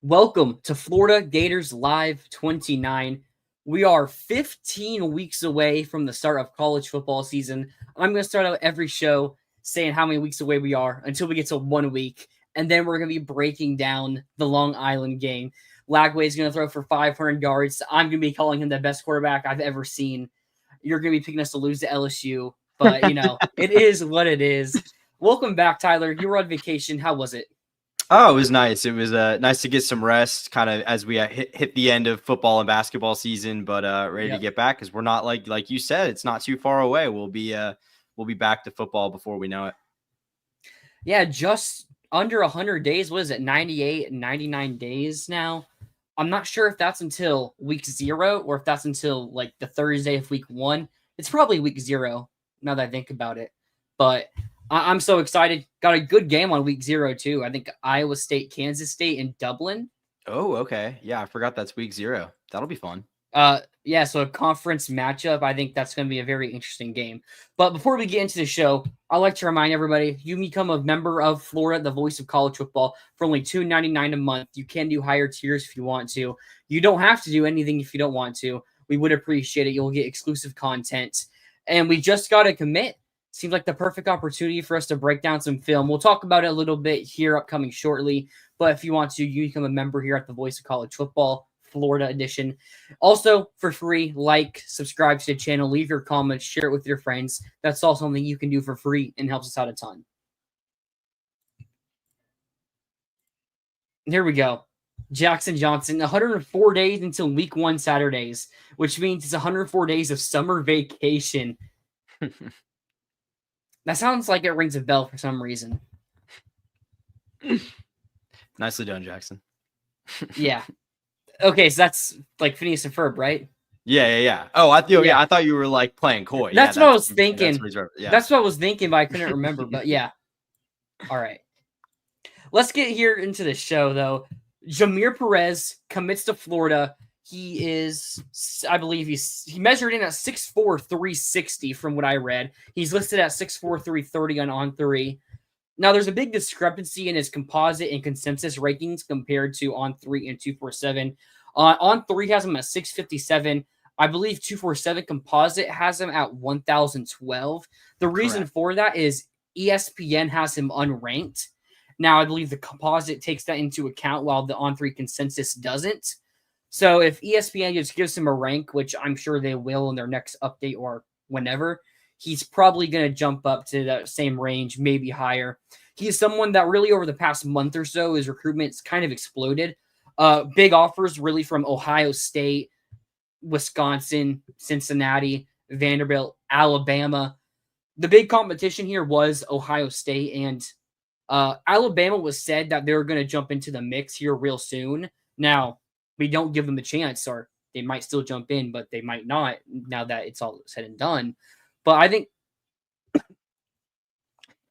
Welcome to Florida Gators Live 29. We are 15 weeks away from the start of college football season. I'm going to start out every show saying how many weeks away we are until we get to 1 week, and then we're going to be breaking down the Long Island game. Lagway is going to throw for 500 yards. I'm going to be calling him the best quarterback I've ever seen. You're going to be picking us to lose to LSU, but, it is what it is. Welcome back, Tyler. You were on vacation. How was it? Oh, it was nice. It was nice to get some rest, kind of as we hit the end of football and basketball season, but ready to get back because we're not like you said, it's not too far away. We'll be back to football before we know it. Yeah, just under 100 days. What is it, 98, 99 days now? I'm not sure if that's until week 0 or if that's until like the Thursday of week 1. It's probably week 0 now that I think about it. But I'm so excited. Got a good game on week 0 too. I think Iowa State, Kansas State, and Dublin. Oh, okay. Yeah, I forgot that's week 0. That'll be fun. Yeah, so a conference matchup. I think that's going to be a very interesting game. But before we get into the show, I'd like to remind everybody, you become a member of Florida, the voice of college football, for only $2.99 a month. You can do higher tiers if you want to. You don't have to do anything if you don't want to. We would appreciate it. You'll get exclusive content. And we just got to commit. Seems like the perfect opportunity for us to break down some film. We'll talk about it a little bit here upcoming shortly. But if you want to, you become a member here at the Voice of College Football, Florida edition. Also, for free, subscribe to the channel, leave your comments, share it with your friends. That's all something you can do for free and helps us out a ton. Here we go. Jackson Johnson, 104 days until week 1 Saturdays, which means it's 104 days of summer vacation. That sounds like it rings a bell for some reason. Nicely done, Jackson. Yeah. Okay, so that's like Phineas and Ferb, right? Yeah. Oh, I thought you were like playing coy. That's what I was thinking. Yeah. That's what I was thinking, but I couldn't remember. But yeah. All right. Let's get here into the show, though. Jamir Perez commits to Florida. He is, I believe he measured in at 6'4", 360 from what I read. He's listed at 6'4", 330 on On3. Now, there's a big discrepancy in his composite and consensus rankings compared to On3 and 247. On3 has him at 657. I believe 247 composite has him at 1,012. The reason for that is ESPN has him unranked. Now, I believe the composite takes that into account while the On3 consensus doesn't. So if ESPN just gives him a rank, which I'm sure they will in their next update or whenever, he's probably going to jump up to that same range, maybe higher. He's someone that really over the past month or so, his recruitment's kind of exploded. Big offers really from Ohio State, Wisconsin, Cincinnati, Vanderbilt, Alabama. The big competition here was Ohio State, and Alabama was said that they're going to jump into the mix here real soon. Now, we don't give them a chance, or they might still jump in, but they might not now that it's all said and done. But I think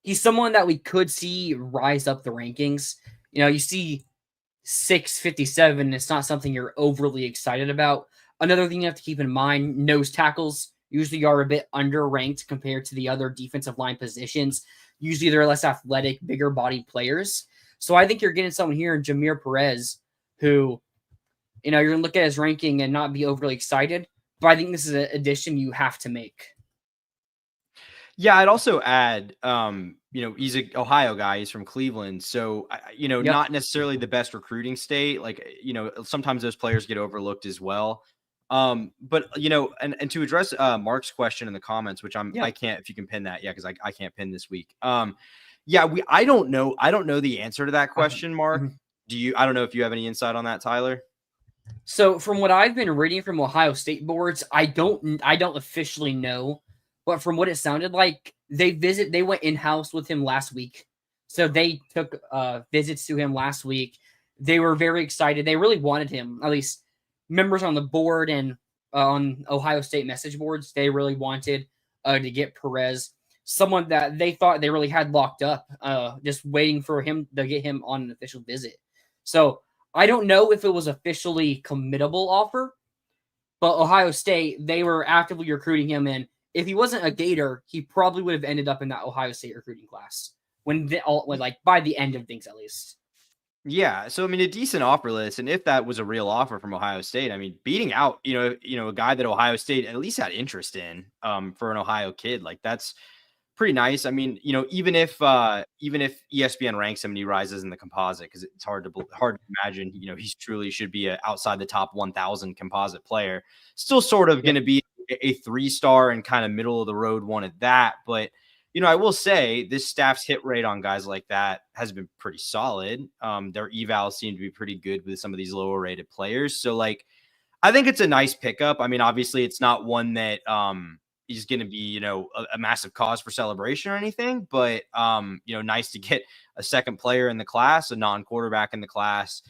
he's someone that we could see rise up the rankings. You see 657, it's not something you're overly excited about. Another thing you have to keep in mind, nose tackles usually are a bit underranked compared to the other defensive line positions. Usually they're less athletic, bigger body players. So I think you're getting someone here in Jamir Perez who, you're going to look at his ranking and not be overly excited. But I think this is an addition you have to make. Yeah, I'd also add, he's an Ohio guy. He's from Cleveland. So, not necessarily the best recruiting state. Like, sometimes those players get overlooked as well. But, and to address Mark's question in the comments, which I can't, if you can pin that. Yeah, because I can't pin this week. I don't know. I don't know the answer to that question, Mark. I don't know if you have any insight on that, Tyler? So from what I've been reading from Ohio State boards, I don't officially know, but from what it sounded like, they went in-house with him last week. So they took visits to him last week. They were very excited. They really wanted him, at least members on the board and on Ohio State message boards. They really wanted to get Perez, someone that they thought they really had locked up, just waiting for him to get him on an official visit. So I don't know if it was officially committable offer, but Ohio State, they were actively recruiting him, and if he wasn't a Gator, he probably would have ended up in that Ohio State recruiting class by the end of things, at least. Yeah, so I mean, a decent offer list, and if that was a real offer from Ohio State, I mean, beating out, a guy that Ohio State at least had interest in, for an Ohio kid, like that's pretty nice. I mean, even if ESPN ranks him and he rises in the composite, because it's hard to imagine, he's truly should be a outside the top 1,000 composite player. Still, sort of going Yep. to be a 3-star and kind of middle of the road one at that, but I will say this staff's hit rate on guys like that has been pretty solid. Their evals seem to be pretty good with some of these lower rated players. So like, I think it's a nice pickup. I mean, obviously it's not one that is going to be, a massive cause for celebration or anything, but nice to get a second player in the class, a non-quarterback in the class.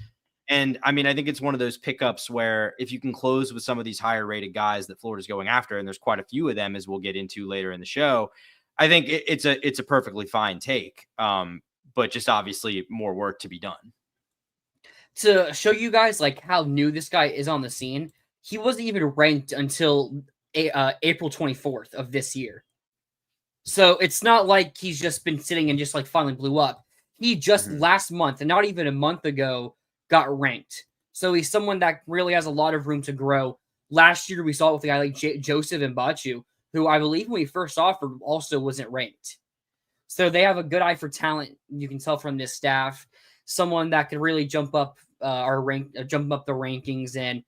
And I mean, I think it's one of those pickups where if you can close with some of these higher rated guys that Florida's going after, and there's quite a few of them, as we'll get into later in the show, I think it's a perfectly fine take. But just obviously more work to be done. To show you guys like how new this guy is on the scene, he wasn't even ranked until April 24th of this year. So it's not like he's just been sitting and just like finally blew up. He just last month, and not even a month ago, got ranked. So he's someone that really has a lot of room to grow. Last year, we saw it with a guy like Joseph Mbachu, who I believe when we first offered also wasn't ranked. So they have a good eye for talent. You can tell from this staff, someone that could really jump up jump up the rankings, and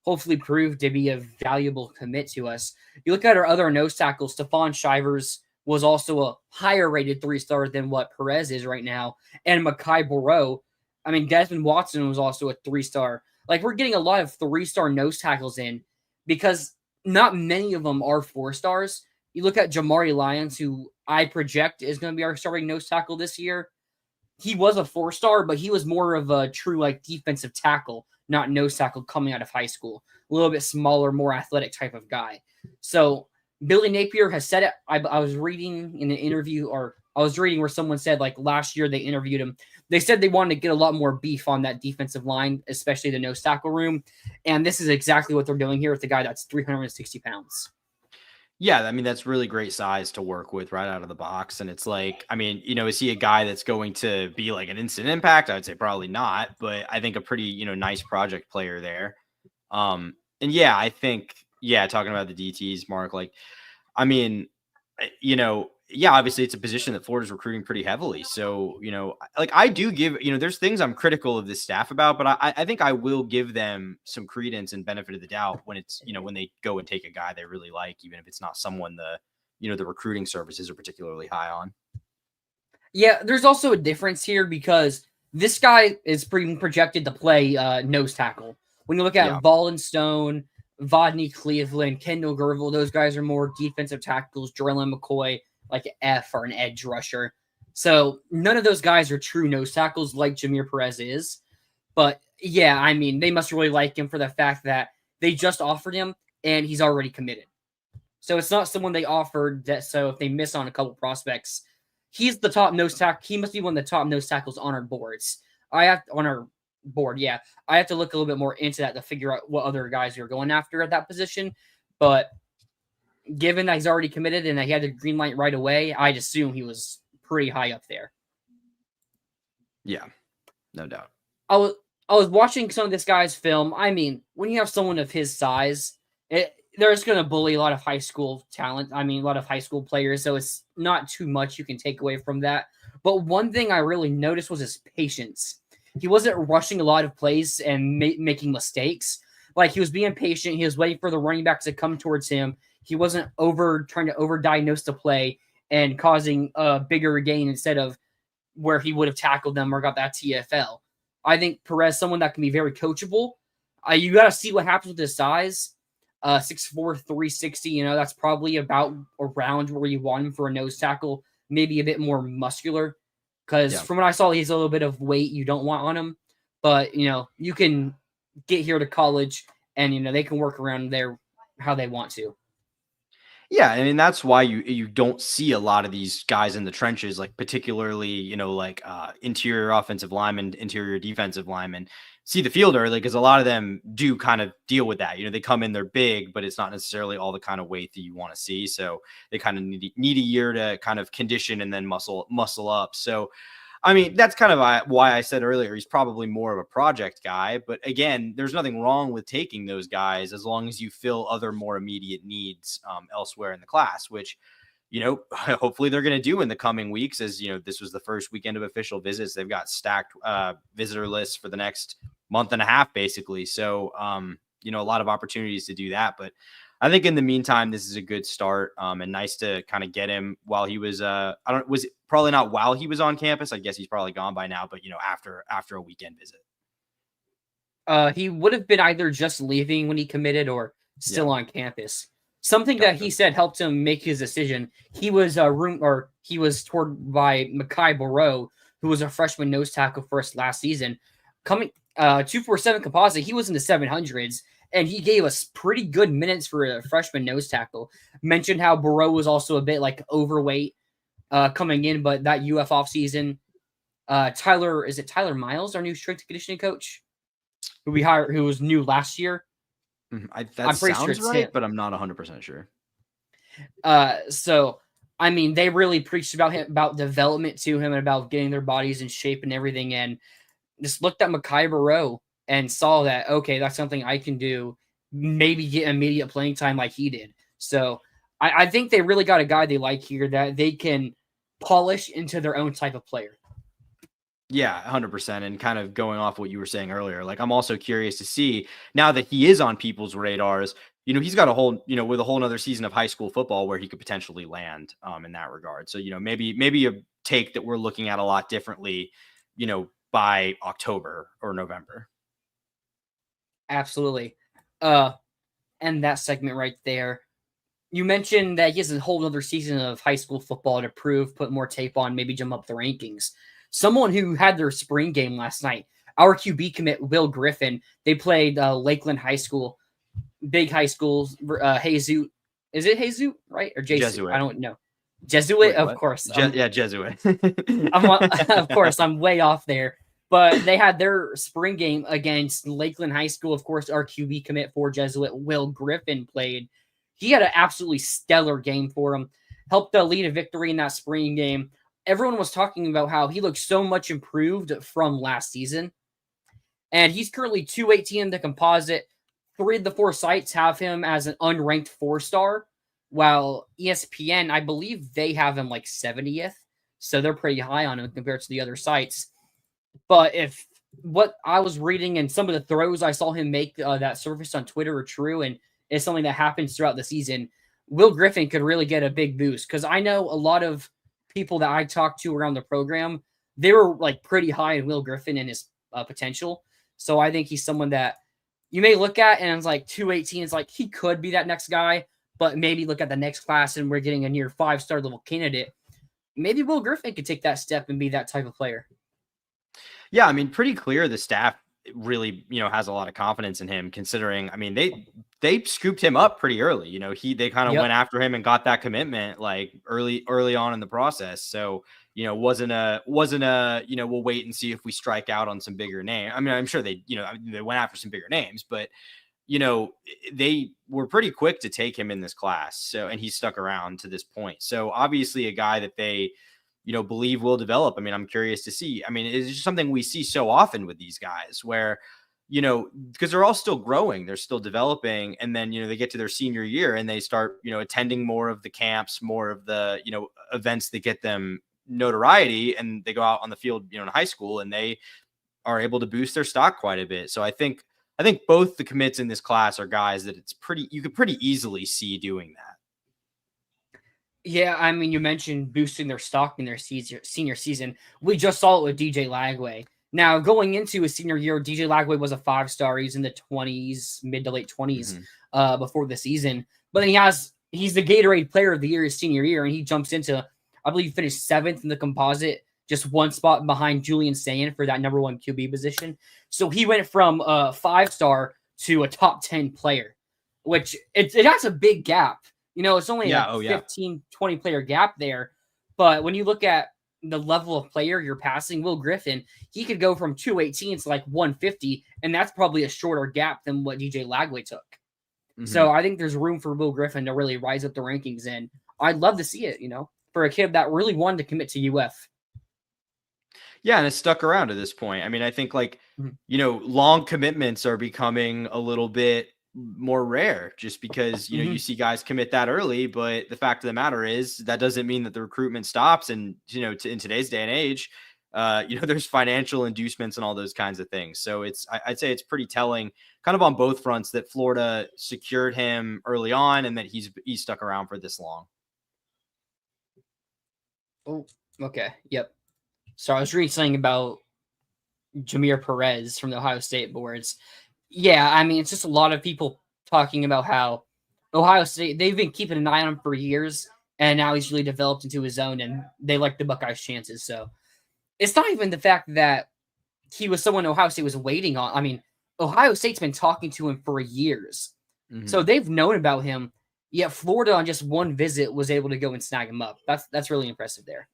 hopefully prove to be a valuable commit to us. You look at our other nose tackles, Stephon Shivers was also a higher rated 3-star than what Perez is right now. And Makai Burrow, I mean, Desmond Watson was also a 3-star. Like, we're getting a lot of 3-star nose tackles in because not many of them are 4-stars. You look at Jamari Lyons, who I project is going to be our starting nose tackle this year. He was a 4-star, but he was more of a true like defensive tackle, not nose tackle coming out of high school. A little bit smaller, more athletic type of guy. So Billy Napier has said it. I was reading in an interview, or I was reading where someone said like last year they interviewed him. They said they wanted to get a lot more beef on that defensive line, especially the nose tackle room. And this is exactly what they're doing here with the guy that's 360 pounds. Yeah, I mean, that's really great size to work with right out of the box. And it's like, I mean, is he a guy that's going to be like an instant impact? I would say probably not, but I think a pretty, nice project player there. And yeah, I think, talking about the DTs, Mark, like, I mean, yeah, obviously it's a position that Florida's recruiting pretty heavily. So, like I do give, there's things I'm critical of this staff about, but I think I will give them some credence and benefit of the doubt when it's, when they go and take a guy they really like, even if it's not someone the recruiting services are particularly high on. Yeah, there's also a difference here because this guy is being projected to play nose tackle. When you look at Volin Stone, Vodney Cleveland, Kendall Gervil, those guys are more defensive tackles. Drellin McCoy, like an F or an edge rusher. So none of those guys are true nose tackles like Jameer Perez is. But yeah, I mean, they must really like him for the fact that they just offered him and he's already committed. So it's not someone they offered that. So if they miss on a couple prospects, he's the top nose tackle. He must be one of the top nose tackles on our boards. On our board. Yeah, I have to look a little bit more into that to figure out what other guys are going after at that position. But given that he's already committed and that he had the green light right away, I'd assume he was pretty high up there. Yeah, no doubt. I was watching some of this guy's film. I mean, when you have someone of his size, they're just going to bully a lot of high school talent. I mean, a lot of high school players. So it's not too much you can take away from that. But one thing I really noticed was his patience. He wasn't rushing a lot of plays and making mistakes. Like, he was being patient. He was waiting for the running backs to come towards him. He wasn't trying to overdiagnose the play and causing a bigger gain instead of where he would have tackled them or got that TFL. I think Perez, someone that can be very coachable. You got to see what happens with his size. 6'4", 360, that's probably about around where you want him for a nose tackle, maybe a bit more muscular. Because from what I saw, he's a little bit of weight you don't want on him. But, you can get here to college and, they can work around there how they want to. Yeah, I mean, that's why you don't see a lot of these guys in the trenches, like particularly, interior offensive linemen, interior defensive linemen, see the field early because a lot of them do kind of deal with that. They come in, they're big, but it's not necessarily all the kind of weight that you want to see. So they kind of need a year to kind of condition and then muscle up. So I mean, that's kind of why I said earlier he's probably more of a project guy. But again, there's nothing wrong with taking those guys as long as you fill other more immediate needs elsewhere in the class, which, hopefully they're going to do in the coming weeks. As this was the first weekend of official visits. They've got stacked visitor lists for the next month and a half, basically. So, a lot of opportunities to do that. But I think in the meantime, this is a good start and nice to kind of get him while he was, was it probably not while he was on campus. I guess he's probably gone by now, but after a weekend visit. He would have been either just leaving when he committed or still on campus. Something that he said helped him make his decision. He was he was toured by Mekhi Barrow, who was a freshman nose tackle for us last season. Coming 247 composite, he was in the 700s. And he gave us pretty good minutes for a freshman nose tackle. Mentioned how Barrow was also a bit like overweight coming in, but that UF offseason, Tyler Miles, our new strength and conditioning coach, who we hired, who was new last year? That sounds right, but I'm not 100% sure. So, I mean, they really preached about him, about development to him, and about getting their bodies in shape and everything. And just looked at Mekhi Barrow and saw that, okay, that's something I can do, maybe get immediate playing time like he did. So I think they really got a guy they like here that they can polish into their own type of player. Yeah, 100%. And kind of going off what you were saying earlier, like I'm also curious to see now that he is on people's radars, he's got a whole, with a whole nother season of high school football where he could potentially land in that regard. So, maybe a take that we're looking at a lot differently, by October or November. Absolutely. And that segment right there, you mentioned that he has a whole other season of high school football to prove, put more tape on, maybe jump up the rankings. Someone who had their spring game last night, our QB commit, Will Griffin, they played Lakeland High School, big high schools, Jesus. Is it Jesus, right? Or Jesuit? I don't know. Jesuit, wait, of course. Jesuit. Of course, I'm way off there. But they had their spring game against Lakeland High School. Of course, our QB commit for Jesuit, Will Griffin, played. He had an absolutely stellar game for him. Helped lead a victory in that spring game. Everyone was talking about how he looked so much improved from last season. And he's currently 218 in the composite. 3 of the 4 sites have him as an unranked 4-star, while ESPN, I believe they have him like 70th. So they're pretty high on him compared to the other sites. But if what I was reading and some of the throws I saw him make that surfaced on Twitter are true, and it's something that happens throughout the season, Will Griffin could really get a big boost. Because I know a lot of people that I talked to around the program, they were like pretty high in Will Griffin and his potential. So I think he's someone that you may look at and it's like 218. It's like he could be that next guy, but maybe look at the next class and we're getting a near 5-star level candidate. Maybe Will Griffin could take that step and be that type of player. Yeah, I mean, pretty clear the staff really, has a lot of confidence in him, considering, I mean, they scooped him up pretty early. They kind of went after him and got that commitment like early on in the process. So, wasn't a, we'll wait and see if we strike out on some bigger name. I mean, I'm sure they went after some bigger names, but they were pretty quick to take him in this class. So, and he stuck around to this point. So obviously a guy that they, believe will develop. I mean, I'm curious to see. I mean, it's just something we see so often with these guys where, because they're all still growing, they're still developing. And then, they get to their senior year and they start, attending more of the camps, more of the, events that get them notoriety, and they go out on the field, in high school, and they are able to boost their stock quite a bit. So I think both the commits in this class are guys that you could pretty easily see doing that. Yeah, I mean, you mentioned boosting their stock in their senior season. We just saw it with DJ Lagway. Now, going into his senior year, DJ Lagway was a 5-star. He's in the 20s, mid to late 20s before the season. But then he's the Gatorade Player of the Year his senior year, and he jumps into, I believe, finished 7th in the composite, just 1 spot behind Julian Sayin for that number 1 QB position. So he went from a 5-star to a top 10 player, which that's a big gap. It's only a 15, 20 player gap there. But when you look at the level of player you're passing, Will Griffin, he could go from 218 to like 150, and that's probably a shorter gap than what DJ Lagway took. So I think there's room for Will Griffin to really rise up the rankings, and I'd love to see it, for a kid that really wanted to commit to UF. Yeah, and it's stuck around to this point. I mean, I think like, Mhm. long commitments are becoming a little bit more rare just because, you Mhm. see guys commit that early, but the fact of the matter is that doesn't mean that the recruitment stops. And, in today's day and age, there's financial inducements and all those kinds of things. So I'd say it's pretty telling kind of on both fronts that Florida secured him early on and that he's stuck around for this long. Oh, okay. Yep. So I was reading something about Jameer Perez from the Ohio State boards. Yeah, I mean, it's just a lot of people talking about how Ohio State, they've been keeping an eye on him for years, and now he's really developed into his own, and they like the Buckeyes' chances. So it's not even the fact that he was someone Ohio State was waiting on. I mean, Ohio State's been talking to him for years. So Mhm. they've known about him, yet Florida on just one visit was able to go and snag him up. That's really impressive there.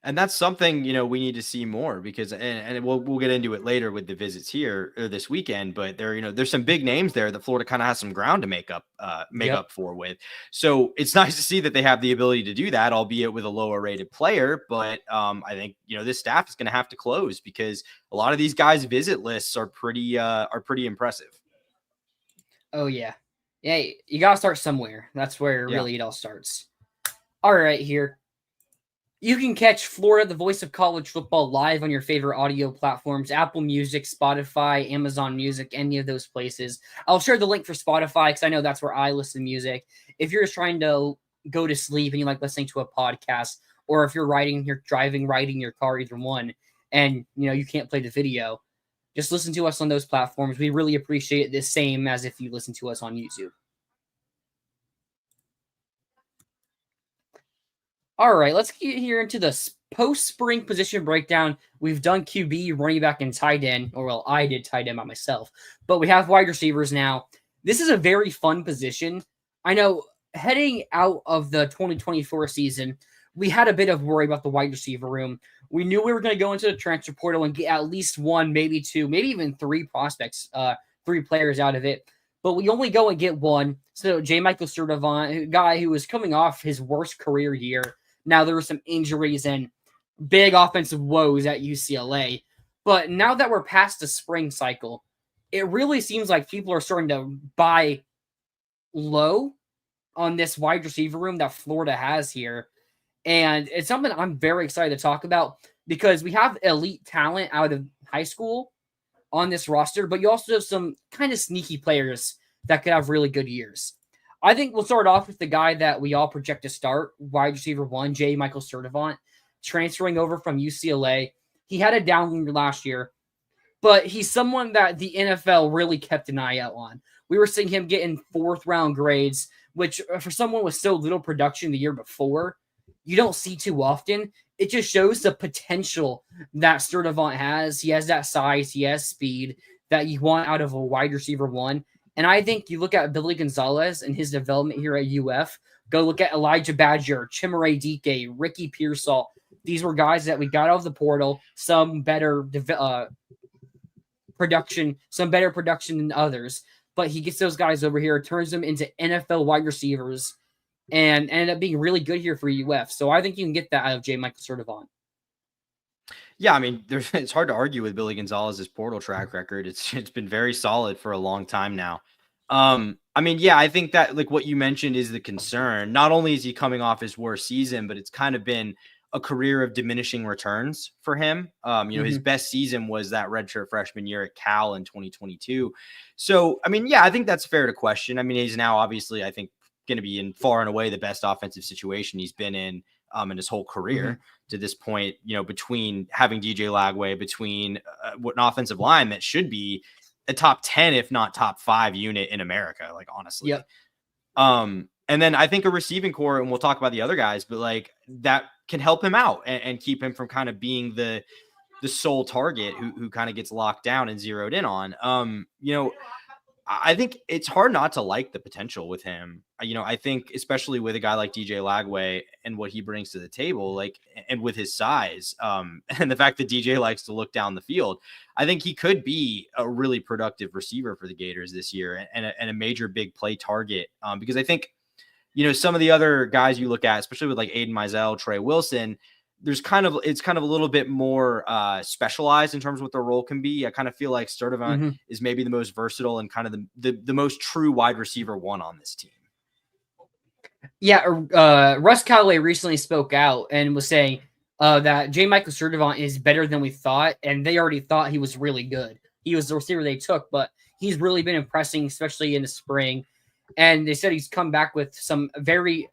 And that's something, we need to see more because, and we'll get into it later with the visits here or this weekend, but there's some big names there that Florida kind of has some ground to make Yep. up for with. So it's nice to see that they have the ability to do that, albeit with a lower rated player. But I think, this staff is going to have to close because a lot of these guys' visit lists are pretty impressive. Oh yeah. Yeah, you gotta start somewhere. That's where Yeah. really it all starts. All right, here. You can catch Florida, the voice of college football, live on your favorite audio platforms: Apple Music, Spotify, Amazon Music, any of those places. I'll share the link for Spotify because I know that's where I listen to music. If you're just trying to go to sleep and you like listening to a podcast, or if you're driving, riding your car, either one, and you can't play the video, just listen to us on those platforms. We really appreciate it the same as if you listen to us on YouTube. All right, let's get here into the post-spring position breakdown. We've done QB, running back, and tight end, or well, I did tight end by myself, but we have wide receivers now. This is a very fun position. I know heading out of the 2024 season, we had a bit of worry about the wide receiver room. We knew we were going to go into the transfer portal and get at least one, maybe two, maybe even three prospects, three players out of it. But we only go and get one. So J. Michael Sturdivant, a guy who was coming off his worst career year. Now there were some injuries and big offensive woes at UCLA. But now that we're past the spring cycle, it really seems like people are starting to buy low on this wide receiver room that Florida has here. And it's something I'm very excited to talk about because we have elite talent out of high school on this roster, but you also have some kind of sneaky players that could have really good years. I think we'll start off with the guy that we all project to start, wide receiver one, J. Michael Sturdivant, transferring over from UCLA. He had a down year last year, but he's someone that the NFL really kept an eye out on. We were seeing him getting fourth round grades, which for someone with so little production the year before, you don't see too often. It just shows the potential that Sturdivant has. He has that size, he has speed that you want out of a wide receiver one. And I think you look at Billy Gonzalez and his development here at UF. Go look at Elijah Badger, Chimere Dike, Ricky Pearsall. These were guys that we got out of the portal. Some better production, some better production than others. But he gets those guys over here, turns them into NFL wide receivers, and ended up being really good here for UF. So I think you can get that out of J. Michael Sturdivant. Yeah, I mean, it's hard to argue with Billy Gonzalez's portal track record. It's been very solid for a long time now. I mean, yeah, I think that like what you mentioned is the concern. Not only is he coming off his worst season, but it's kind of been a career of diminishing returns for him. His best season was that redshirt freshman year at Cal in 2022. So, I mean, yeah, I think that's fair to question. I mean, he's now obviously, I think, going to be in far and away the best offensive situation he's been in his whole career to this point, between having DJ Lagway, between what an offensive line that should be a top 10, if not top 5 unit in America, like honestly. Yep. And then I think a receiving core, and we'll talk about the other guys, but like that can help him out and keep him from kind of being the sole target who kind of gets locked down and zeroed in on. I think it's hard not to like the potential with him. I think especially with a guy like DJ Lagway and what he brings to the table, like, and with his size, and the fact that DJ likes to look down the field, I think he could be a really productive receiver for the Gators this year and a major big play target. Because I think, some of the other guys you look at, especially with like Aiden Mizell, Trey Wilson, it's kind of a little bit more specialized in terms of what their role can be. I kind of feel like Sturdivant is maybe the most versatile and kind of the most true wide receiver one on this team. Yeah, Russ Callaway recently spoke out and was saying that J. Michael Sturdivant is better than we thought, and they already thought he was really good. He was the receiver they took, but he's really been impressing, especially in the spring. And they said he's come back with some very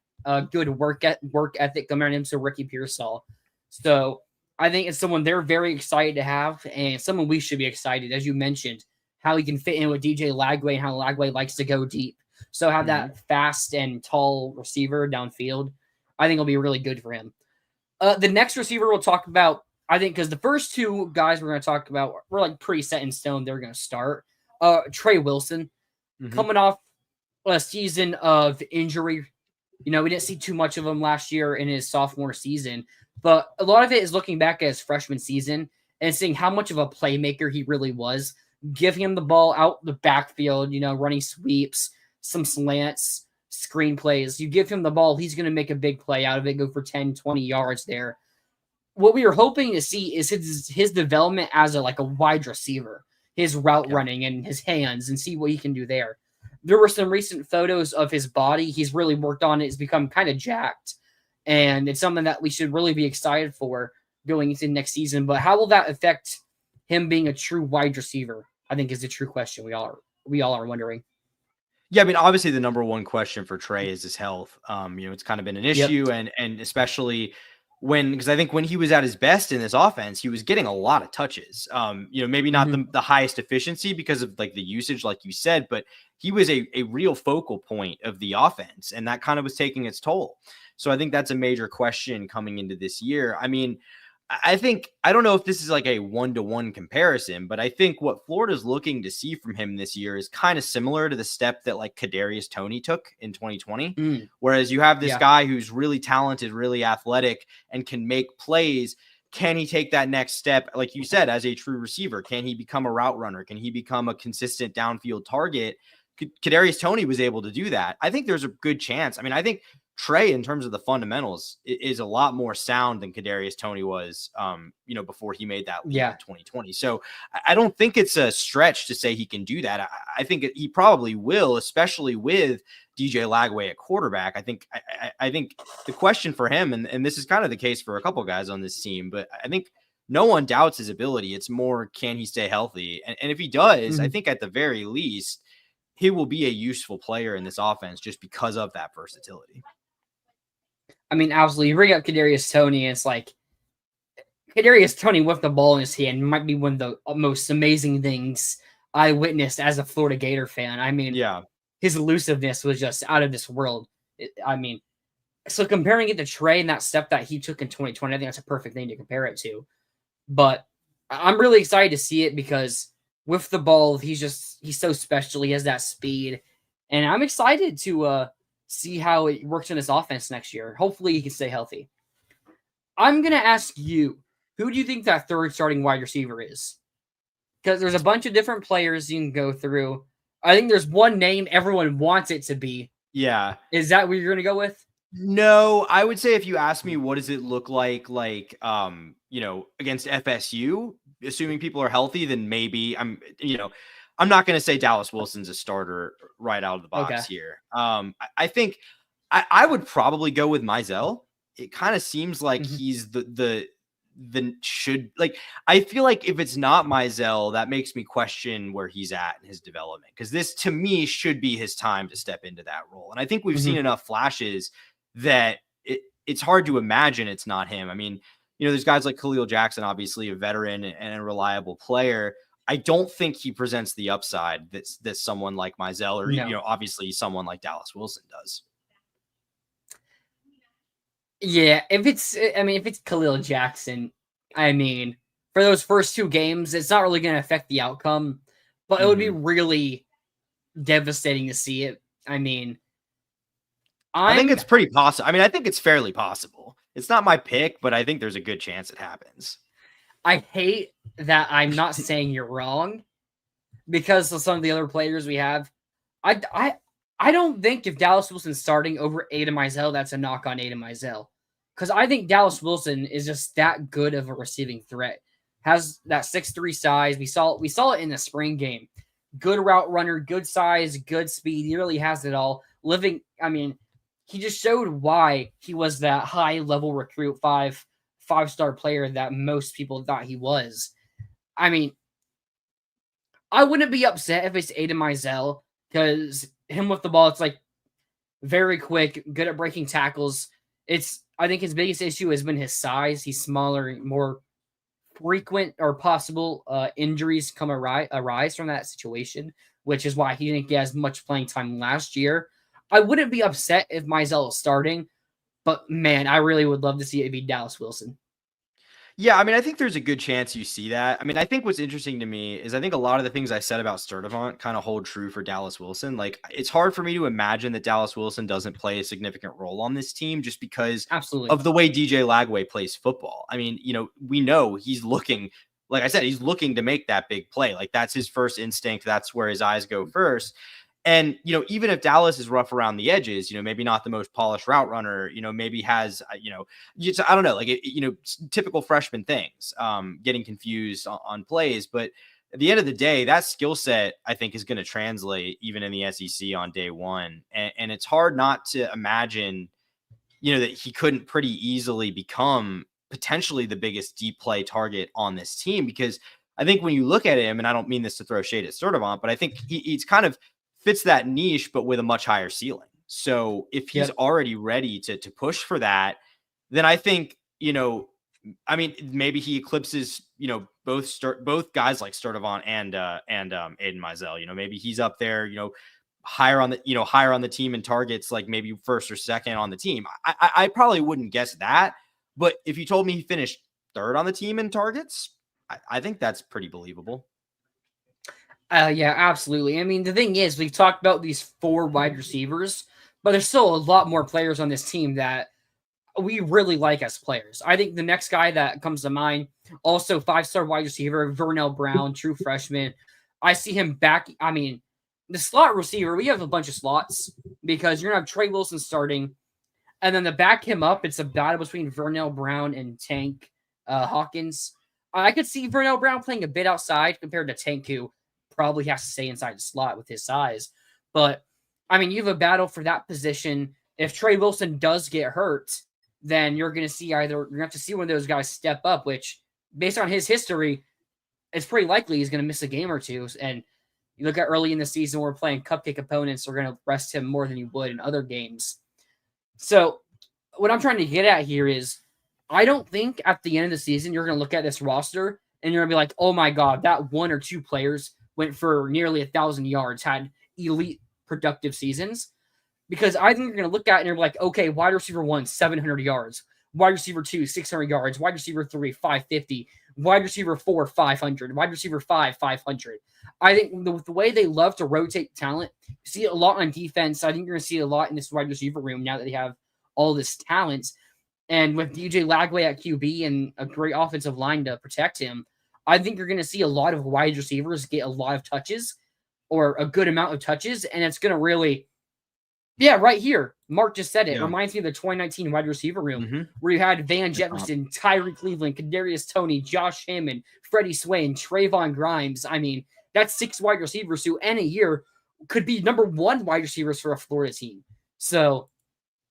good work ethic compared to him to Ricky Pearsall. So I think it's someone they're very excited to have, and someone we should be excited, as you mentioned, how he can fit in with DJ Lagway and how Lagway likes to go deep. So have that fast and tall receiver downfield, I think will be really good for him. The next receiver we'll talk about, I think, because the first two guys we're going to talk about were like pretty set in stone. They're going to start. Trey Wilson, coming off a season of injury. We didn't see too much of him last year in his sophomore season, but a lot of it is looking back at his freshman season and seeing how much of a playmaker he really was. Giving him the ball out the backfield, running sweeps, some slants, screen plays. You give him the ball, he's going to make a big play out of it, go for 10, 20 yards there. What we were hoping to see is his development as a wide receiver, his route running and his hands, and see what he can do there. There were some recent photos of his body. He's really worked on it. It's become kind of jacked, and it's something that we should really be excited for going into next season. But how will that affect him being a true wide receiver? I think is the true question we all are wondering. Yeah, I mean, obviously the number one question for Trey is his health. It's kind of been an issue, and especially because I think when he was at his best in this offense, he was getting a lot of touches. Maybe not the highest efficiency because of the usage, like you said, but he was a real focal point of the offense, and that kind of was taking its toll. So I think that's a major question coming into this year. I mean, I don't know if this is like a one-to-one comparison, but I think what Florida's looking to see from him this year is kind of similar to the step that Kadarius Toney took in 2020. Whereas you have this guy who's really talented, really athletic, and can make plays. Can he take that next step, like you said, as a true receiver? Can he become a route runner? Can he become a consistent downfield target? Kadarius Toney was able to do that. I think there's a good chance. I mean, I think Trey, in terms of the fundamentals, is a lot more sound than Kadarius Toney was, before he made that leap in 2020. So I don't think it's a stretch to say he can do that. I think he probably will, especially with DJ Lagway at quarterback. I think the question for him, and this is kind of the case for a couple guys on this team, but I think no one doubts his ability. It's more, can he stay healthy? And if he does, I think at the very least, he will be a useful player in this offense just because of that versatility. I mean, absolutely. You bring up Kadarius Toney, and it's like Kadarius Toney with the ball in his hand might be one of the most amazing things I witnessed as a Florida Gator fan. I mean, his elusiveness was just out of this world. So comparing it to Trey and that step that he took in 2020, I think that's a perfect thing to compare it to. But I'm really excited to see it because with the ball, he's so special. He has that speed, and I'm excited to see how it works in his offense next year. Hopefully he can stay healthy. I'm going to ask you, who do you think that third starting wide receiver is? Because there's a bunch of different players you can go through. I think there's one name everyone wants it to be. Yeah. Is that what you're going to go with? No, I would say if you ask me, what does it look like, against FSU, assuming people are healthy, then maybe I'm not going to say Dallas Wilson's a starter right out of the box here. I think I would probably go with Mizell. It kind of seems like he's I feel like if it's not Mizell, that makes me question where he's at in his development. Because this, to me, should be his time to step into that role. And I think we've seen enough flashes that it's hard to imagine it's not him. I mean, there's guys like Khalil Jackson, obviously a veteran and a reliable player. I don't think he presents the upside that someone like Mizell or, obviously someone like Dallas Wilson does. Yeah, if it's Khalil Jackson, for those first two games, it's not really going to affect the outcome, but it would be really devastating to see it. I think it's pretty possible. I think it's fairly possible. It's not my pick, but I think there's a good chance it happens. I hate that I'm not saying you're wrong because of some of the other players we have. I don't think if Dallas Wilson's starting over Aiden Mizell, that's a knock on Aiden Mizell. because I think Dallas Wilson is just that good of a receiving threat. Has that 6'3" size. We saw it in the spring game. Good route runner, good size, good speed. He really has it all. He just showed why he was that high level recruit, five-star player that most people thought he was. I mean, I wouldn't be upset if it's Aiden Mizell, because him with the ball, it's like very quick, good at breaking tackles. I think his biggest issue has been his size. He's smaller, more frequent or possible injuries arise from that situation, which is why he didn't get as much playing time last year. I wouldn't be upset if Mizell is starting, but man, I really would love to see it be Dallas Wilson. Yeah, I mean, I think there's a good chance you see that. I mean, I think what's interesting to me is I think a lot of the things I said about Sturdivant kind of hold true for Dallas Wilson. Like, it's hard for me to imagine that Dallas Wilson doesn't play a significant role on this team just because Absolutely. of the way DJ Lagway plays football. I mean, we know he's looking, like I said, he's looking to make that big play. Like, that's his first instinct. That's where his eyes go first. And, even if Dallas is rough around the edges, maybe not the most polished route runner, maybe has, I don't know, like, typical freshman things, getting confused on plays. But at the end of the day, that skill set, I think, is going to translate even in the SEC on day one. And it's hard not to imagine, that he couldn't pretty easily become potentially the biggest deep play target on this team. Because I think when you look at him, and I don't mean this to throw shade at Sturdivant, but I think he's kind of fits that niche, but with a much higher ceiling. So if he's already ready to push for that, then I think, maybe he eclipses, both guys like Sturdivant and Aiden Mizell. Maybe he's up there, higher on the team in targets, like maybe first or second on the team. I probably wouldn't guess that, but if you told me he finished third on the team in targets, I think that's pretty believable. Yeah, absolutely. I mean, the thing is, we've talked about these 4 wide receivers, but there's still a lot more players on this team that we really like as players. I think the next guy that comes to mind, also 5-star wide receiver, Vernell Brown, true freshman. I see him back. I mean, the slot receiver, we have a bunch of slots because you're going to have Trey Wilson starting. And then to back him up, it's a battle between Vernell Brown and Tank Hawkins. I could see Vernell Brown playing a bit outside compared to Tank, who probably has to stay inside the slot with his size. But, I mean, you have a battle for that position. If Trey Wilson does get hurt, then you're going to see you're going to have to see one of those guys step up, which, based on his history, it's pretty likely he's going to miss a game or two. And you look at early in the season, we're playing cupcake opponents, we're going to rest him more than you would in other games. So, what I'm trying to get at here is, I don't think at the end of the season, you're going to look at this roster and you're going to be like, oh my God, that 1 or 2 players went for nearly 1,000 yards, had elite productive seasons. Because I think you're going to look at it and you're like, okay, wide receiver 1, 700 yards. Wide receiver 2, 600 yards. Wide receiver 3, 550. Wide receiver 4, 500. Wide receiver 5, 500. I think the way they love to rotate talent, you see it a lot on defense. I think you're going to see it a lot in this wide receiver room now that they have all this talent. And with DJ Lagway at QB and a great offensive line to protect him, I think you're going to see a lot of wide receivers get a lot of touches or a good amount of touches. And it's going to really, right here. Mark just said it. It reminds me of the 2019 wide receiver room where you had Van Jefferson, Tyree Cleveland, Kadarius Toney, Josh Hammond, Freddie Swain, Trayvon Grimes. I mean, that's 6 wide receivers who in a year could be number 1 wide receivers for a Florida team. So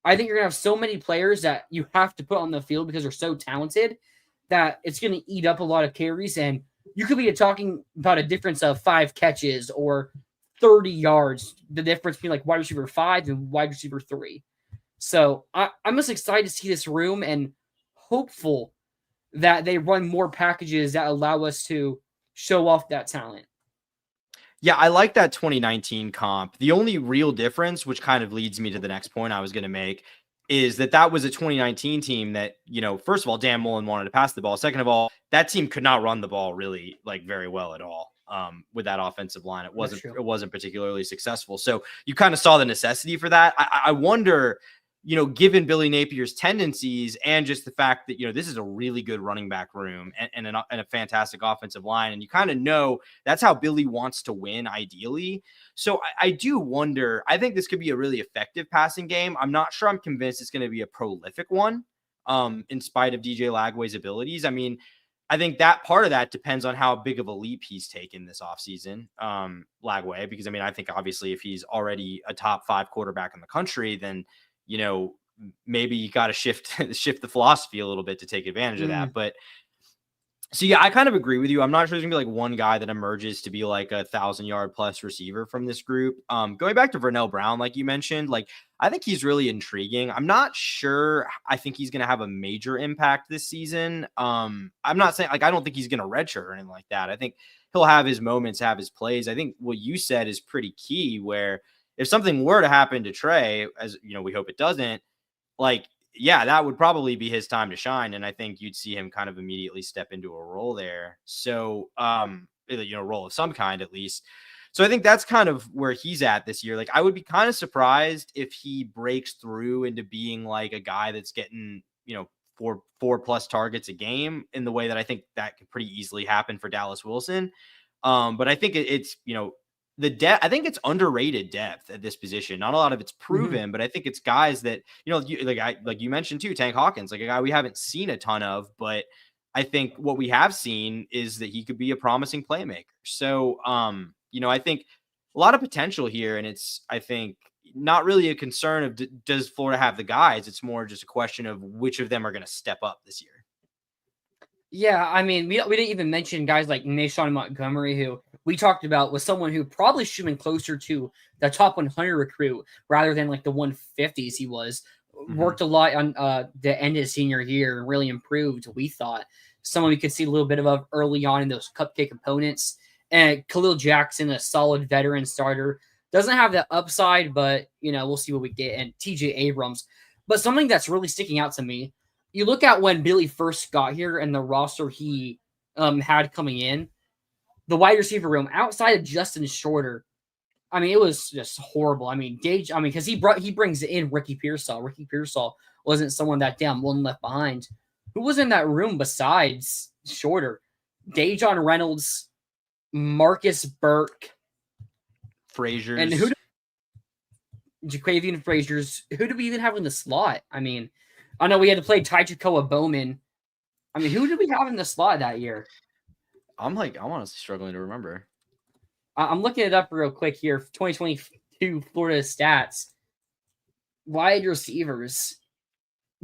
I think you're going to have so many players that you have to put on the field because they're so talented that it's going to eat up a lot of carries. And you could be talking about a difference of 5 catches or 30 yards, the difference between like wide receiver 5 and wide receiver 3. So I'm just excited to see this room and hopeful that they run more packages that allow us to show off that talent. Yeah, I like that 2019 comp. The only real difference, which kind of leads me to the next point I was going to make, is that was a 2019 team that, first of all, Dan Mullen wanted to pass the ball. Second of all, that team could not run the ball really like very well at all. With that offensive line, it wasn't particularly successful. So you kind of saw the necessity for that. I wonder, given Billy Napier's tendencies and just the fact that, this is a really good running back room and a fantastic offensive line. And you kind of know that's how Billy wants to win ideally. So I do wonder, I think this could be a really effective passing game. I'm not sure I'm convinced it's going to be a prolific one. in spite of DJ Lagway's abilities. I mean, I think that part of that depends on how big of a leap he's taken this offseason, Lagway, because I mean, I think obviously if he's already a top 5 quarterback in the country, then, you know, maybe you got to shift the philosophy a little bit to take advantage of that. But so, yeah, I kind of agree with you. I'm not sure there's gonna be like one guy that emerges to be like a 1,000-yard plus receiver from this group. Going back to Vernell Brown, like you mentioned, like I think he's really intriguing. I'm not sure. I think he's gonna have a major impact this season. I'm not saying like I don't think he's gonna redshirt or anything like that. I think he'll have his moments, have his plays. I think what you said is pretty key. Where if something were to happen to Trey, as you know, we hope it doesn't. Like, yeah, that would probably be his time to shine. And I think you'd see him kind of immediately step into a role there. So, you know, role of some kind at least. So I think that's kind of where he's at this year. Like, I would be kind of surprised if he breaks through into being like a guy that's getting, you know, four plus targets a game in the way that I think that could pretty easily happen for Dallas Wilson. But I think it's, you know, the depth, I think it's underrated depth at this position. Not a lot of it's proven, but I think it's guys that, you know, like you mentioned too, Tank Hawkins, like a guy we haven't seen a ton of, but I think what we have seen is that he could be a promising playmaker. So, you know, I think a lot of potential here, and it's, I think, not really a concern of does Florida have the guys? It's more just a question of which of them are going to step up this year. Yeah, I mean, we didn't even mention guys like Nayshawn Montgomery, who we talked about was someone who probably should have been closer to the top 100 recruit rather than like the 150s he was. Worked a lot on the end of his senior year and really improved, we thought. Someone we could see a little bit of early on in those cupcake opponents. And Khalil Jackson, a solid veteran starter. Doesn't have that upside, but, you know, we'll see what we get. And TJ Abrams. But something that's really sticking out to me, you look at when Billy first got here and the roster he had coming in, the wide receiver room outside of Justin Shorter, I mean, it was just horrible. I mean, Gage, I mean, because he brings in Ricky Pearsall. Ricky Pearsall wasn't someone that damn one left behind. Who was in that room besides Shorter? Dejon Reynolds, Marcus Burke, Frazier's, and Jaquavian Frazier's. Who do we even have in the slot? I mean, I know we had to play Ty Jacoa Bowman. I mean, who did we have in the slot that year? I'm honestly struggling to remember. I'm looking it up real quick here. 2022 Florida stats. Wide receivers.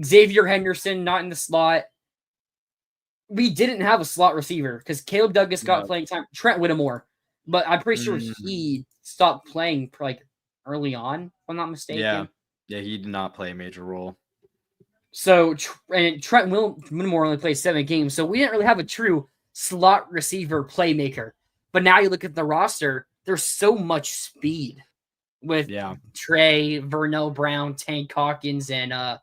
Xavier Henderson, not in the slot. We didn't have a slot receiver because Caleb Douglas got playing time. Trent Whittemore. But I'm pretty sure he stopped playing like early on, if I'm not mistaken. Yeah, he did not play a major role. So, and Trent Whittemore only played 7 games, so we didn't really have a true slot receiver playmaker. But now you look at the roster, there's so much speed with Trey, Vernell Brown, Tank Hawkins, and Aiden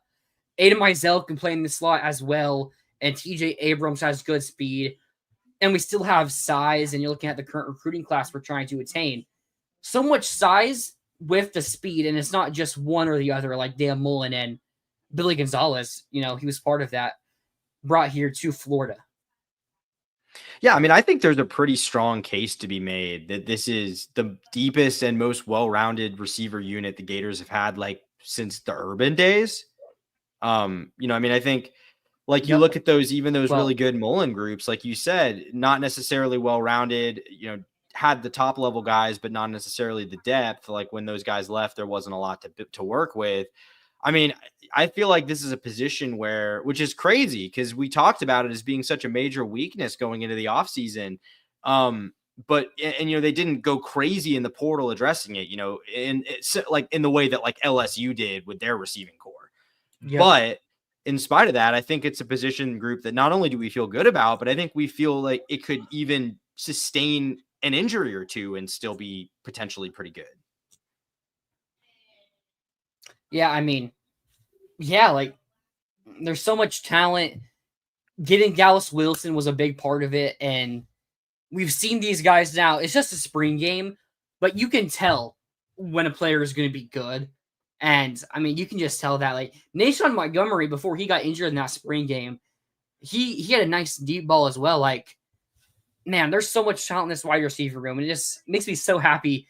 Mizell can play in the slot as well, and TJ Abrams has good speed. And we still have size, and you're looking at the current recruiting class we're trying to attain. So much size with the speed, and it's not just one or the other, like Dan Mullen and Billy Gonzalez, you know, he was part of that, brought here to Florida. Yeah, I mean, I think there's a pretty strong case to be made that this is the deepest and most well-rounded receiver unit the Gators have had, like, since the Urban days. You know, I mean, I think, like, you look at those, even those really good Mullen groups, like you said, not necessarily well-rounded, you know, had the top-level guys, but not necessarily the depth. Like, when those guys left, there wasn't a lot to work with. I mean, I feel like this is a position where, which is crazy because we talked about it as being such a major weakness going into the offseason. But you know, they didn't go crazy in the portal addressing it, you know, and it's like in the way that like LSU did with their receiving core. Yep. But in spite of that, I think it's a position group that not only do we feel good about, but I think we feel like it could even sustain an injury or two and still be potentially pretty good. Yeah, I mean, yeah, like there's so much talent. Getting Dallas Wilson was a big part of it, and we've seen these guys now. It's just a spring game, but you can tell when a player is going to be good. And I mean, you can just tell that. Like Nayshawn Montgomery, before he got injured in that spring game, he had a nice deep ball as well. Like, man, there's so much talent in this wide receiver room, and it just makes me so happy.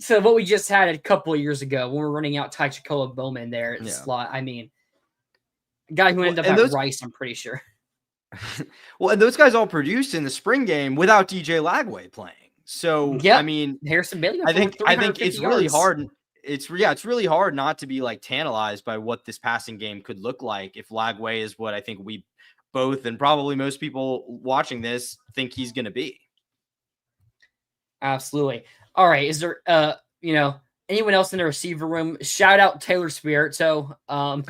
So what we just had a couple of years ago when we were running out Ty Jacoa Bowman there at the slot, I mean, Guy who ended up at Rice, I'm pretty sure. Well, and those guys all produced in the spring game without DJ Lagway playing. So, I mean, Harrison Bailey, I think it's really hard. It's really hard not to be like tantalized by what this passing game could look like if Lagway is what I think we both and probably most people watching this think he's going to be. Absolutely. All right. Is there, anyone else in the receiver room? Shout out Taylor Spirito. No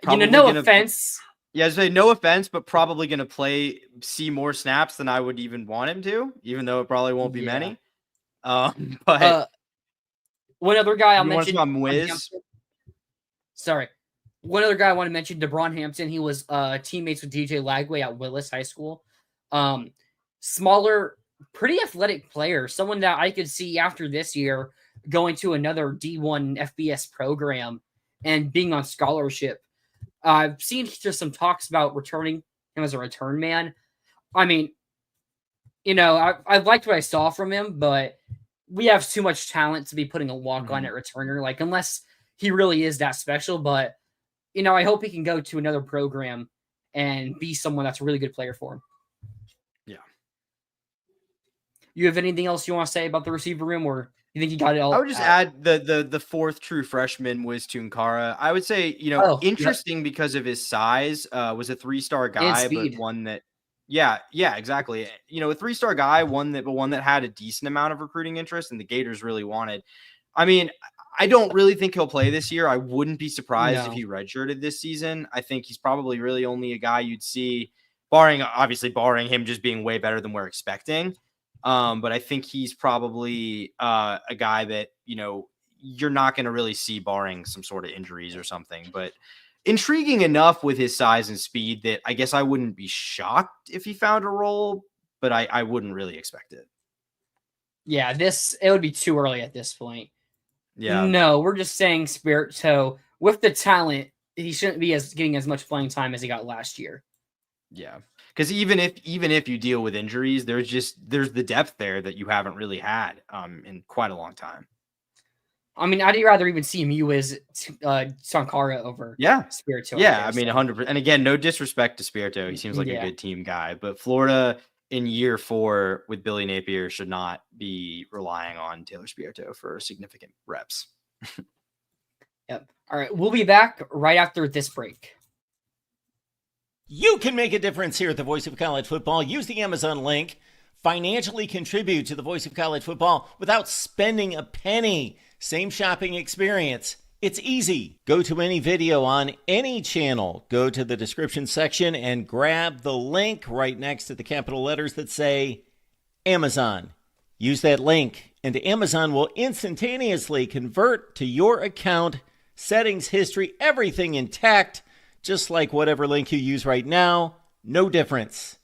offense. Yeah, I say no offense, but probably going to see more snaps than I would even want him to, even though it probably won't be many. But one other guy I'll mention. One other guy I want to mention, DeBron Hampton. He was teammates with DJ Lagway at Willis High School. Smaller, pretty athletic player. Someone that I could see after this year going to another D1 FBS program and being on scholarship. I've seen just some talks about returning him as a return man. I mean, I liked what I saw from him, but we have too much talent to be putting a walk-on at returner, like unless he really is that special. But, I hope he can go to another program and be someone that's a really good player for him. Yeah. You have anything else you want to say about the receiver room, or you think you got it all? I would just add the fourth true freshman was Tunkara. I would say, interesting because of his size, was a 3-star guy, but one that, yeah, exactly. A 3-star guy, one that had a decent amount of recruiting interest and the Gators really wanted. I mean, I don't really think he'll play this year. I wouldn't be surprised if he redshirted this season. I think he's probably really only a guy you'd see, barring him just being way better than we're expecting. But I think he's probably a guy that, you're not going to really see barring some sort of injuries or something, but intriguing enough with his size and speed that I guess I wouldn't be shocked if he found a role, but I wouldn't really expect it. Yeah, it would be too early at this point. Yeah. No, we're just saying Spirito, with the talent, he shouldn't be getting as much playing time as he got last year. Yeah. Because even if you deal with injuries, there's the depth there that you haven't really had in quite a long time. I mean, I'd rather even see him as Sankara over Spirito. Yeah, I mean, 100%. And again, no disrespect to Spirito. He seems like a good team guy. But Florida in year 4 with Billy Napier should not be relying on Taylor Spirito for significant reps. Yep. All right. We'll be back right after this break. You can make a difference here at the Voice of College Football. Use the Amazon link. Financially contribute to the Voice of College Football without spending a penny. Same shopping experience. It's easy. Go to any video on any channel. Go to the description section and grab the link right next to the capital letters that say Amazon. Use that link and Amazon will instantaneously convert to your account, settings, history, everything intact, just like whatever link you use right now. No difference.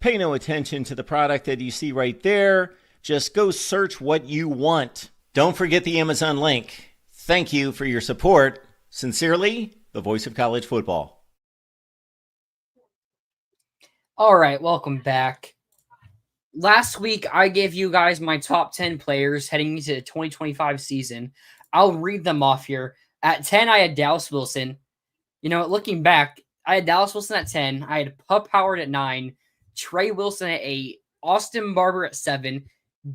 Pay no attention to the product that you see right there. Just go search what you want. Don't forget the Amazon link. Thank you for your support. Sincerely, the Voice of College Football. All right, welcome back. Last week, I gave you guys my top 10 players heading into the 2025 season. I'll read them off here. At 10, I had Dallas Wilson. Looking back, I had Dallas Wilson at 10. I had Pup Howard at 9. Trey Wilson at 8. Austin Barber at 7.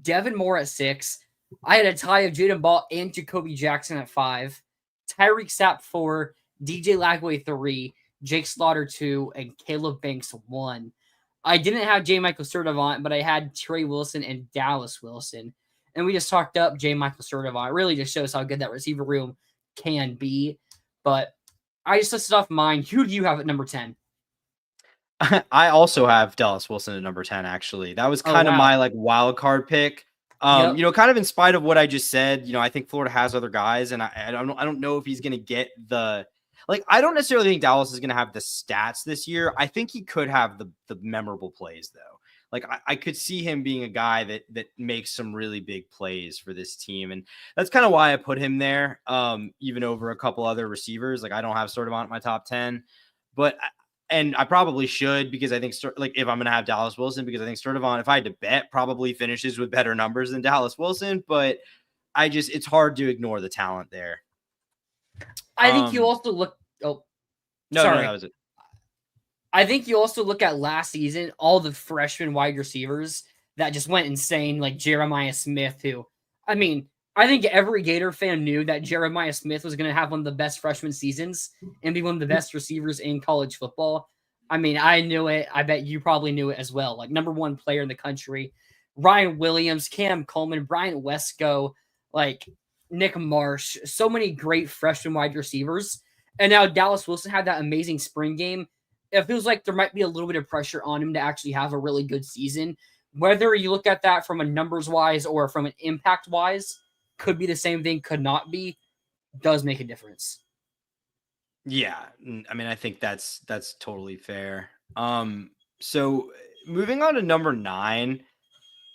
Devin Moore at 6. I had a tie of Jaden Ball and Jacoby Jackson at 5. Tyreek Sapp 4. DJ Lagway 3. Jake Slaughter 2. And Caleb Banks 1. I didn't have J. Michael Sturdivant, but I had Trey Wilson and Dallas Wilson. And we just talked up J. Michael Sturdivant. It really just shows how good that receiver room can be. But I just listed off mine. Who do you have at number 10? I also have Dallas Wilson at number 10, actually. That was kind of my wild card pick. Kind of in spite of what I just said, I think Florida has other guys, and I don't know if he's going to get the I don't necessarily think Dallas is going to have the stats this year. I think he could have the memorable plays though. I could see him being a guy that makes some really big plays for this team, and that's kind of why I put him there, even over a couple other receivers. I don't have Sturdivant in my top 10, but. And I probably should, because I think if I'm going to have Dallas Wilson, because I think Sturdivant, if I had to bet, probably finishes with better numbers than Dallas Wilson. But it's hard to ignore the talent there. I think you also look. Oh, No, that was it. I think you also look at last season, all the freshman wide receivers that just went insane, like Jeremiah Smith, who, I mean, I think every Gator fan knew that Jeremiah Smith was going to have one of the best freshman seasons and be one of the best receivers in college football. I mean, I knew it. I bet you probably knew it as well. Like, #1 player in the country. Ryan Williams, Cam Coleman, Brian Wesco, like Nick Marsh. So many great freshman wide receivers. And now Dallas Wilson had that amazing spring game. It feels like there might be a little bit of pressure on him to actually have a really good season. Whether you look at that from a numbers-wise or from an impact-wise, could be the same thing, could not be, does make a difference. Yeah, I mean, I think that's totally fair. So moving on to number 9,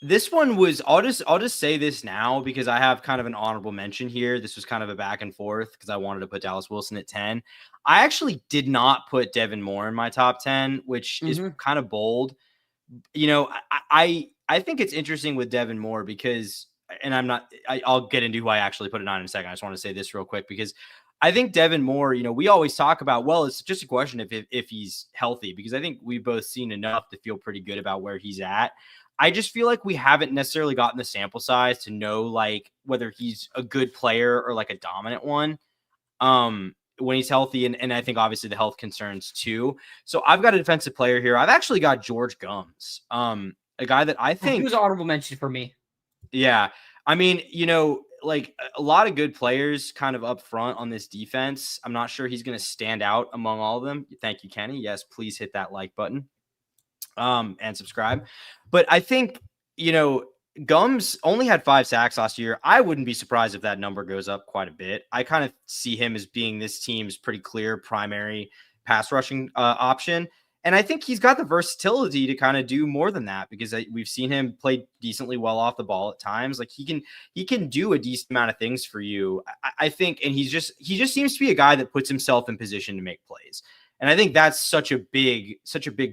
this one was, I'll just say this now because I have kind of an honorable mention here. This was kind of a back and forth because I wanted to put Dallas Wilson at 10. I actually did not put Devin Moore in my top 10, which is kind of bold. You know, I think it's interesting with Devin Moore because, and I'll get into who I actually put it on in a second. I just want to say this real quick because I think Devin Moore, you know, we always talk about, well, it's just a question if he's healthy, because I think we've both seen enough to feel pretty good about where he's at. I just feel like we haven't necessarily gotten the sample size to know like whether he's a good player or like a dominant one when he's healthy. And I think obviously the health concerns too. So I've got a defensive player here. I've actually got George Gums, a guy that I think he was an honorable mention for me. Yeah. I mean, you know, like a lot of good players kind of up front on this defense. I'm not sure he's going to stand out among all of them. Thank you, Kenny. Yes, please hit that like button and subscribe. But I think, you know, Gums only had 5 sacks last year. I wouldn't be surprised if that number goes up quite a bit. I kind of see him as being this team's pretty clear primary pass rushing option. And I think he's got the versatility to kind of do more than that because we've seen him play decently well off the ball at times. Like he can do a decent amount of things for you. I think, and he just seems to be a guy that puts himself in position to make plays. And I think that's such a big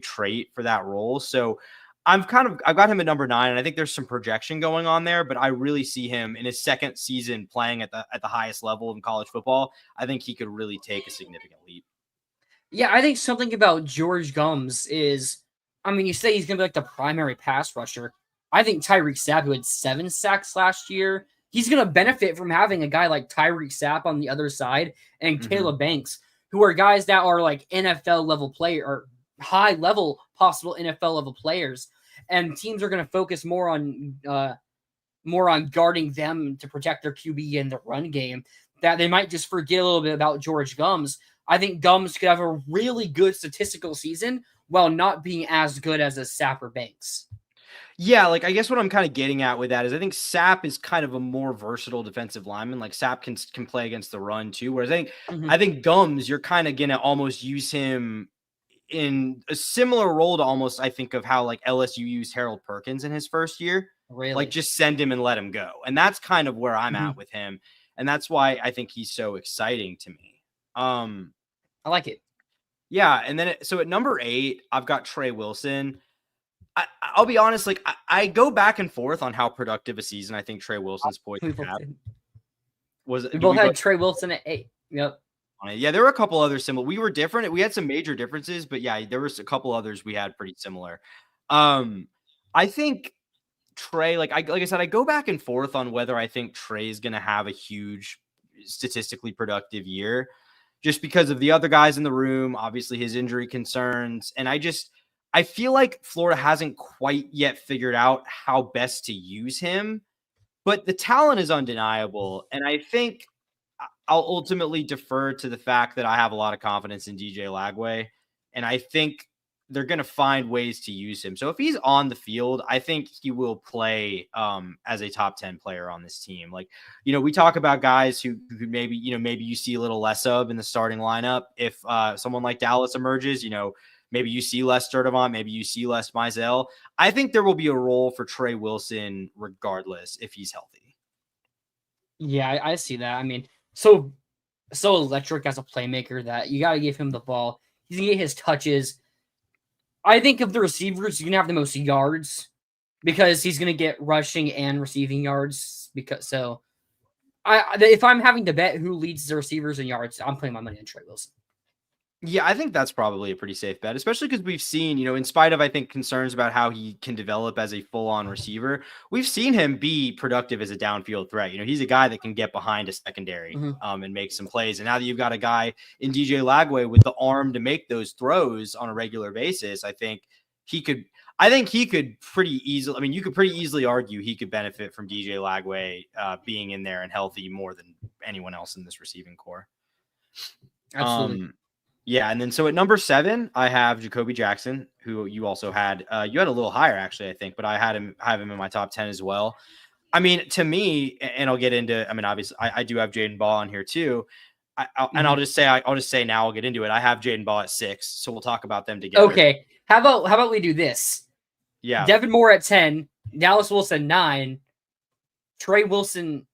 trait for that role. So I've got him at number 9, and I think there's some projection going on there, but I really see him in his second season playing at the highest level in college football. I think he could really take a significant leap. Yeah, I think something about George Gums is, I mean, you say he's going to be like the primary pass rusher. I think Tyreek Sapp, who had 7 sacks last year, he's going to benefit from having a guy like Tyreek Sapp on the other side and Caleb Banks, who are guys that are like NFL level player or high level possible NFL level players. And teams are going to focus more on guarding them to protect their QB in the run game, that they might just forget a little bit about George Gums. I think Gums could have a really good statistical season while not being as good as a Sapp or Banks. Yeah, like I guess what I'm kind of getting at with that is I think Sapp is kind of a more versatile defensive lineman. Like Sapp can play against the run too. Whereas I think Gums, you're kind of gonna almost use him in a similar role to almost, I think, of how like LSU used Harold Perkins in his first year. Really? Like just send him and let him go. And that's kind of where I'm at with him. And that's why I think he's so exciting to me. I like it. Yeah. And then so at number 8, I've got Trey Wilson. I'll be honest, like I go back and forth on how productive a season I think Trey Wilson's poised to have. We both had Trey Wilson at 8. Yep. Yeah, there were a couple others similar. We were different. We had some major differences, but yeah, there was a couple others we had pretty similar. I think Trey, like I said, I go back and forth on whether I think Trey is going to have a huge statistically productive year just because of the other guys in the room, obviously his injury concerns. And I feel like Florida hasn't quite yet figured out how best to use him, but the talent is undeniable. And I think I'll ultimately defer to the fact that I have a lot of confidence in DJ Lagway, and I think they're going to find ways to use him. So if he's on the field, I think he will play as a top 10 player on this team. Like, you know, we talk about guys who maybe you see a little less of in the starting lineup. If someone like Dallas emerges, you know, maybe you see less Sturdivant, maybe you see less Mizell. I think there will be a role for Trey Wilson regardless if he's healthy. Yeah, I see that. I mean, so electric as a playmaker that you got to give him the ball. He's going to get his touches. I think of the receivers, he's going to have the most yards because he's going to get rushing and receiving yards. If I'm having to bet who leads the receivers in yards, I'm putting my money on Trey Wilson. Yeah, I think that's probably a pretty safe bet, especially because we've seen, in spite of, I think, concerns about how he can develop as a full-on receiver, we've seen him be productive as a downfield threat. He's a guy that can get behind a secondary and make some plays. And now that you've got a guy in DJ Lagway with the arm to make those throws on a regular basis, I think he could pretty easily, you could pretty easily argue he could benefit from DJ Lagway being in there and healthy more than anyone else in this receiving core. Absolutely. Yeah, and then so at number 7, I have Jacoby Jackson, who you also had. You had a little higher, actually, I think, but I have him in my top 10 as well. To me, and I'll get into. Obviously, I do have Jaden Ball on here too. And I'll just say now I'll get into it. I have Jaden Ball at 6, so we'll talk about them together. Okay, how about we do this? Yeah, Devin Moore at 10, Dallas Wilson 9, Trey Wilson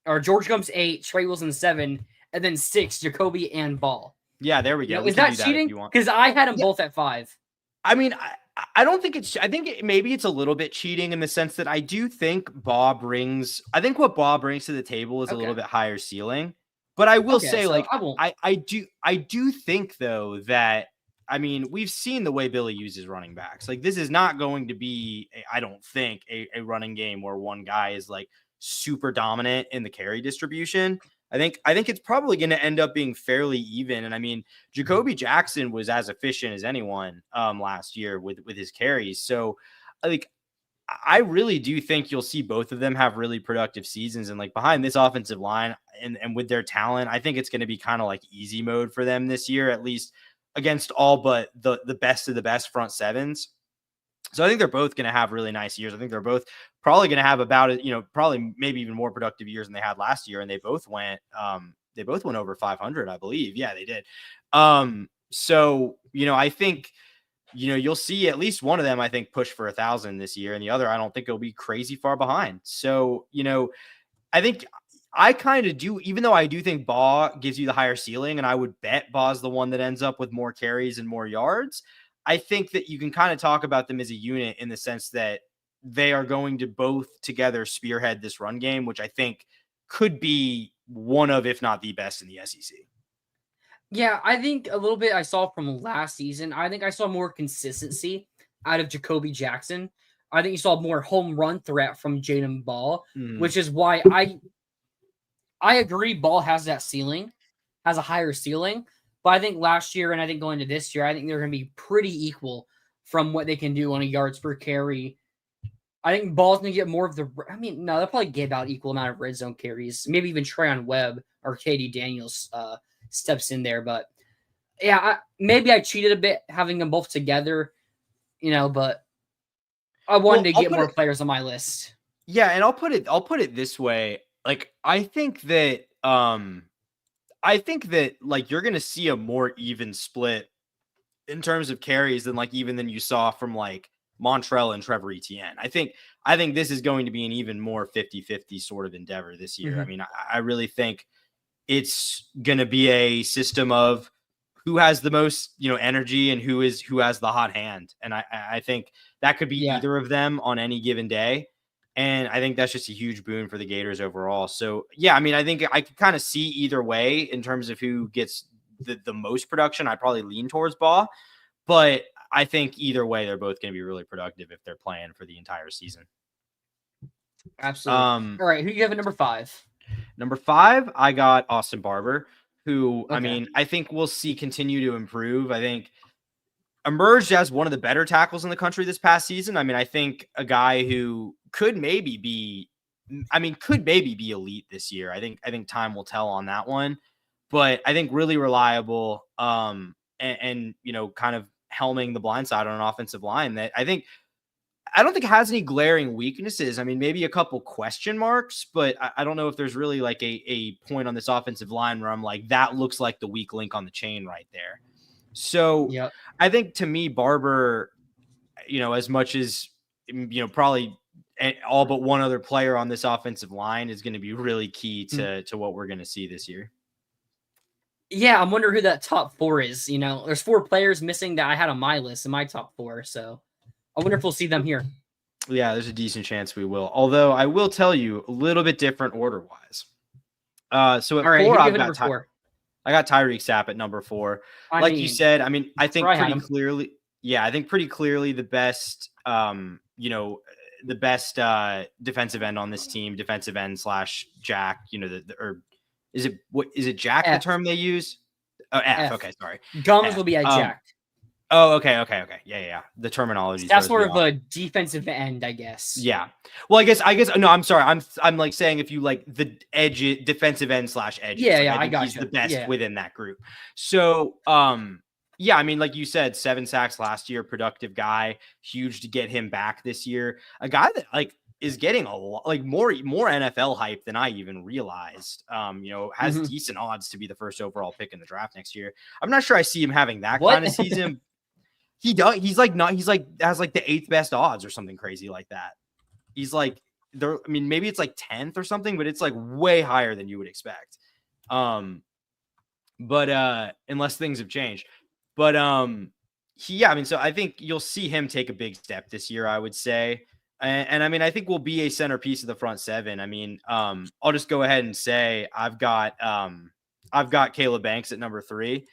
or George Gump's 8, Trey Wilson 7, and then 6, Jacoby and Ball. Yeah, there we go. Is that cheating? Because I had them both at 5. I don't think it's. I think maybe it's a little bit cheating in the sense that I do think what Ball brings to the table is a little bit higher ceiling. But I will say, I do think though that we've seen the way Billy uses running backs. Like this is not going to be, I don't think, a running game where one guy is like super dominant in the carry distribution. I think it's probably going to end up being fairly even. And Jacoby Jackson was as efficient as anyone last year with his carries. So I really do think you'll see both of them have really productive seasons. And behind this offensive line and with their talent, I think it's going to be kind of like easy mode for them this year, at least against all but the best of the best front sevens. So I think they're both going to have really nice years. I think they're both probably going to have about it, probably maybe even more productive years than they had last year. And they both went over 500, I believe. Yeah, they did. So, I think, you'll see at least one of them, I think, push for 1,000 this year. And the other, I don't think it'll be crazy far behind. So, I think I kind of do, even though I do think Baugh gives you the higher ceiling, and I would bet Baugh's the one that ends up with more carries and more yards. I think that you can kind of talk about them as a unit in the sense that they are going to both together spearhead this run game, which I think could be one of, if not the best in the SEC. Yeah, I think a little bit I saw from last season. I think I saw more consistency out of Jacoby Jackson. I think you saw more home run threat from Jaden Ball, which is why I agree Ball has that ceiling, has a higher ceiling. But I think last year and I think going to this year, I think they're going to be pretty equal from what they can do on a yards per carry. I think Ball's going to get more of the – no, they'll probably get about equal amount of red zone carries. Maybe even Treyon Webb or Katie Daniels steps in there. But, yeah, maybe I cheated a bit having them both together, but I wanted to get more players on my list. Yeah, and I'll put it this way. I think that you're going to see a more even split in terms of carries than you saw from Montrell and Trevor Etienne. I think this is going to be an even more 50-50 sort of endeavor this year. I really think it's going to be a system of who has the most, energy and who has the hot hand. And I think that could be either of them on any given day. And I think that's just a huge boon for the Gators overall. So, yeah, I think I could kind of see either way in terms of who gets the most production. I'd probably lean towards Baugh. But I think either way, they're both going to be really productive if they're playing for the entire season. Absolutely. All right, who do you have at number 5? Number 5, I got Austin Barber, who, I think we'll see continue to improve. I think emerged as one of the better tackles in the country this past season. I think a guy who could maybe be elite this year. I think time will tell on that one, but I think really reliable and kind of helming the blind side on an offensive line that I don't think has any glaring weaknesses. Maybe a couple question marks, but I don't know if there's really a point on this offensive line where I'm that looks like the weak link on the chain right there. So I think to me, Barber, as much as, probably all but one other player on this offensive line is going to be really key to what we're going to see this year. Yeah, I'm wondering who that top 4 is. There's 4 players missing that I had on my list in my top 4. So I wonder if we'll see them here. Yeah, there's a decent chance we will. Although I will tell you a little bit different order-wise. So at 4, I got Tyreek Sapp at number 4. Like you said, I mean, I think pretty clearly, the best, the best defensive end on this team, defensive end / Jack, or is it Jack F. the term they use? Oh, F. Okay, sorry. Gums will be at Jack. Oh, okay. Yeah. The terminology. That's more of a defensive end, I guess. Yeah. Well, I guess. No, I'm sorry. I'm like saying if you like the edge, defensive end / edge. Yeah, I got he's the best within that group. So, yeah, I mean, like you said, 7 sacks last year, productive guy, huge to get him back this year. A guy that like is getting a lot, like more NFL hype than I even realized. Has decent odds to be the first overall pick in the draft next year. I'm not sure I see him having that kind of season. He does. He's like has like the 8th best odds or something crazy like that. He's like there. I mean, maybe it's like 10th or something, but it's like way higher than you would expect. But unless things have changed, but I mean, so I think you'll see him take a big step this year, I would say. And I mean, I think we'll be a centerpiece of the front 7. I mean, I'll just go ahead and say I've got Caleb Banks at number 3.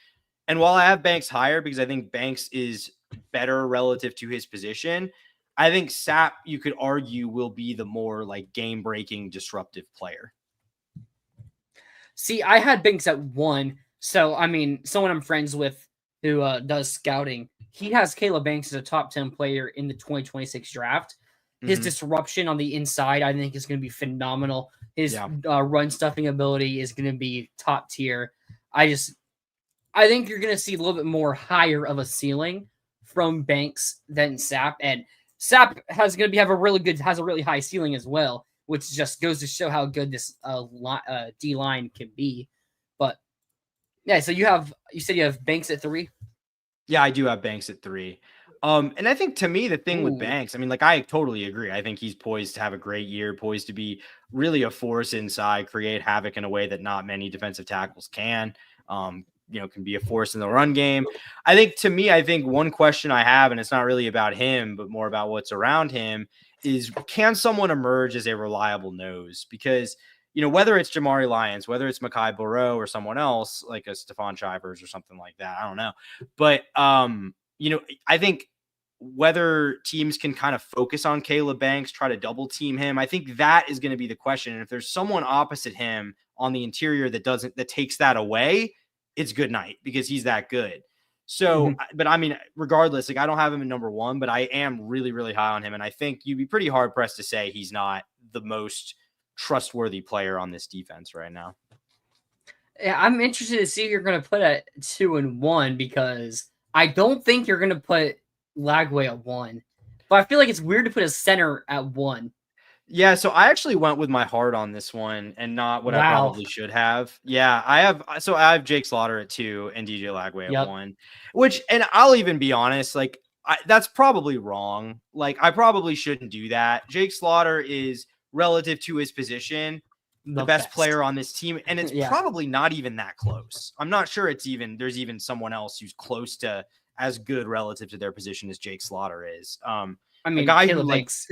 And while I have Banks higher because I think Banks is better relative to his position, I think Sapp, you could argue, will be the more like game-breaking, disruptive player. See, I had Banks at 1. So, I mean, someone I'm friends with who does scouting, he has Caleb Banks as a top 10 player in the 2026 draft. His disruption on the inside, I think, is going to be phenomenal. His run stuffing ability is going to be top tier. I think you're going to see a little bit more higher of a ceiling from Banks than Sapp, and Sapp has a really high ceiling as well, which just goes to show how good this D line can be. But yeah, so you said you have Banks at 3. Yeah, I do have Banks at 3. And I think to me, the thing with Banks, I mean, like, I totally agree. I think he's poised to have a great year, poised to be really a force inside, create havoc in a way that not many defensive tackles can. Can be a force in the run game. I think one question I have, and it's not really about him, but more about what's around him, is can someone emerge as a reliable nose? Because, whether it's Jamari Lyons, whether it's Mekhi Burrow or someone else like a Stephon Shivers or something like that, I don't know. But, I think whether teams can kind of focus on Caleb Banks, try to double team him, I think that is going to be the question. And if there's someone opposite him on the interior that takes that away, it's good night because he's that good. So, but I mean, regardless, like I don't have him in number 1, but I am really, really high on him. And I think you'd be pretty hard pressed to say he's not the most trustworthy player on this defense right now. Yeah, I'm interested to see who you're going to put at 2 and 1 because I don't think you're going to put Lagway at 1, but I feel like it's weird to put a center at 1. Yeah, so I actually went with my heart on this one and not what I probably should have. Yeah, I have Jake Slaughter at 2 and DJ Lagway at 1, and I'll even be honest, like that's probably wrong. Like I probably shouldn't do that. Jake Slaughter is relative to his position the best player on this team, and it's probably not even that close. I'm not sure there's even someone else who's close to as good relative to their position as Jake Slaughter is. I mean, a guy who likes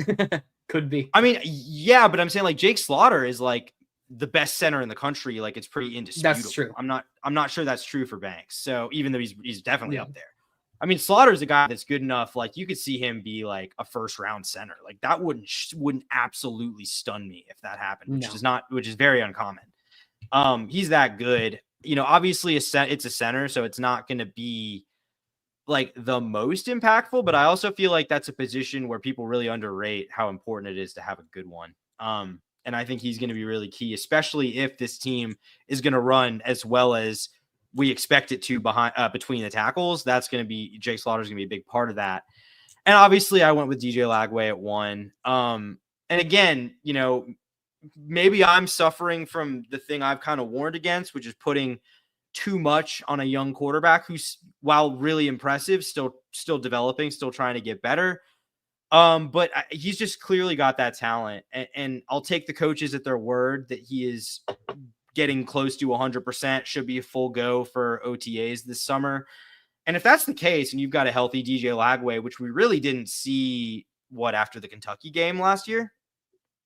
could be. I mean, yeah, but I'm saying like Jake Slaughter is like the best center in the country. Like it's pretty indisputable. That's true. I'm not sure that's true for Banks. So even though he's definitely up there. I mean, Slaughter's a guy that's good enough. Like you could see him be like a 1st round center. Like that wouldn't absolutely stun me if that happened, which is very uncommon. He's that good. Obviously it's a center, so it's not going to be like the most impactful, but I also feel like that's a position where people really underrate how important it is to have a good one. And I think he's going to be really key, especially if this team is going to run as well as we expect it to between the tackles. That's going to be Jake Slaughter's going to be a big part of that. And obviously I went with DJ Lagway at 1. And again, maybe I'm suffering from the thing I've kind of warned against, which is putting too much on a young quarterback who's, while really impressive, still developing, still trying to get better. But he's just clearly got that talent, and I'll take the coaches at their word that he is getting close to 100%, should be a full go for OTAs this summer. And if that's the case, and you've got a healthy DJ Lagway, which we really didn't see after the Kentucky game last year.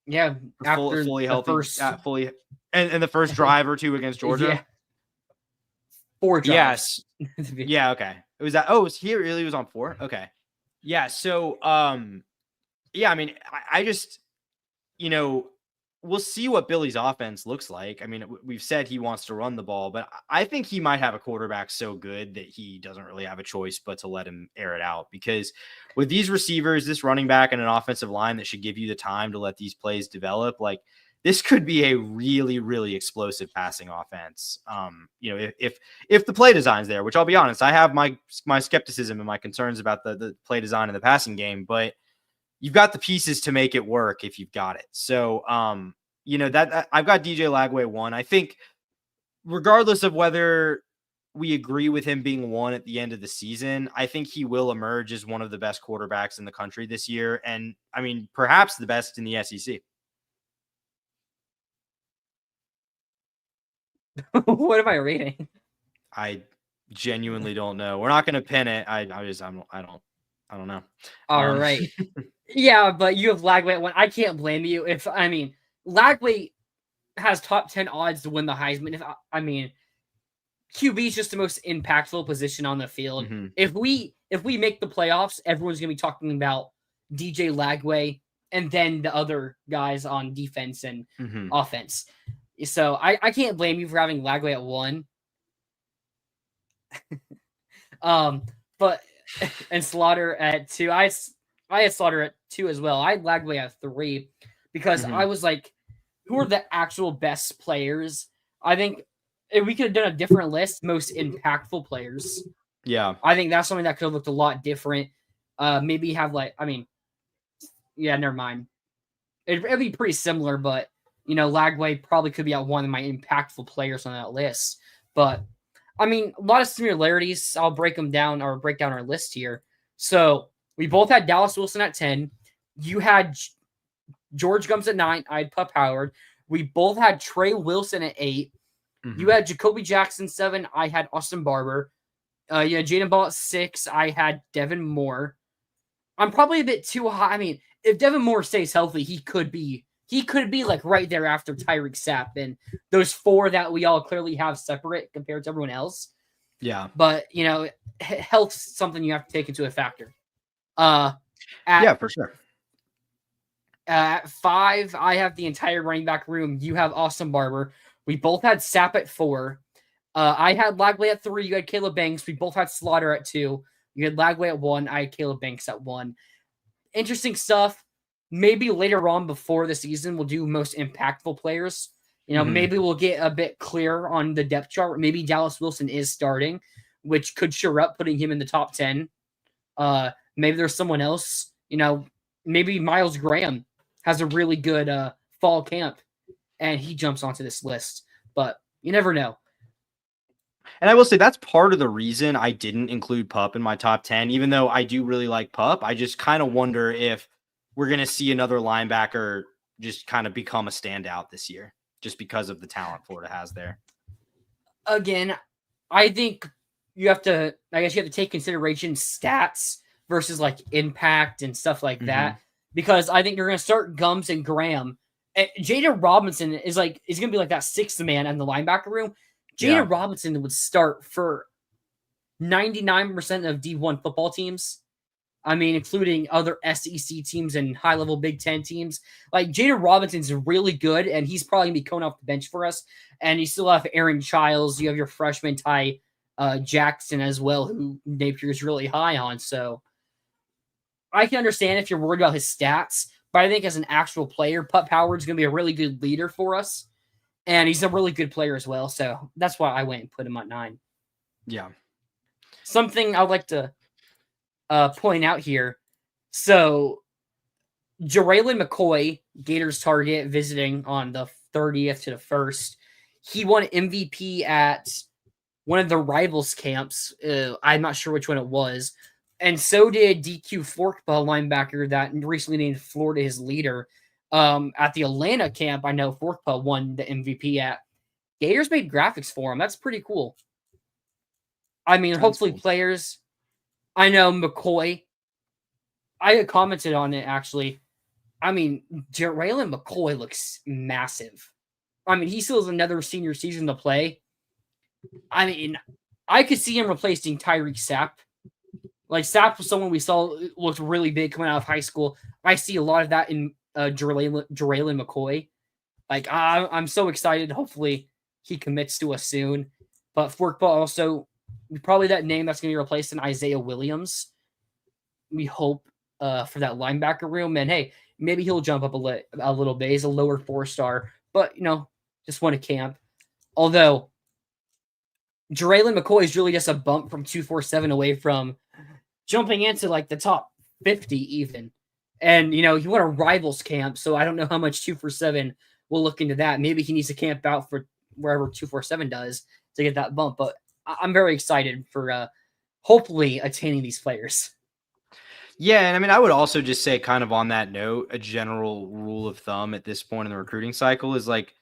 Yeah. Fully healthy, and the first drive or 2 against Georgia. 4 drives. Yes. Yeah. Okay. It was that. Oh, he really was on 4. Okay. Yeah. So, yeah, I mean, I just, we'll see what Billy's offense looks like. I mean, we've said he wants to run the ball, but I think he might have a quarterback so good that he doesn't really have a choice but to let him air it out, because with these receivers, this running back and an offensive line that should give you the time to let these plays develop, like this could be a really, really explosive passing offense. If the play design's there, which I'll be honest, I have my skepticism and my concerns about the play design in the passing game, but you've got the pieces to make it work if you've got it. So, that I've got DJ Lagway 1. I think regardless of whether we agree with him being 1 at the end of the season, I think he will emerge as one of the best quarterbacks in the country this year. And I mean, perhaps the best in the SEC. What am I rating? I genuinely don't know. We're not going to pin it. I don't know. All right. Yeah, but you have Lagway at 1. I can't blame you. Lagway has top 10 odds to win the Heisman. QB is just the most impactful position on the field. Mm-hmm. If we make the playoffs, everyone's going to be talking about DJ Lagway and then the other guys on defense and offense. So I can't blame you for having Lagway at 1. But and Slaughter at 2. I had Slaughter at 2 as well. I had Lagway at 3 because I was like, who are the actual best players? I think if we could have done a different list, most impactful players. Yeah. I think that's something that could have looked a lot different. Maybe have never mind. It'd be pretty similar, but Lagway probably could be at one of my impactful players on that list. But I mean, a lot of similarities. I'll break down our list here. So we both had Dallas Wilson at 10. You had George Gums at 9. I had Pup Howard. We both had Trey Wilson at 8. You had Jacoby Jackson 7. I had Austin Barber. You had Jaden Ball at 6. I had Devin Moore. I'm probably a bit too high. I mean, if Devin Moore stays healthy, he could be like right there after Tyreek Sapp and those 4 that we all clearly have separate compared to everyone else. Yeah. But, health's something you have to take into a factor. Yeah, for sure. At 5, I have the entire running back room. You have Austin Barber. We both had Sapp at 4. I had Lagway at 3. You had Caleb Banks. We both had Slaughter at 2. You had Lagway at 1. I had Caleb Banks at 1. Interesting stuff. Maybe later on before the season, we'll do most impactful players. Maybe we'll get a bit clearer on the depth chart. Maybe Dallas Wilson is starting, which could sure up putting him in the top 10. Maybe there's someone else. Maybe Miles Graham has a really good fall camp, and he jumps onto this list. But you never know. And I will say that's part of the reason I didn't include Pup in my top 10, even though I do really like Pup. I just kind of wonder if we're going to see another linebacker just kind of become a standout this year, just because of the talent Florida has there. Again, I think you have to take consideration stats versus like impact and stuff like that, because I think you're going to start Gums and Graham. Jaden Robinson is going to be like that 6th man in the linebacker room. Jaden Robinson would start for 99% of D1 football teams. I mean, including other SEC teams and high-level Big Ten teams. Like, Jaden Robinson's really good, and he's probably going to be coming off the bench for us. And you still have Aaron Childs. You have your freshman Ty Jackson as well, who Napier's really high on. So I can understand if you're worried about his stats, but I think as an actual player, Pup Howard's going to be a really good leader for us. And he's a really good player as well. So that's why I went and put him at 9. Yeah. Something I'd like to point out here. So Jaraylin McCoy, Gators target, visiting on the 30th to the 1st. He won MVP at one of the rivals camps. I'm not sure which one it was. And so did DQ Forkball linebacker that recently named Florida his leader. At the Atlanta camp, I know Forkball won the MVP at. Gators made graphics for him. That's pretty cool. I mean, That's hopefully cool. Players. I know McCoy. I had commented on it, actually. I mean, Jaraylin McCoy looks massive. I mean, he still has another senior season to play. I mean, I could see him replacing Tyreek Sapp. Like, Sapp was someone we saw looked really big coming out of high school. I see a lot of that in Jeraylen McCoy. Like, I'm so excited. Hopefully, he commits to us soon. But Forkball also, probably that name that's going to be replaced in Isaiah Williams. We hope for that linebacker room. And hey, maybe he'll jump up a little bit. He's a lower 4-star, but just won a camp. Although Jeraylen McCoy is really just a bump from 247 away from jumping into like the top 50 even. And he won a rivals camp, so I don't know how much 247 will look into that. Maybe he needs to camp out for wherever 247 does to get that bump. But I'm very excited for hopefully attaining these players. Yeah, and I mean, I would also just say, kind of on that note, a general rule of thumb at this point in the recruiting cycle is like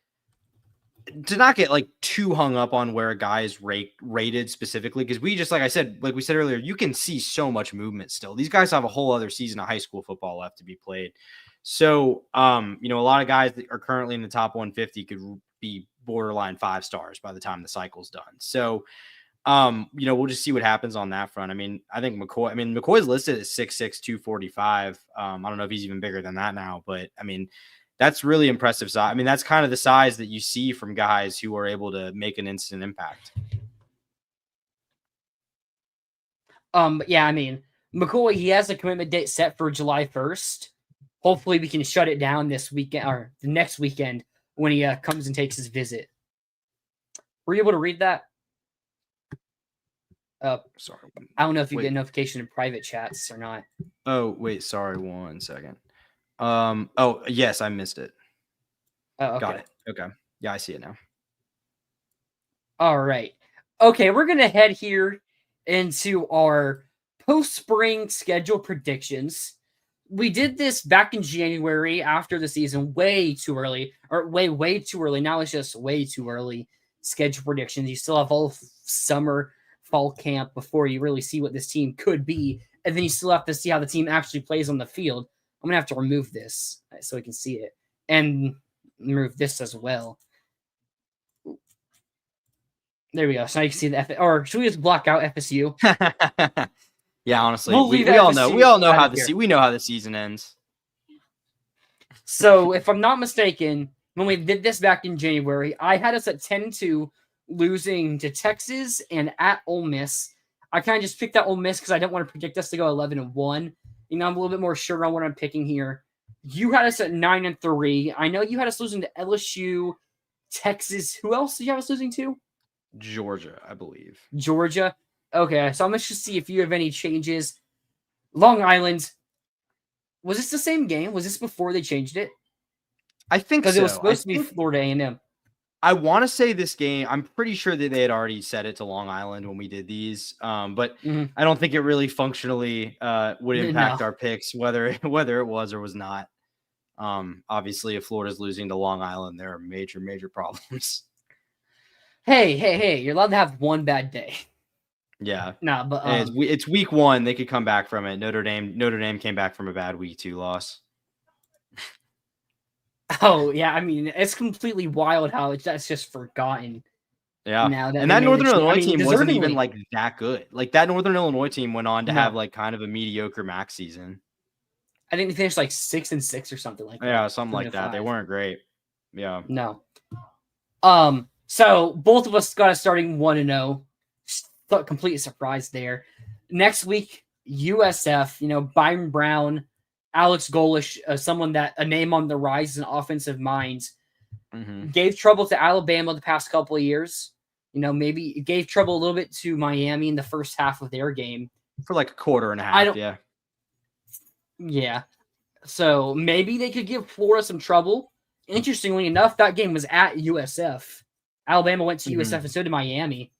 to not get like too hung up on where a guy is rated specifically, because we just, like we said earlier, you can see so much movement still. These guys have a whole other season of high school football left to be played. So, a lot of guys that are currently in the top 150 could be borderline 5 stars by the time the cycle's done. So, we'll just see what happens on that front. I mean, I think McCoy's listed at 6'6", 245. I don't know if he's even bigger than that now, but I mean, that's really impressive size. I mean, that's kind of the size that you see from guys who are able to make an instant impact. Yeah, I mean, McCoy, he has a commitment date set for July 1st. Hopefully we can shut it down this weekend or the next weekend when he comes and takes his visit. Were you able to read that? Sorry. I don't know if you get notification in private chats or not. Oh, wait, sorry. 1 second. Oh, yes, I missed it. Oh, okay. Got it. Okay. Yeah, I see it now. All right. Okay, we're going to head here into our post-spring schedule predictions. We did this back in January after the season, way too early. Way too early. Now it's just way too early schedule predictions. You still have all summer, fall camp before you really see what this team could be. And then you still have to see how the team actually plays on the field. I'm going to have to remove this so we can see it. And remove this as well. There we go. So now you can see the or should we just block out FSU? Yeah, honestly, we all know. We all know how we know how the season ends. So, if I'm not mistaken, when we did this back in January, I had us at 10-2, losing to Texas and at Ole Miss. I kind of just picked that Ole Miss because I didn't want to predict us to go 11-1. I'm a little bit more sure on what I'm picking here. You had us at 9-3. I know you had us losing to LSU, Texas. Who else did you have us losing to? Georgia, I believe. Georgia. Okay, so I'm going to just see if you have any changes. Long Island. Was this the same game? Was this before they changed it? I think so. Because it was supposed to be Florida A&M. I want to say this game, I'm pretty sure that they had already set it to Long Island when we did these. But I don't think it really functionally would impact our picks, whether it was or was not. Obviously, if Florida's losing to Long Island, there are major, major problems. Hey, you're allowed to have one bad day. Yeah. No, but it's week 1. They could come back from it. Notre Dame came back from a bad week 2 loss. Oh, yeah. I mean, it's completely wild how that's just forgotten. Yeah. Now and that Northern Illinois team wasn't even like that good. Like that Northern Illinois team went on to have like kind of a mediocre MAC season. I think they finished like 6-6 or something like that. Yeah, something like that. They weren't great. Yeah. No. So both of us got us starting 1-0. Complete surprise there. Next week, USF, Byron Brown, Alex Golish, a name on the rise in offensive minds, gave trouble to Alabama the past couple of years. Maybe gave trouble a little bit to Miami in the first half of their game. For like a quarter and a half, yeah. Yeah. So maybe they could give Florida some trouble. Interestingly enough, that game was at USF. Alabama went to USF and so did Miami.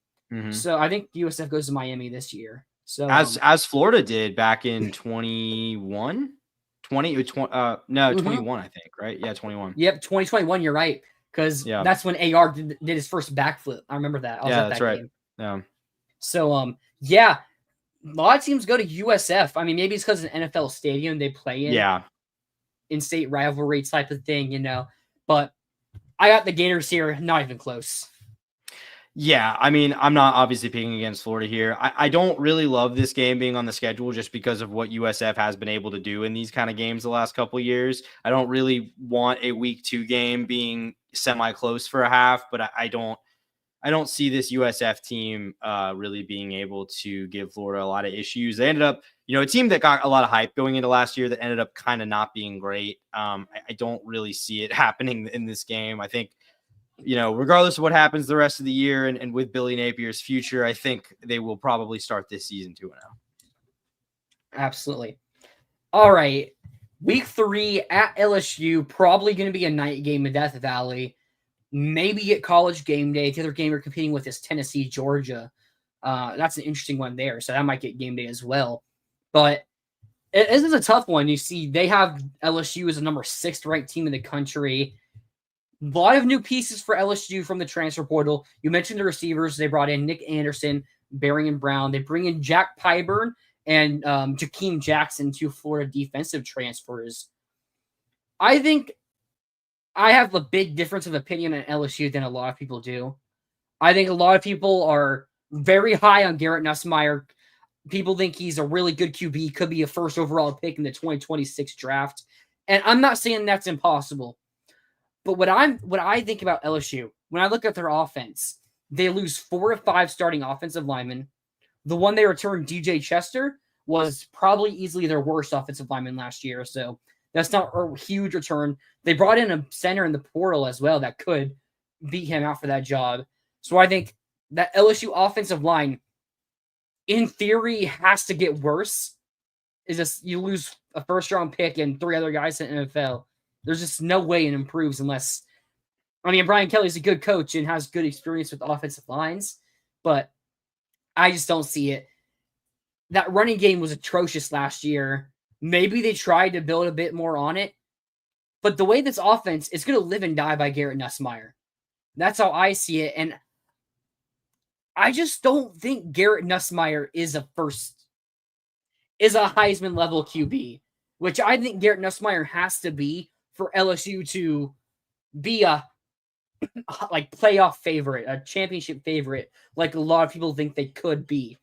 So I think USF goes to Miami this year. So as Florida did back in 21, 21, I think, right? Yeah, 21. Yep, 2021. You're right, because that's when AR did his first backflip. I remember that. I was at that right. game. Yeah. So a lot of teams go to USF. I mean, maybe it's because it's an NFL stadium they play in. Yeah. In-state rivalry type of thing, But I got the Gators here, not even close. Yeah, I mean, I'm not obviously picking against Florida here. I don't really love this game being on the schedule just because of what USF has been able to do in these kind of games the last couple of years. I don't really want a week 2 game being semi-close for a half, but I don't see this USF team really being able to give Florida a lot of issues. They ended up, a team that got a lot of hype going into last year that ended up kind of not being great. I don't really see it happening in this game. I think, regardless of what happens the rest of the year and with Billy Napier's future, I think they will probably start this season 2-0. Absolutely. All right. Week 3 at LSU, probably going to be a night game in Death Valley. Maybe at College Game Day. The other game we're competing with is Tennessee, Georgia. That's an interesting one there. So that might get game day as well. But this is a tough one. You see, they have LSU as the number 6th ranked team in the country. A lot of new pieces for LSU from the transfer portal. You mentioned the receivers. They brought in Nick Anderson, Barian Brown. They bring in Jack Pyburn and Jakeem Jackson, 2 Florida defensive transfers. I think I have a big difference of opinion on LSU than a lot of people do. I think a lot of people are very high on Garrett Nussmeier. People think he's a really good QB, could be a first overall pick in the 2026 draft. And I'm not saying that's impossible. But what I think about LSU, when I look at their offense, they lose 4 of 5 starting offensive linemen. The one they returned, DJ Chester, was probably easily their worst offensive lineman last year. So that's not a huge return. They brought in a center in the portal as well that could beat him out for that job. So I think that LSU offensive line, in theory, has to get worse. Is just you lose a first-round pick and 3 other guys in the NFL. There's just no way it improves unless, Brian Kelly's a good coach and has good experience with offensive lines, but I just don't see it. That running game was atrocious last year. Maybe they tried to build a bit more on it, but the way this offense is going to live and die by Garrett Nussmeier. That's how I see it, and I just don't think Garrett Nussmeier is a Heisman level QB, which I think Garrett Nussmeier has to be for LSU to be a playoff favorite, a championship favorite, like a lot of people think they could be.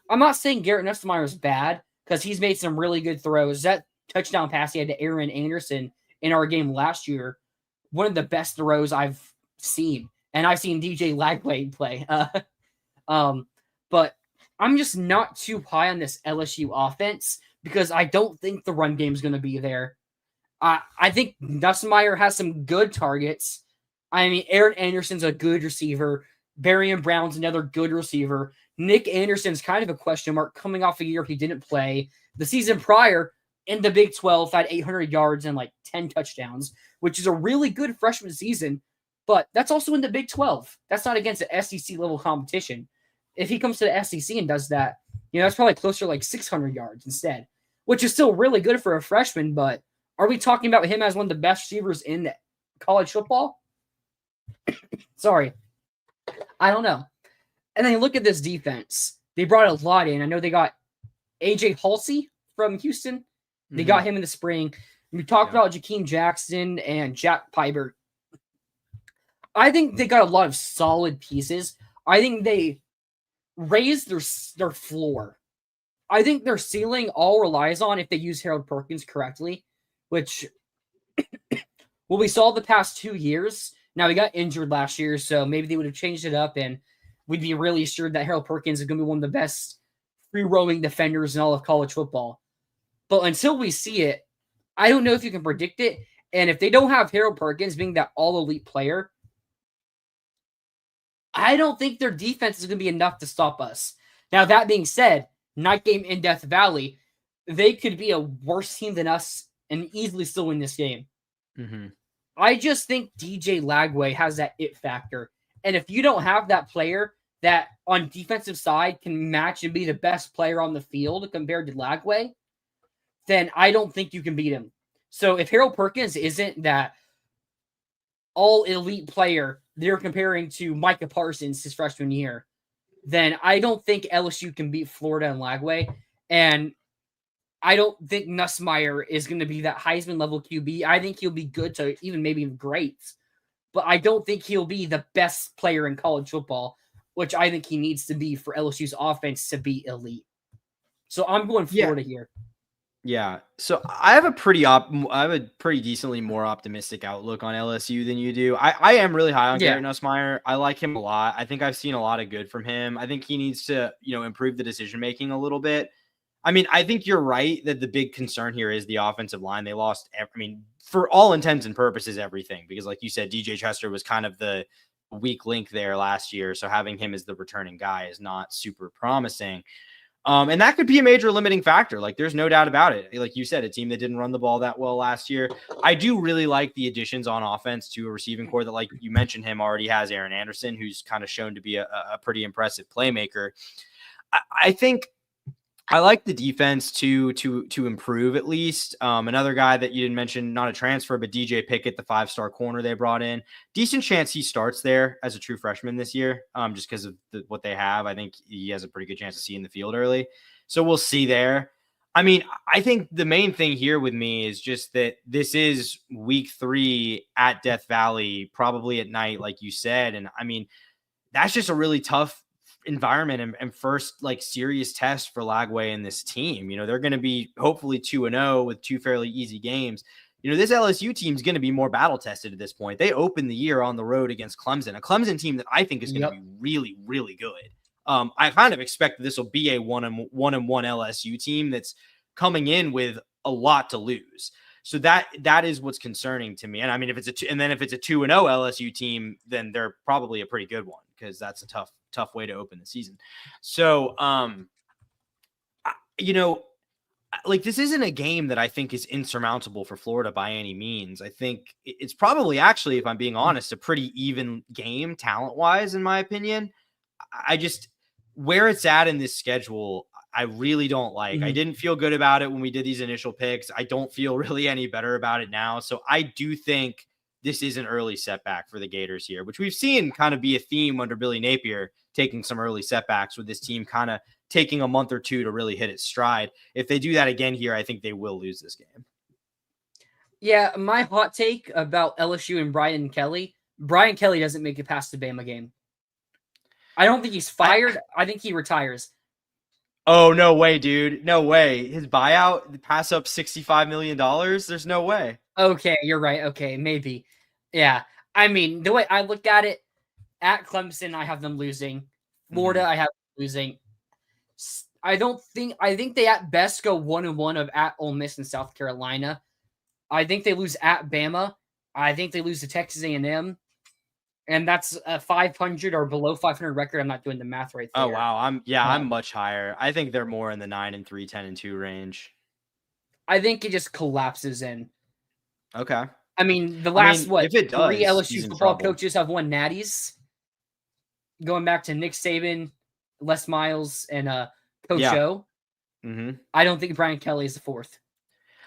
I'm not saying Garrett Nussmeier is bad because he's made some really good throws. That touchdown pass he had to Aaron Anderson in our game last year, one of the best throws I've seen. And I've seen DJ Lagway play. But I'm just not too high on this LSU offense because I don't think the run game is going to be there. I think Nussmeier has some good targets. Aaron Anderson's a good receiver. Barian Brown's another good receiver. Nick Anderson's kind of a question mark coming off a year he didn't play. The season prior in the Big 12 had 800 yards and 10 touchdowns, which is a really good freshman season. But that's also in the Big 12. That's not against the SEC level competition. If he comes to the SEC and does that, that's probably closer to 600 yards instead, which is still really good for a freshman. But are we talking about him as one of the best receivers in college football? Sorry. I don't know. And then look at this defense. They brought a lot in. I know they got AJ Halsey from Houston. They got him in the spring. We talked about Jakeem Jackson and Jack Pyburn. I think they got a lot of solid pieces. I think they raised their floor. I think their ceiling all relies on if they use Harold Perkins correctly, which we saw the past 2 years. Now, he got injured last year, so maybe they would have changed it up, and we'd be really assured that Harold Perkins is going to be one of the best free-roaming defenders in all of college football. But until we see it, I don't know if you can predict it. And if they don't have Harold Perkins being that all-elite player, I don't think their defense is going to be enough to stop us. Now, that being said, night game in Death Valley, they could be a worse team than us and easily still win this game. Mm-hmm. I just think DJ Lagway has that it factor. And if you don't have that player that on defensive side can match and be the best player on the field compared to Lagway, then I don't think you can beat him. So if Harold Perkins isn't that all-elite player they're comparing to Micah Parsons his freshman year, then I don't think LSU can beat Florida and Lagway. And I don't think Nussmeier is going to be that Heisman-level QB. I think he'll be good to even maybe great. But I don't think he'll be the best player in college football. which I think he needs to be for LSU's offense to be elite. So I'm going Florida here. Yeah. So I have a pretty decently more optimistic outlook on LSU than you do. I am really high on Garrett Nussmeier. I like him a lot. I think I've seen a lot of good from him. I think he needs to, improve the decision making a little bit. I mean, I think you're right that the big concern here is the offensive line. They lost, for all intents and purposes, everything, because like you said, DJ Chester was kind of the weak link there last year. So having him as the returning guy is not super promising. And that could be a major limiting factor. Like, there's no doubt about it. Like you said, a team that didn't run the ball that well last year. I do really like the additions on offense to a receiving core that, like you mentioned, him already has Aaron Anderson, who's kind of shown to be a pretty impressive playmaker. I think I like the defense to improve at least. Another guy that you didn't mention, not a transfer, but DJ Pickett, the 5-star corner they brought in. Decent chance he starts there as a true freshman this year, just because of what they have. I think he has a pretty good chance to see in the field early. So we'll see there. I mean, I think the main thing here with me is just that this is week 3 at Death Valley, probably at night, like you said. And I mean, that's just a really tough environment and first like serious test for Lagway and this team. They're going to be hopefully 2-0 with 2 fairly easy games. This LSU team is going to be more battle tested at this point. They opened the year on the road against Clemson, a Clemson team that I think is going to be really, really good. I kind of expect that this will be a 1-1 LSU team that's coming in with a lot to lose. So that is what's concerning to me. And I mean, if it's a 2-0 LSU team, then they're probably a pretty good one, because that's a tough way to open the season. So, like, this isn't a game that I think is insurmountable for Florida by any means. I think it's probably actually, if I'm being honest, a pretty even game talent-wise, in my opinion. I just, where it's at in this schedule, I really don't like. I didn't feel good about it when we did these initial picks. I don't feel really any better about it now. So I do think this is an early setback for the Gators here, which we've seen kind of be a theme under Billy Napier, taking some early setbacks with this team kind of taking a month or two to really hit its stride. If they do that again here, I think they will lose this game. Yeah, my hot take about LSU and Brian Kelly doesn't make it past the Bama game. I don't think he's fired. I think he retires. Oh, no way, dude. No way. His buyout, pass up $65 million? There's no way. Okay, you're right. Okay, maybe. Yeah. I mean, the way I look at it, at Clemson, I have them losing. Florida, I have them losing. I think they at best go 1-1 of at Ole Miss and South Carolina. I think they lose at Bama. I think they lose to Texas A&M. And that's a 500 or below 500 record. I'm not doing the math right there. Oh, wow. I'm much higher. I think they're more in the 9-3, 10-2 range. I think it just collapses in. Okay. I mean, the last, if it does, 3 LSU football coaches have won natties. Going back to Nick Saban, Les Miles, and Coach O. I don't think Brian Kelly is the 4th.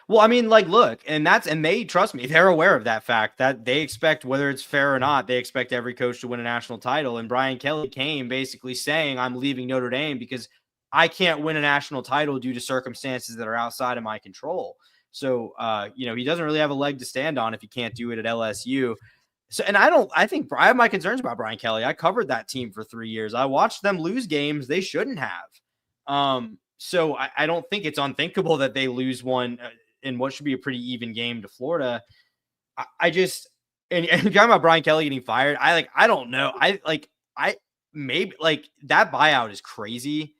Well, I mean, like, look, and they, trust me, they're aware of that fact, that they expect, whether it's fair or not, they expect every coach to win a national title. And Brian Kelly came basically saying, I'm leaving Notre Dame because I can't win a national title due to circumstances that are outside of my control. So, he doesn't really have a leg to stand on if he can't do it at LSU. So, and I think I have my concerns about Brian Kelly. I covered that team for 3 years. I watched them lose games they shouldn't have. So I don't think it's unthinkable that they lose one in what should be a pretty even game to Florida. And talking about Brian Kelly getting fired, I don't know. Maybe like that buyout is crazy,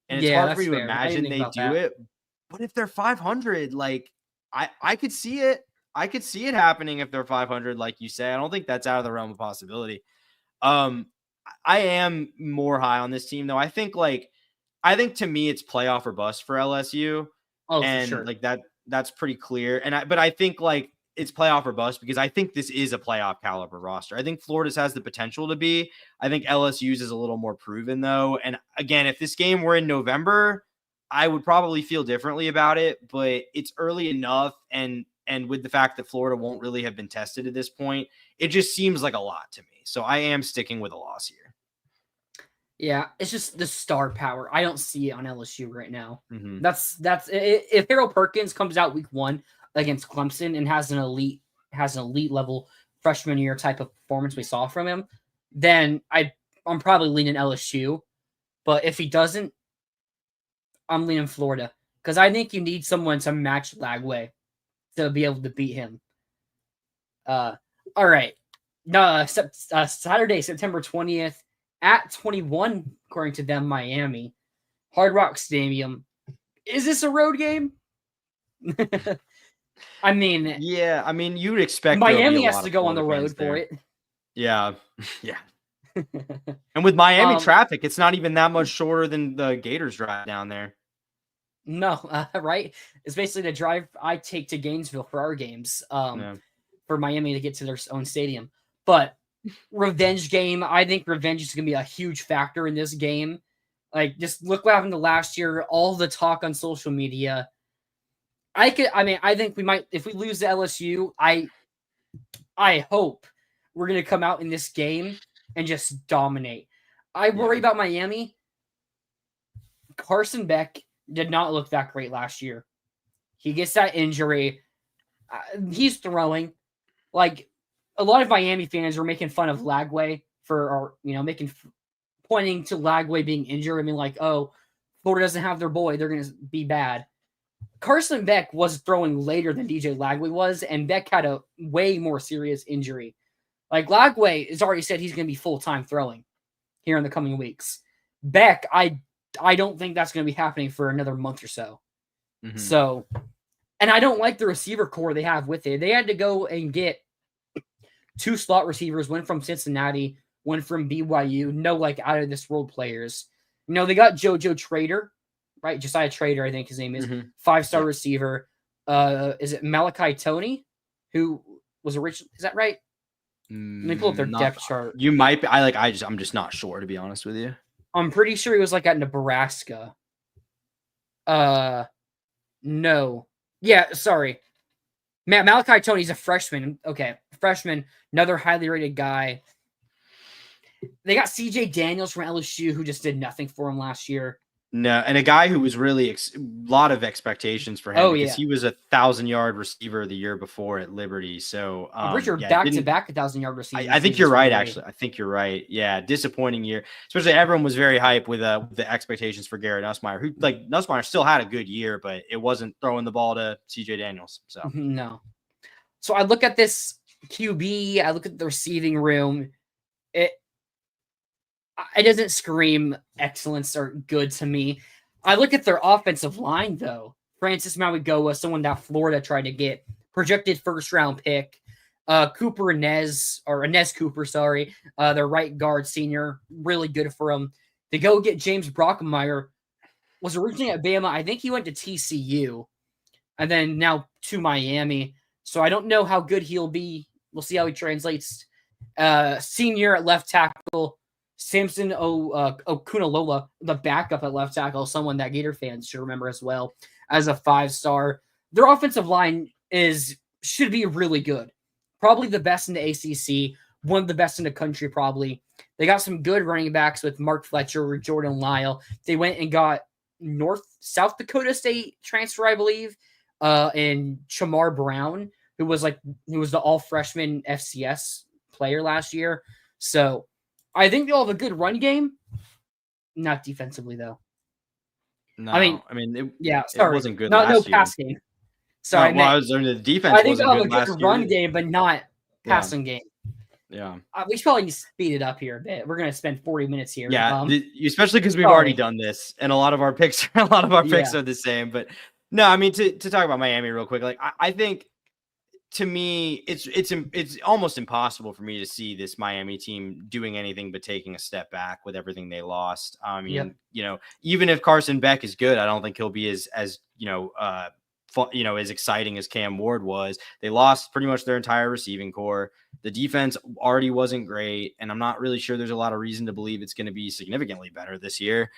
and it's hard for you to imagine they do it. But if they're 500, like I could see it. I could see it happening if they're 500, like you say. I don't think that's out of the realm of possibility. I am more high on this team, though. I think to me it's playoff or bust for LSU. Oh, and for sure. Like that's pretty clear. But I think like it's playoff or bust because I think this is a playoff caliber roster. I think Florida's has the potential to be. I think LSU's is a little more proven, though. And again, if this game were in November, I would probably feel differently about it, but it's early enough. And with the fact that Florida won't really have been tested at this point, it just seems like a lot to me. So I am sticking with a loss here. Yeah, it's just the star power. I don't see it on LSU right now. Mm-hmm. That's if Harold Perkins comes out week 1 against Clemson and has an elite level freshman year type of performance we saw from him, then I I'm probably leaning LSU, but if he doesn't, I'm leaning Florida because I think you need someone to match Lagway to be able to beat him. All right. No, Saturday, September 20th at 21, according to them, Miami. Hard Rock Stadium. Is this a road game? I mean, yeah, I mean, you would expect Miami has to go on the Florida road for it. Yeah, yeah. And with Miami traffic, it's not even that much shorter than the Gators drive down there. No, right? It's basically the drive I take to Gainesville for our games. For Miami to get to their own stadium. But revenge game, I think revenge is going to be a huge factor in this game. Like, just look what happened to last year, all the talk on social media. I think we might, if we lose to LSU, I hope we're going to come out in this game and just dominate. I worry about Miami. Carson Beck did not look that great last year. He gets that injury. He's throwing. Like, a lot of Miami fans were making fun of Lagway pointing to Lagway being injured. I mean, like, oh, Florida doesn't have their boy. They're going to be bad. Carson Beck was throwing later than DJ Lagway was, and Beck had a way more serious injury. Like, Lagway has already said he's going to be full-time throwing here in the coming weeks. Beck, I don't think that's going to be happening for another month or so. Mm-hmm. So, and I don't like the receiver core they have with it. They had to go and get 2 slot receivers, one from Cincinnati, one from BYU, no, like, out-of-this-world players. You know, they got JoJo Trader, right? Josiah Trader, I think his name is. 5-star receiver. Is it Malachi Tony, who was originally? Is that right? Let me pull up their depth chart. You might be. I'm just not sure, to be honest with you. I'm pretty sure he was like at Nebraska. No. Yeah, sorry. Malachi Tony's a freshman. Okay, freshman, another highly rated guy. They got CJ Daniels from LSU, who just did nothing for him last year. No, and a guy who was really a lot of expectations for him because he was a 1,000-yard receiver the year before at Liberty. So I'm pretty sure back-to-back 1,000-yard receivers. I think you're right, actually. I think you're right. Yeah, disappointing year. Especially everyone was very hyped with the expectations for Garrett Nussmeier, who, like, Nussmeier still had a good year, but it wasn't throwing the ball to CJ Daniels. So no. So I look at this QB, I look at the receiving room. It doesn't scream excellence or good to me. I look at their offensive line, though. Francis Mauigoa, someone that Florida tried to get, projected first-round pick. Inez Cooper, their right guard senior, really good for him. To go get James Brockemeyer, was originally at Bama. I think he went to TCU, and then now to Miami. So I don't know how good he'll be. We'll see how he translates. Senior at left tackle. Samson Okunalola, the backup at left tackle, someone that Gator fans should remember as well as a 5-star. Their offensive line should be really good. Probably the best in the ACC, one of the best in the country probably. They got some good running backs with Mark Fletcher or Jordan Lyle. They went and got South Dakota State transfer, I believe, and Chamar Brown, who was the all-freshman FCS player last year. So I think they'll have a good run game. Not defensively, though. No, it wasn't good last year. No pass game. Sorry, the defense. I think they'll have a good run game, but not passing game. Yeah. We should probably need to speed it up here a bit. We're going to spend 40 minutes here. Yeah, especially because we've already done this, and a lot of our picks are the same. But no, I mean, to talk about Miami real quick, like I think, to me, it's almost impossible for me to see this Miami team doing anything but taking a step back with everything they lost. I mean, even if Carson Beck is good, I don't think he'll be as exciting as Cam Ward was. They lost pretty much their entire receiving core. The defense already wasn't great, and I'm not really sure there's a lot of reason to believe it's going to be significantly better this year.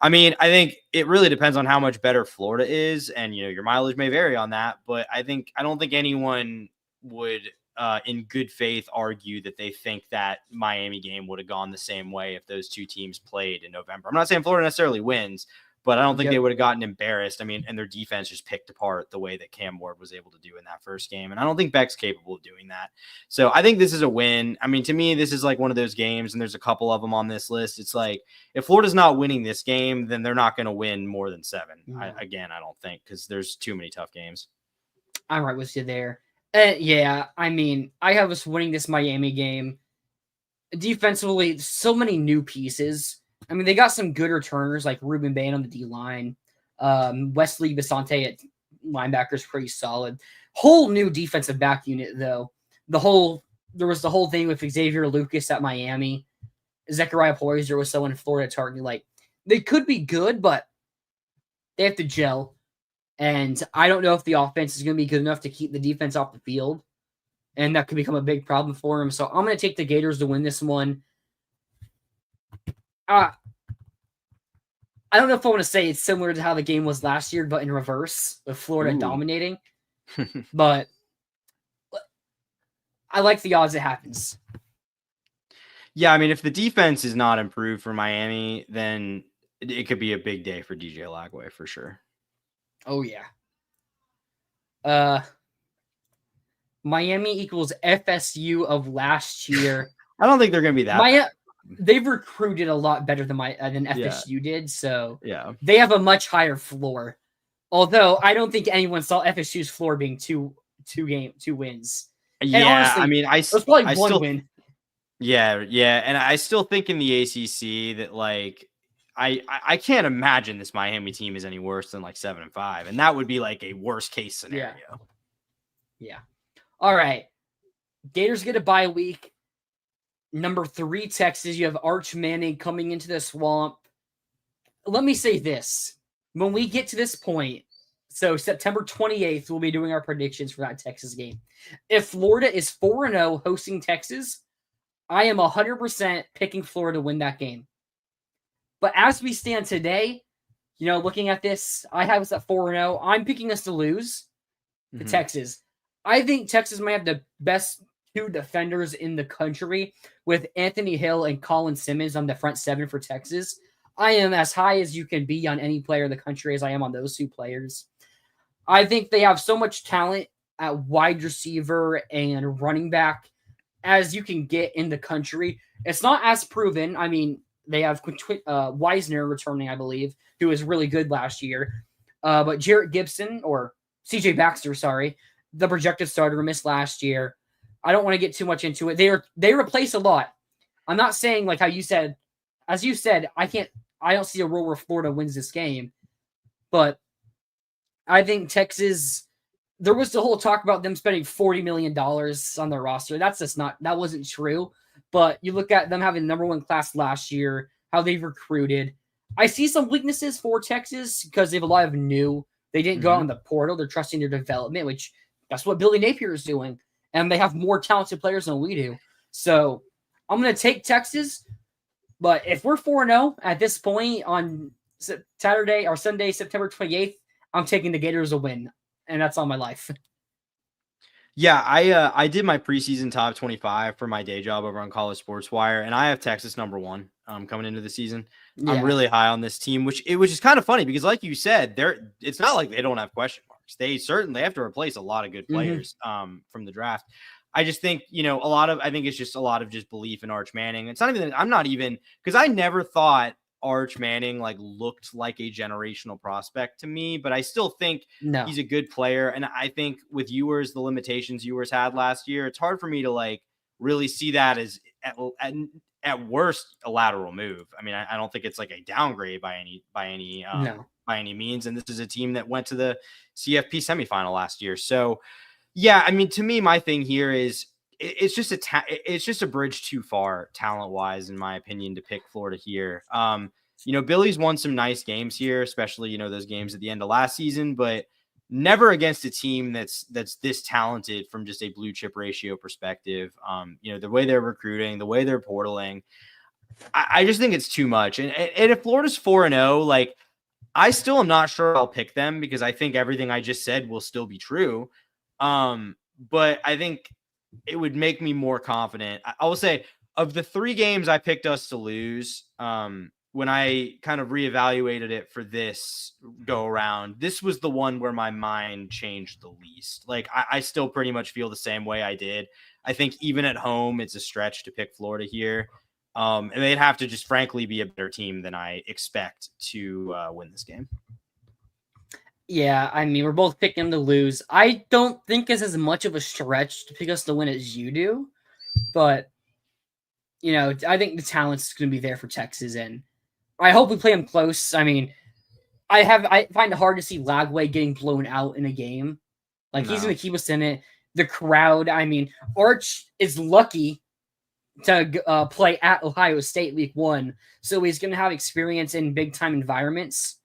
I mean, I think it really depends on how much better Florida is, and your mileage may vary on that. But I don't think anyone would, in good faith, argue that they think that Miami game would have gone the same way if those two teams played in November. I'm not saying Florida necessarily wins, but I don't think they would have gotten embarrassed. I mean, and their defense just picked apart the way that Cam Ward was able to do in that first game. And I don't think Beck's capable of doing that. So I think this is a win. I mean, to me, this is like one of those games, and there's a couple of them on this list. It's like, if Florida's not winning this game, then they're not going to win more than 7. I don't think, because there's too many tough games. I'm right with you there. Yeah, I mean, I have us winning this Miami game. Defensively, so many new pieces. I mean, they got some good returners like Ruben Bain on the D-line. Wesley Bisante at linebacker is pretty solid. Whole new defensive back unit, though. There was the whole thing with Xavier Lucas at Miami. Zechariah Poyser was someone in Florida targeting. Like, they could be good, but they have to gel. And I don't know if the offense is going to be good enough to keep the defense off the field. And that could become a big problem for him. So I'm going to take the Gators to win this one. I don't know if I want to say it's similar to how the game was last year, but in reverse, with Florida dominating. But I like the odds it happens. Yeah, I mean, if the defense is not improved for Miami, then it could be a big day for DJ Lagway for sure. Oh, yeah. Miami equals FSU of last year. I don't think they're going to be that. They've recruited a lot better than FSU did, so they have a much higher floor. Although I don't think anyone saw FSU's floor being two wins. Yeah, and honestly, I mean, it was probably one win. Yeah, and I still think in the ACC that like I can't imagine this Miami team is any worse than like 7-5, and that would be like a worst case scenario. Yeah. All right, Gators get a bye week. Number 3, Texas. You have Arch Manning coming into the swamp. Let me say this. When we get to this point, so September 28th, we'll be doing our predictions for that Texas game. If Florida is 4-0 hosting Texas, I am 100% picking Florida to win that game. But as we stand today, looking at this, I have us at 4-0. I'm picking us to lose to Texas. I think Texas might have the best 2 defenders in the country with Anthony Hill and Colin Simmons on the front 7 for Texas. I am as high as you can be on any player in the country as I am on those 2 players. I think they have so much talent at wide receiver and running back as you can get in the country. It's not as proven. I mean, they have Wisner returning, I believe, who was really good last year. But Jarrett Gibson, or CJ Baxter, the projected starter, missed last year. I don't want to get too much into it. They replace a lot. I'm not saying like how you said, as you said, I don't see a role where Florida wins this game, but I think Texas, there was the whole talk about them spending $40 million on their roster. That wasn't true, but you look at them having the number 1 class last year, how they've recruited. I see some weaknesses for Texas because they have a lot of new. They didn't go out in the portal. They're trusting their development, which that's what Billy Napier is doing. And they have more talented players than we do. So I'm going to take Texas. But if we're 4-0 at this point on Saturday or Sunday, September 28th, I'm taking the Gators to win. And that's all my life. Yeah, I did my preseason top 25 for my day job over on College Sports Wire, and I have Texas number 1 coming into the season. Yeah. I'm really high on this team, which is kind of funny because, like you said, it's not like they don't have question marks. They have to replace a lot of good players from the draft. I just think, I think it's just a lot of just belief in Arch Manning. It's not even, because I never thought Arch Manning looked like a generational prospect to me, but I still think he's a good player. And I think with Ewers, the limitations Ewers had last year, it's hard for me to really see that as at worst a lateral move. I mean, I don't think it's like a downgrade by any means. And this is a team that went to the CFP semifinal last year. So yeah, I mean, to me, my thing here is it's just a bridge too far talent wise, in my opinion, to pick Florida here. Billy's won some nice games here, especially, those games at the end of last season, but never against a team that's this talented from just a blue chip ratio perspective. The way they're recruiting, the way they're portaling, I just think it's too much. And if Florida's 4-0, I still am not sure I'll pick them because I think everything I just said will still be true. But I think it would make me more confident. I will say, of the 3 games I picked us to lose, when I kind of reevaluated it for this go around, this was the one where my mind changed the least. Like I still pretty much feel the same way I did. I think even at home, it's a stretch to pick Florida here. And they'd have to just frankly be a better team than I expect to win this game. Yeah, I mean, we're both picking them to lose. I don't think it's as much of a stretch to pick us to win as you do, but I think the talent's going to be there for Texas, and I hope we play them close. I mean, I find it hard to see Lagway getting blown out in a game. Like, he's going to keep us in it. The crowd, I mean, Arch is lucky to play at Ohio State week 1, so he's going to have experience in big-time environments.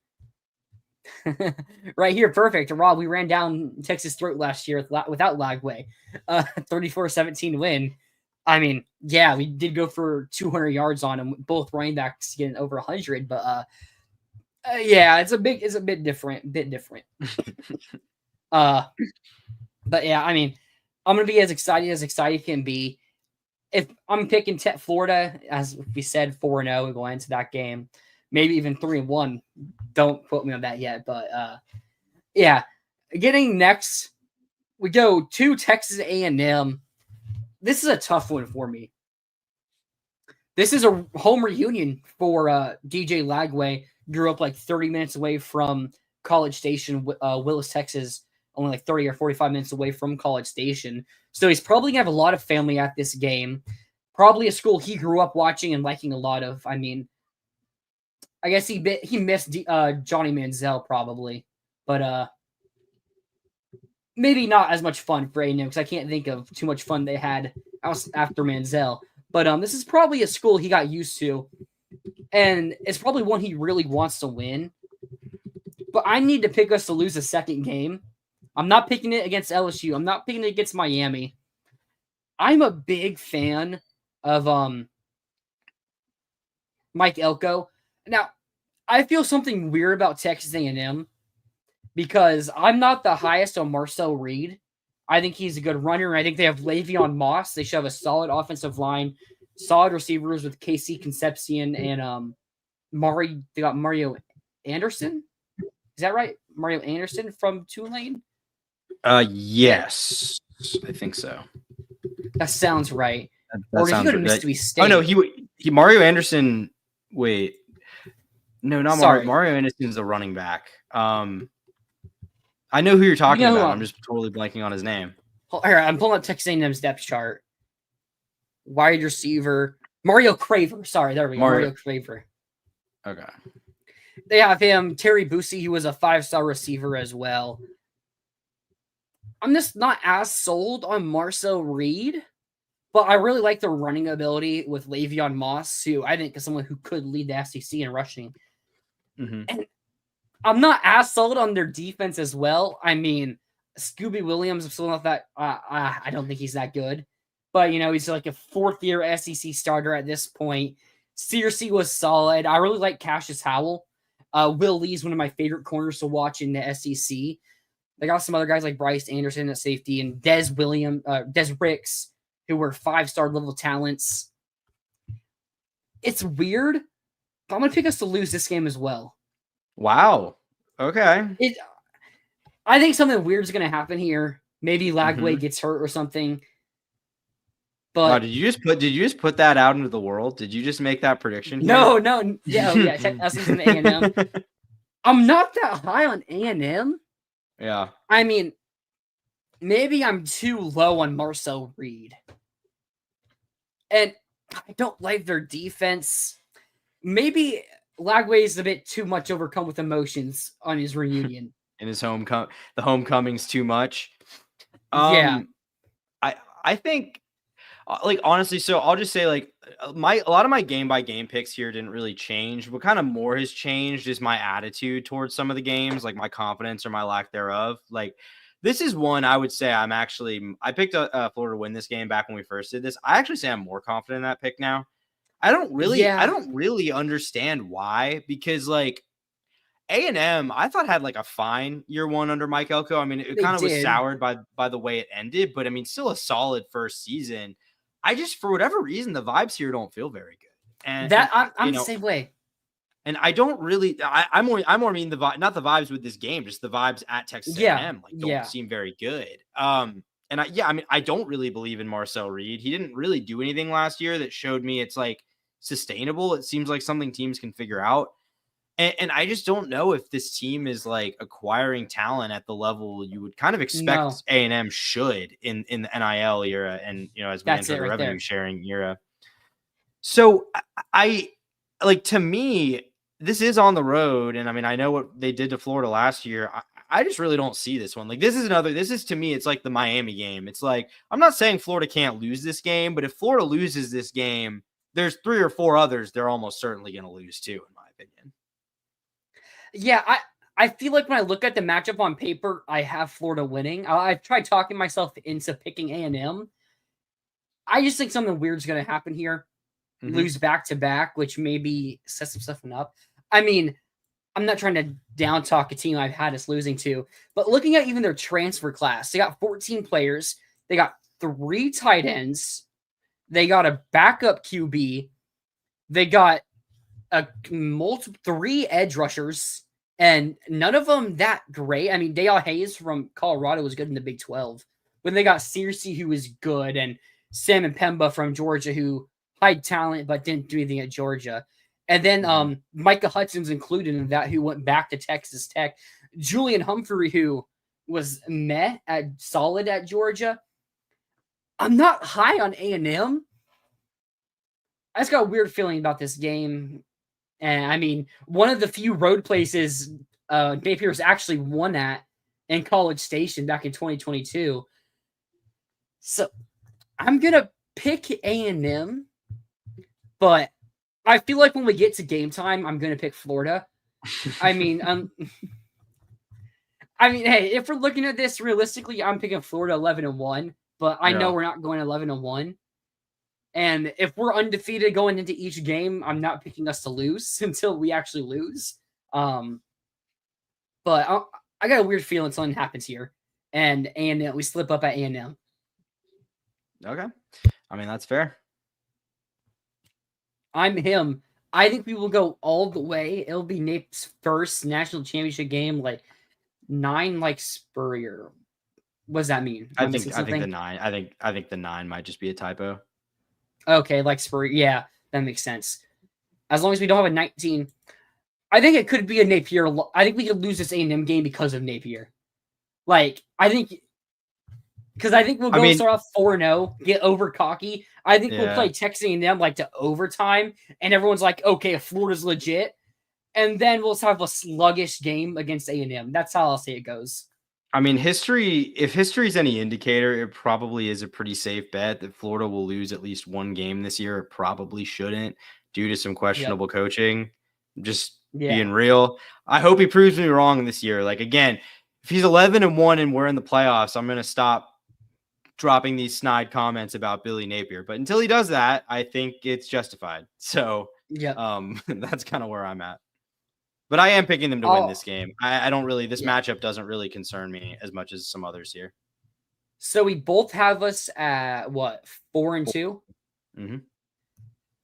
Right here, perfect. Rob, we ran down Texas' throat last year without Lagway. 34-17 win. I mean, yeah, we did go for 200 yards on him. Both running backs getting over 100, but yeah, it's a bit different. But yeah, I mean, I'm gonna be as excited can be. If I'm picking Florida, as we said, 4-0 going into that game, maybe even 3-1. Don't quote me on that yet, but yeah. Getting next, we go to Texas A&M. This is a tough one for me. This is a home reunion for DJ Lagway. Grew up like 30 minutes away from College Station, Willis, Texas, only like 30 or 45 minutes away from College Station. So he's probably going to have a lot of family at this game. Probably a school he grew up watching and liking a lot of. I mean, I guess he missed Johnny Manziel probably. But maybe not as much fun for A&M because I can't think of too much fun they had after Manziel. But this is probably a school he got used to, and it's probably one he really wants to win. But I need to pick us to lose the second game. I'm not picking it against LSU. I'm not picking it against Miami. I'm a big fan of Mike Elko. Now, I feel something weird about Texas A&M because I'm not the highest on Marcel Reed. I think he's a good runner. I think they have Le'Veon Moss. They should have a solid offensive line, solid receivers with Casey Concepcion and they got Mario Anderson. Is that right? Mario Anderson from Tulane? Yes, I think so. That sounds right. That or did he go to right. Mississippi State? Oh no, he Mario Anderson. Wait, no, not Mario. Mario Anderson's a running back. I know who you're talking about. I'm just totally blanking on his name. Here, I'm pulling up Texas A&M's depth chart. Wide receiver Mario Craver. Sorry, there we go. Mario Craver. Okay. They have him. Terry Boosie, who was a 5-star receiver as well. I'm just not as sold on Marcel Reed, but I really like the running ability with Le'Veon Moss, who I think is someone who could lead the SEC in rushing. Mm-hmm. And I'm not as sold on their defense as well. I mean, Scooby Williams, I'm still not that. I don't think he's that good, but he's like a 4th-year SEC starter at this point. Searcy was solid. I really like Cassius Howell. Will Lee's one of my favorite corners to watch in the SEC. They got some other guys like Bryce Anderson at safety and Des Ricks, who were 5-star level talents. It's weird, but I'm going to pick us to lose this game as well. Wow. Okay. I think something weird is going to happen here. Maybe Lagway gets hurt or something. But did you just put that out into the world? Did you just make that prediction here? No. Yeah, us in the A&M. I'm not that high on A&M. Yeah. I mean, maybe I'm too low on Marcel Reed. And I don't like their defense. Maybe Lagway is a bit too much overcome with emotions on his reunion. In his the homecoming's too much. Yeah. I think, like, honestly, so I'll just say, like, a lot of my game by game picks here didn't really change. What kind of more has changed is my attitude towards some of the games, like my confidence or my lack thereof. Like, this is one I would say I picked Florida to win this game back when we first did this. I actually say I'm more confident in that pick now. I don't really understand why, because like A&M, I thought had like a fine year one under Mike Elko. I mean, it kind of was soured by the way it ended, but I mean, still a solid first season. I just, for whatever reason, the vibes here don't feel very good. And that I'm the same way. And I don't really, I'm more mean the vibe, not the vibes with this game, just the vibes at Texas A&M don't seem very good. And I don't really believe in Marcel Reed. He didn't really do anything last year that showed me it's like sustainable. It seems like something teams can figure out. And I just don't know if this team is like acquiring talent at the level you would kind of expect A&M should in the NIL era. And, as we enter the revenue sharing era. So I like, to me, this is on the road. And I mean, I know what they did to Florida last year. I just really don't see this one. Like, this is to me, it's like the Miami game. It's like, I'm not saying Florida can't lose this game, but if Florida loses this game, there's 3 or 4 others they're almost certainly going to lose too, in my opinion. Yeah, I feel like when I look at the matchup on paper, I have Florida winning. I've tried talking myself into picking A&M. I just think something weird's going to happen here. Mm-hmm. Lose back-to-back, which maybe sets some stuff up. I mean, I'm not trying to down-talk a team I've had us losing to, but looking at even their transfer class, they got 14 players. They got 3 tight ends. They got a backup QB. They got 3 edge rushers, and none of them that great. I mean, Dale Hayes from Colorado was good in the Big 12. When they got Searcy, who was good, and Sam and Pemba from Georgia, who high talent but didn't do anything at Georgia. And then Micah Hudson's included in that, who went back to Texas Tech. Julian Humphrey, who was solid at Georgia. I'm not high on A&M. I just got a weird feeling about this game. And I mean, one of the few road places Napier's actually won at in College Station back in 2022. So I'm going to pick A&M, but I feel like when we get to game time, I'm going to pick Florida. I mean, hey, if we're looking at this realistically, I'm picking Florida 11-1, but I know we're not going 11-1. And if we're undefeated going into each game, I'm not picking us to lose until we actually lose. But I got a weird feeling something happens here, and we slip up at A&M. Okay, I mean, that's fair. I'm him. I think we will go all the way. It'll be Nape's first national championship game, like 9, like Spurrier. What does that mean? I think the 9. I think the 9 might just be a typo. Okay, like Spurrier. Yeah, that makes sense. As long as we don't have a 19, I think it could be a Napier. I think we could lose this A&M game because of Napier. Because I think we'll start off 4-0, get over cocky. I think we'll play Texas A&M like to overtime, and everyone's like, okay, Florida's legit. And then we'll have a sluggish game against A&M. That's how I'll say it goes. I mean, if history is any indicator, it probably is a pretty safe bet that Florida will lose at least 1 game this year. It probably shouldn't, due to some questionable coaching. Just being real. I hope he proves me wrong this year. Like, again, if he's 11-1 and we're in the playoffs, I'm going to stop dropping these snide comments about Billy Napier. But until he does that, I think it's justified. So that's kind of where I'm at. But I am picking them to win this game. I don't really, this matchup doesn't really concern me as much as some others here. So we both have us at what, 4-2? Mm-hmm.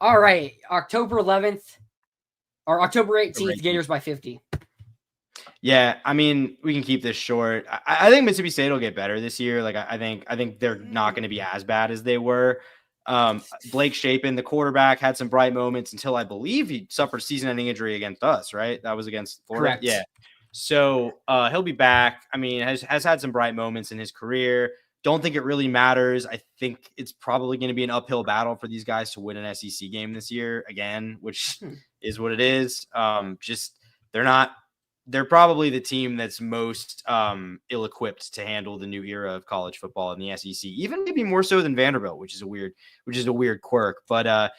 All right. October 11th or October 18th, Gators by 50. Yeah, I mean, we can keep this short. I think Mississippi State will get better this year. Like, I think they're not going to be as bad as they were. Blake Shapen, the quarterback, had some bright moments until I believe he suffered season-ending injury against us, right? That was against Florida. Correct. Yeah. So he'll be back. I mean, has had some bright moments in his career. Don't think it really matters. I think it's probably going to be an uphill battle for these guys to win an SEC game this year again, which is what it is. They're probably the team that's most ill-equipped to handle the new era of college football in the SEC, even maybe more so than Vanderbilt, which is a weird quirk. But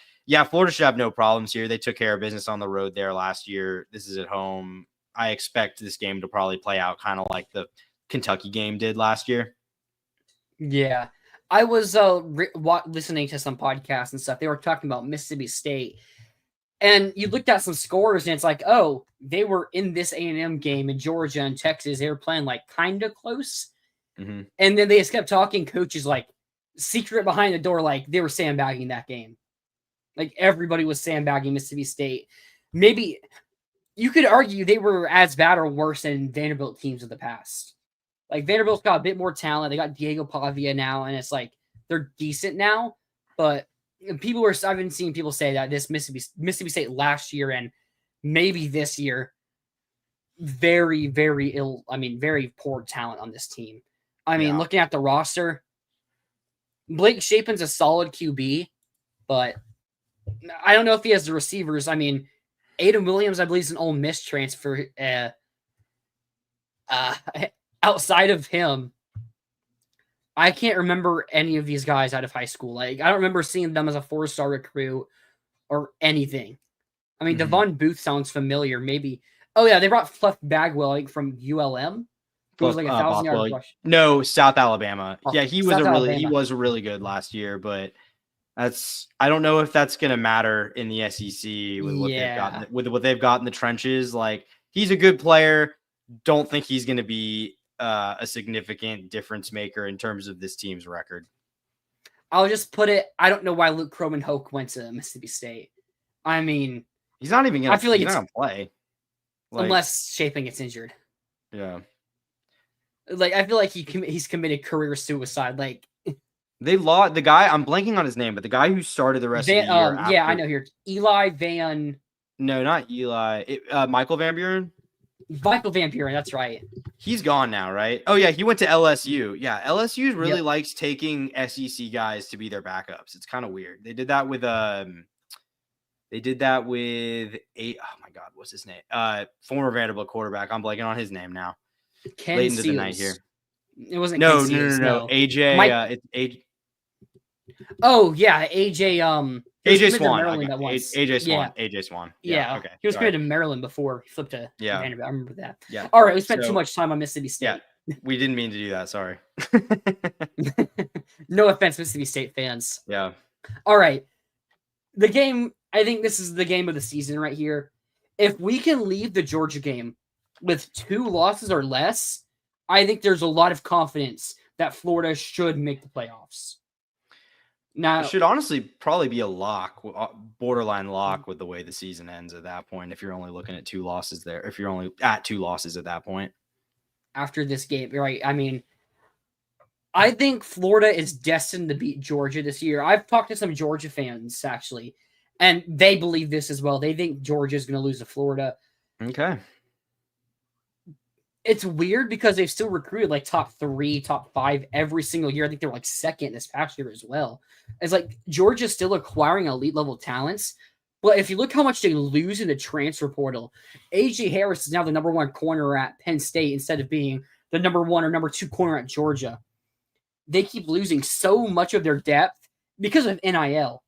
Florida should have no problems here. They took care of business on the road there last year. This is at home. I expect this game to probably play out kind of like the Kentucky game did last year. Yeah. I was listening to some podcasts and stuff. They were talking about Mississippi State. And you looked at some scores, and it's like, oh, they were in this A&M game in Georgia and Texas. They were playing like kind of close. Mm-hmm. And then they just kept talking. Coaches like secret behind the door, like they were sandbagging that game. Like everybody was sandbagging Mississippi State. Maybe you could argue they were as bad or worse than Vanderbilt teams of the past. Like Vanderbilt's got a bit more talent. They got Diego Pavia now, and it's like they're decent now. But I've been seeing people say that this Mississippi State last year and maybe this year, very, very ill. I mean, very poor talent on this team. I mean, looking at the roster, Blake Shapen's a solid QB, but I don't know if he has the receivers. I mean, Adam Williams, I believe, is an Ole Miss transfer. Outside of him, I can't remember any of these guys out of high school. Like, I don't remember seeing them as a 4-star recruit or anything. I mean, Devon Booth sounds familiar. Maybe. Oh yeah, they brought Fluff Bagwell from ULM. Who was like 1,000-yard rush. No, South Alabama. Oh, yeah, he was really good last year, but I don't know if that's gonna matter in the SEC with what they've got in the trenches. Like, he's a good player. Don't think he's gonna be a significant difference maker in terms of this team's record. I'll just put it. I don't know why Luke Croman-Hoke went to Mississippi State. I mean, he's not even gonna. I feel like he's not gonna play unless Shapen gets injured. Yeah. Like, I feel like he's committed career suicide. Like, they lost the guy. I'm blanking on his name, but the guy who started the rest of the year. Yeah, I know here. Eli Van. No, not Eli. Michael Van Buren. Michael Van Buren. That's right. He's gone now, right? Oh yeah, he went to LSU. Yeah, LSU really likes taking SEC guys to be their backups. It's kind of weird. They did that with oh my God, what's his name? Former Vanderbilt quarterback. I'm blanking on his name now. Late into the night here. It wasn't. No. AJ. It's AJ. Oh yeah, AJ. AJ Swan. AJ Swan. Yeah. AJ Swan. Yeah. Okay. He was committed to Maryland before he flipped to Vanderbilt. I remember that. Yeah. All right. We spent too much time on Mississippi State. Yeah. We didn't mean to do that. Sorry. No offense, Mississippi State fans. Yeah. All right. The game. I think this is the game of the season right here. If we can leave the Georgia game with 2 losses or less, I think there's a lot of confidence that Florida should make the playoffs. Now, it should honestly probably be a lock, borderline lock with the way the season ends at that point. If you're only looking at 2 losses there, if you're only at 2 losses at that point. After this game, right? I mean, I think Florida is destined to beat Georgia this year. I've talked to some Georgia fans, actually, and they believe this as well. They think Georgia is going to lose to Florida. Okay. It's weird because they've still recruited like top 3, top 5 every single year. I think they're like second this past year as well. It's like Georgia's still acquiring elite level talents. But if you look how much they lose in the transfer portal, A.J. Harris is now the number 1 corner at Penn State instead of being the number 1 or number 2 corner at Georgia. They keep losing so much of their depth because of NIL.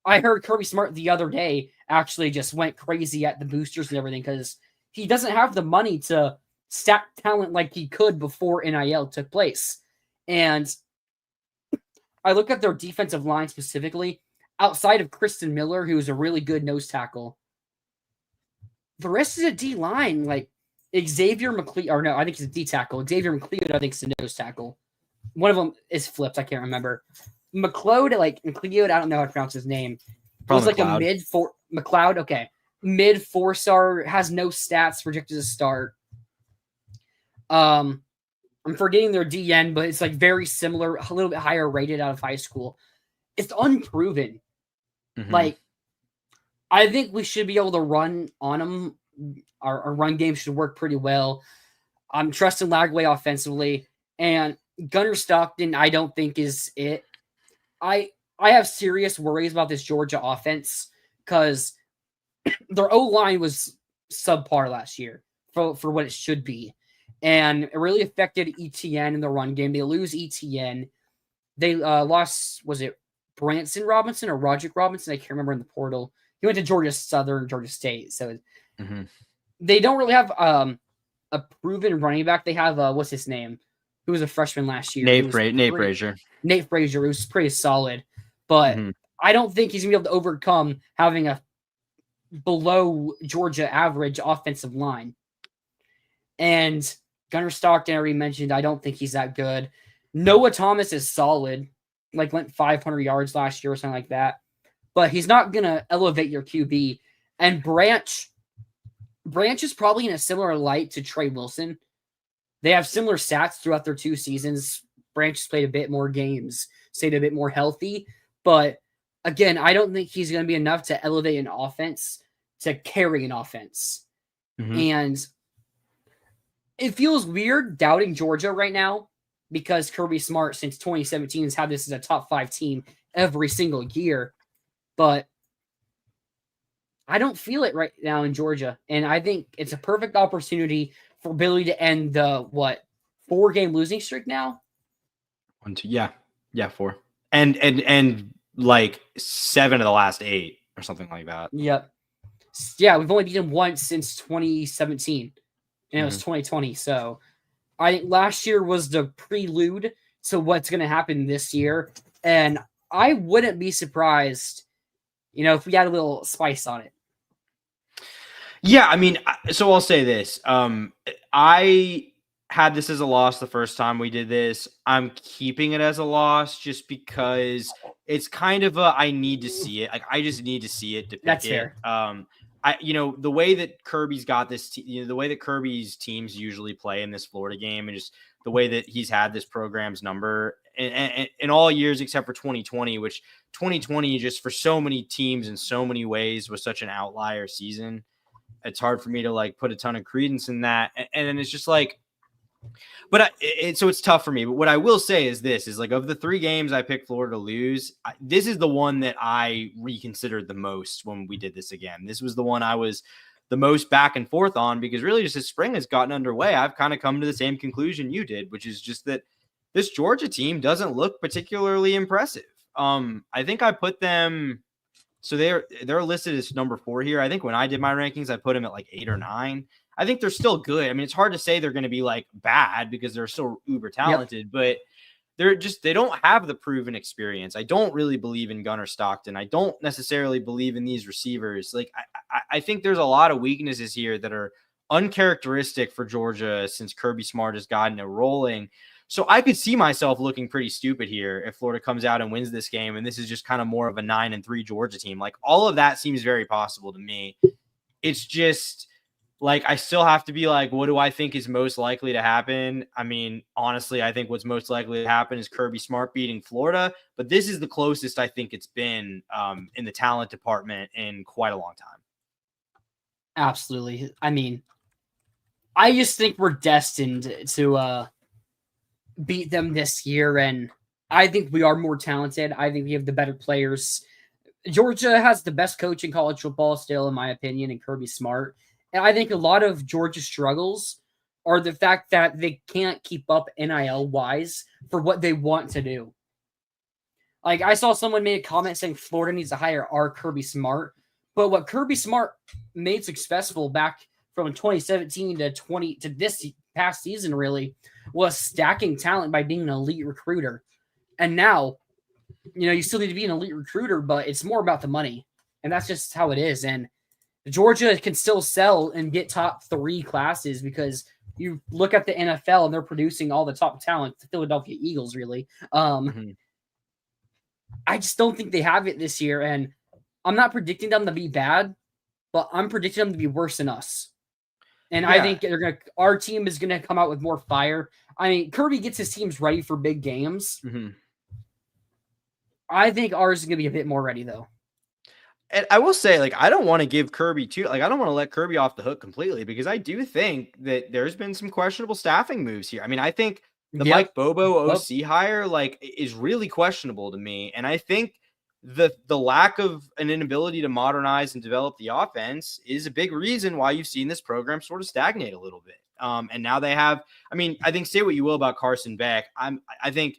I heard Kirby Smart the other day actually just went crazy at the boosters and everything because he doesn't have the money to stack talent like he could before NIL took place. And I look at their defensive line specifically, outside of Kristen Miller, who is a really good nose tackle. The rest of the D line, like Xavier McLeod, or no, I think he's a D tackle. Xavier McLeod, I think, is a nose tackle. One of them is flipped. I can't remember. McLeod, I don't know how to pronounce his name. Probably was like a McLeod. Okay. Mid 4-star, has no stats, projected to start. I'm forgetting their DN, but it's like very similar, a little bit higher rated out of high school. It's unproven. Mm-hmm. Like, I think we should be able to run on them. Our run game should work pretty well. I'm trusting Lagway offensively, and Gunnar Stockton, I don't think is it. I have serious worries about this Georgia offense because their O-line was subpar last year for what it should be. And it really affected ETN in the run game. They lose ETN. They lost, was it Branson Robinson or Roderick Robinson? I can't remember in the portal. He went to Georgia Southern, Georgia State. So they don't really have a proven running back. They have, what's his name? Who was a freshman last year? Nate Frazier. Nate Frazier, who was pretty solid. But I don't think he's going to be able to overcome having a below Georgia average offensive line. And Gunnar Stockton, I already mentioned, I don't think he's that good. Noah Thomas is solid, went 500 yards last year or something like that. But he's not going to elevate your QB. And Branch, Branch is probably in a similar light to Trey Wilson. They have similar stats throughout their 2 seasons. Branch has played a bit more games, stayed a bit more healthy. But again, I don't think he's going to be enough to elevate an offense, to carry an offense. Mm-hmm. And it feels weird doubting Georgia right now because Kirby Smart, since 2017, has had this as a top 5 team every single year. But I don't feel it right now in Georgia. And I think it's a perfect opportunity for Billy to end the, 4-game losing streak now? 1, 2, yeah, 4. And like 7 of the last 8 or something like that. Yep. Yeah, we've only beaten once since 2017, and it was 2020. So I think last year was the prelude to what's going to happen this year. And I wouldn't be surprised, if we had a little spice on it. Yeah, I mean, so I'll say this. I had this as a loss the first time we did this. I'm keeping it as a loss just because it's kind of I need to see it. Like, I just need to see it to pick That's it. fair. The way that Kirby's got this, the way that Kirby's teams usually play in this Florida game, and just the way that he's had this program's number in all years except for 2020, which 2020 just for so many teams in so many ways was such an outlier season. It's hard for me to like put a ton of credence in that. And then it's just like, so it's tough for me. But what I will say is this is like, of the 3 games I picked Florida to lose, this is the one that I reconsidered the most when we did this again. This was the one I was the most back and forth on, because really just as spring has gotten underway, I've kind of come to the same conclusion you did, which is just that this Georgia team doesn't look particularly impressive. I think I put them, so they're listed as number 4 here. I think when I did my rankings, I put them at like 8 or 9. I think they're still good. I mean, it's hard to say they're going to be like bad because they're so uber talented, but they don't have the proven experience. I don't really believe in Gunnar Stockton. I don't necessarily believe in these receivers. Like, I think there's a lot of weaknesses here that are uncharacteristic for Georgia since Kirby Smart has gotten it rolling. So I could see myself looking pretty stupid here if Florida comes out and wins this game, and this is just kind of more of a 9-3 Georgia team. Like, all of that seems very possible to me. It's just like, I still have to be like, what do I think is most likely to happen? I mean, honestly, I think what's most likely to happen is Kirby Smart beating Florida, but this is the closest I think it's been in the talent department in quite a long time. Absolutely. I mean, I just think we're destined to beat them this year, and I think we are more talented. I think we have the better players. Georgia has the best coach in college football still, in my opinion, and Kirby Smart. And I think a lot of Georgia's struggles are the fact that they can't keep up NIL-wise for what they want to do. Like, I saw someone made a comment saying Florida needs to hire our Kirby Smart, but what Kirby Smart made successful back from 2017 to this past season really was stacking talent by being an elite recruiter. And now, you still need to be an elite recruiter, but it's more about the money. And that's just how it is. And Georgia can still sell and get top 3 classes because you look at the NFL and they're producing all the top talent, the Philadelphia Eagles, really. I just don't think they have it this year. And I'm not predicting them to be bad, but I'm predicting them to be worse than us. And I think our team is going to come out with more fire. I mean, Kirby gets his teams ready for big games. I think ours is going to be a bit more ready, though. And I will say, like, I don't want to give Kirby I don't want to let Kirby off the hook completely, because I do think that there's been some questionable staffing moves here. I mean, I think the Mike Bobo OC hire, like, is really questionable to me. And I think the lack of an inability to modernize and develop the offense is a big reason why you've seen this program sort of stagnate a little bit. And now they have, I mean, I think say what you will about Carson Beck. I think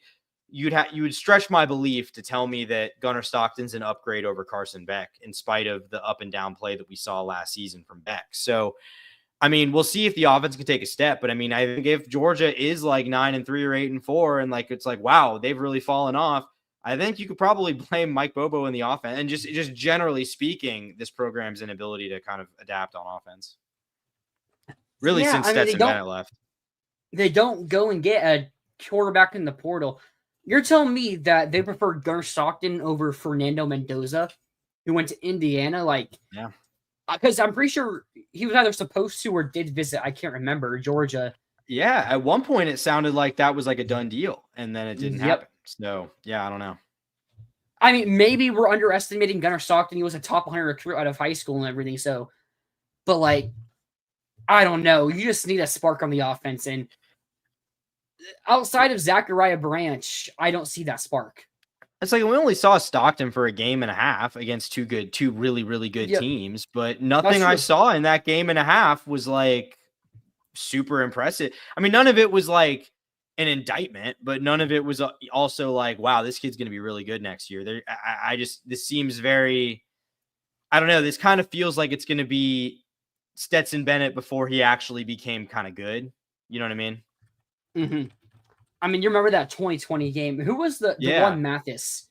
you would stretch my belief to tell me that Gunnar Stockton's an upgrade over Carson Beck in spite of the up and down play that we saw last season from Beck. So, I mean, we'll see if the offense can take a step, but I mean, I think if Georgia is like 9-3 or 8-4, and like, it's like, wow, they've really fallen off, I think you could probably blame Mike Bobo in the offense. And just generally speaking, this program's inability to kind of adapt on offense. Really, since Stetson Bennett left. They don't go and get a quarterback in the portal. You're telling me that they prefer Gunnar Stockton over Fernando Mendoza, who went to Indiana? Like, yeah. Because I'm pretty sure he was either supposed to or did visit. I can't remember Georgia. Yeah, at one point it sounded like that was like a done deal, and then it didn't happen. Yep. So yeah, I don't know. I mean, maybe we're underestimating Gunnar Stockton. He was a top 100 recruit out of high school and everything. So, but like, I don't know. You just need a spark on the offense, and outside of Zachariah Branch, I don't see that spark. It's like we only saw Stockton for a game and a half against two really, really good teams, but nothing I saw in that game and a half was like super impressive. I mean, none of it was like an indictment, but none of it was also like, wow, this kid's going to be really good next year. This seems very, I don't know. This kind of feels like it's going to be Stetson Bennett before he actually became kind of good. You know what I mean? Mm-hmm. I mean, you remember that 2020 game? Who was the one Mathis?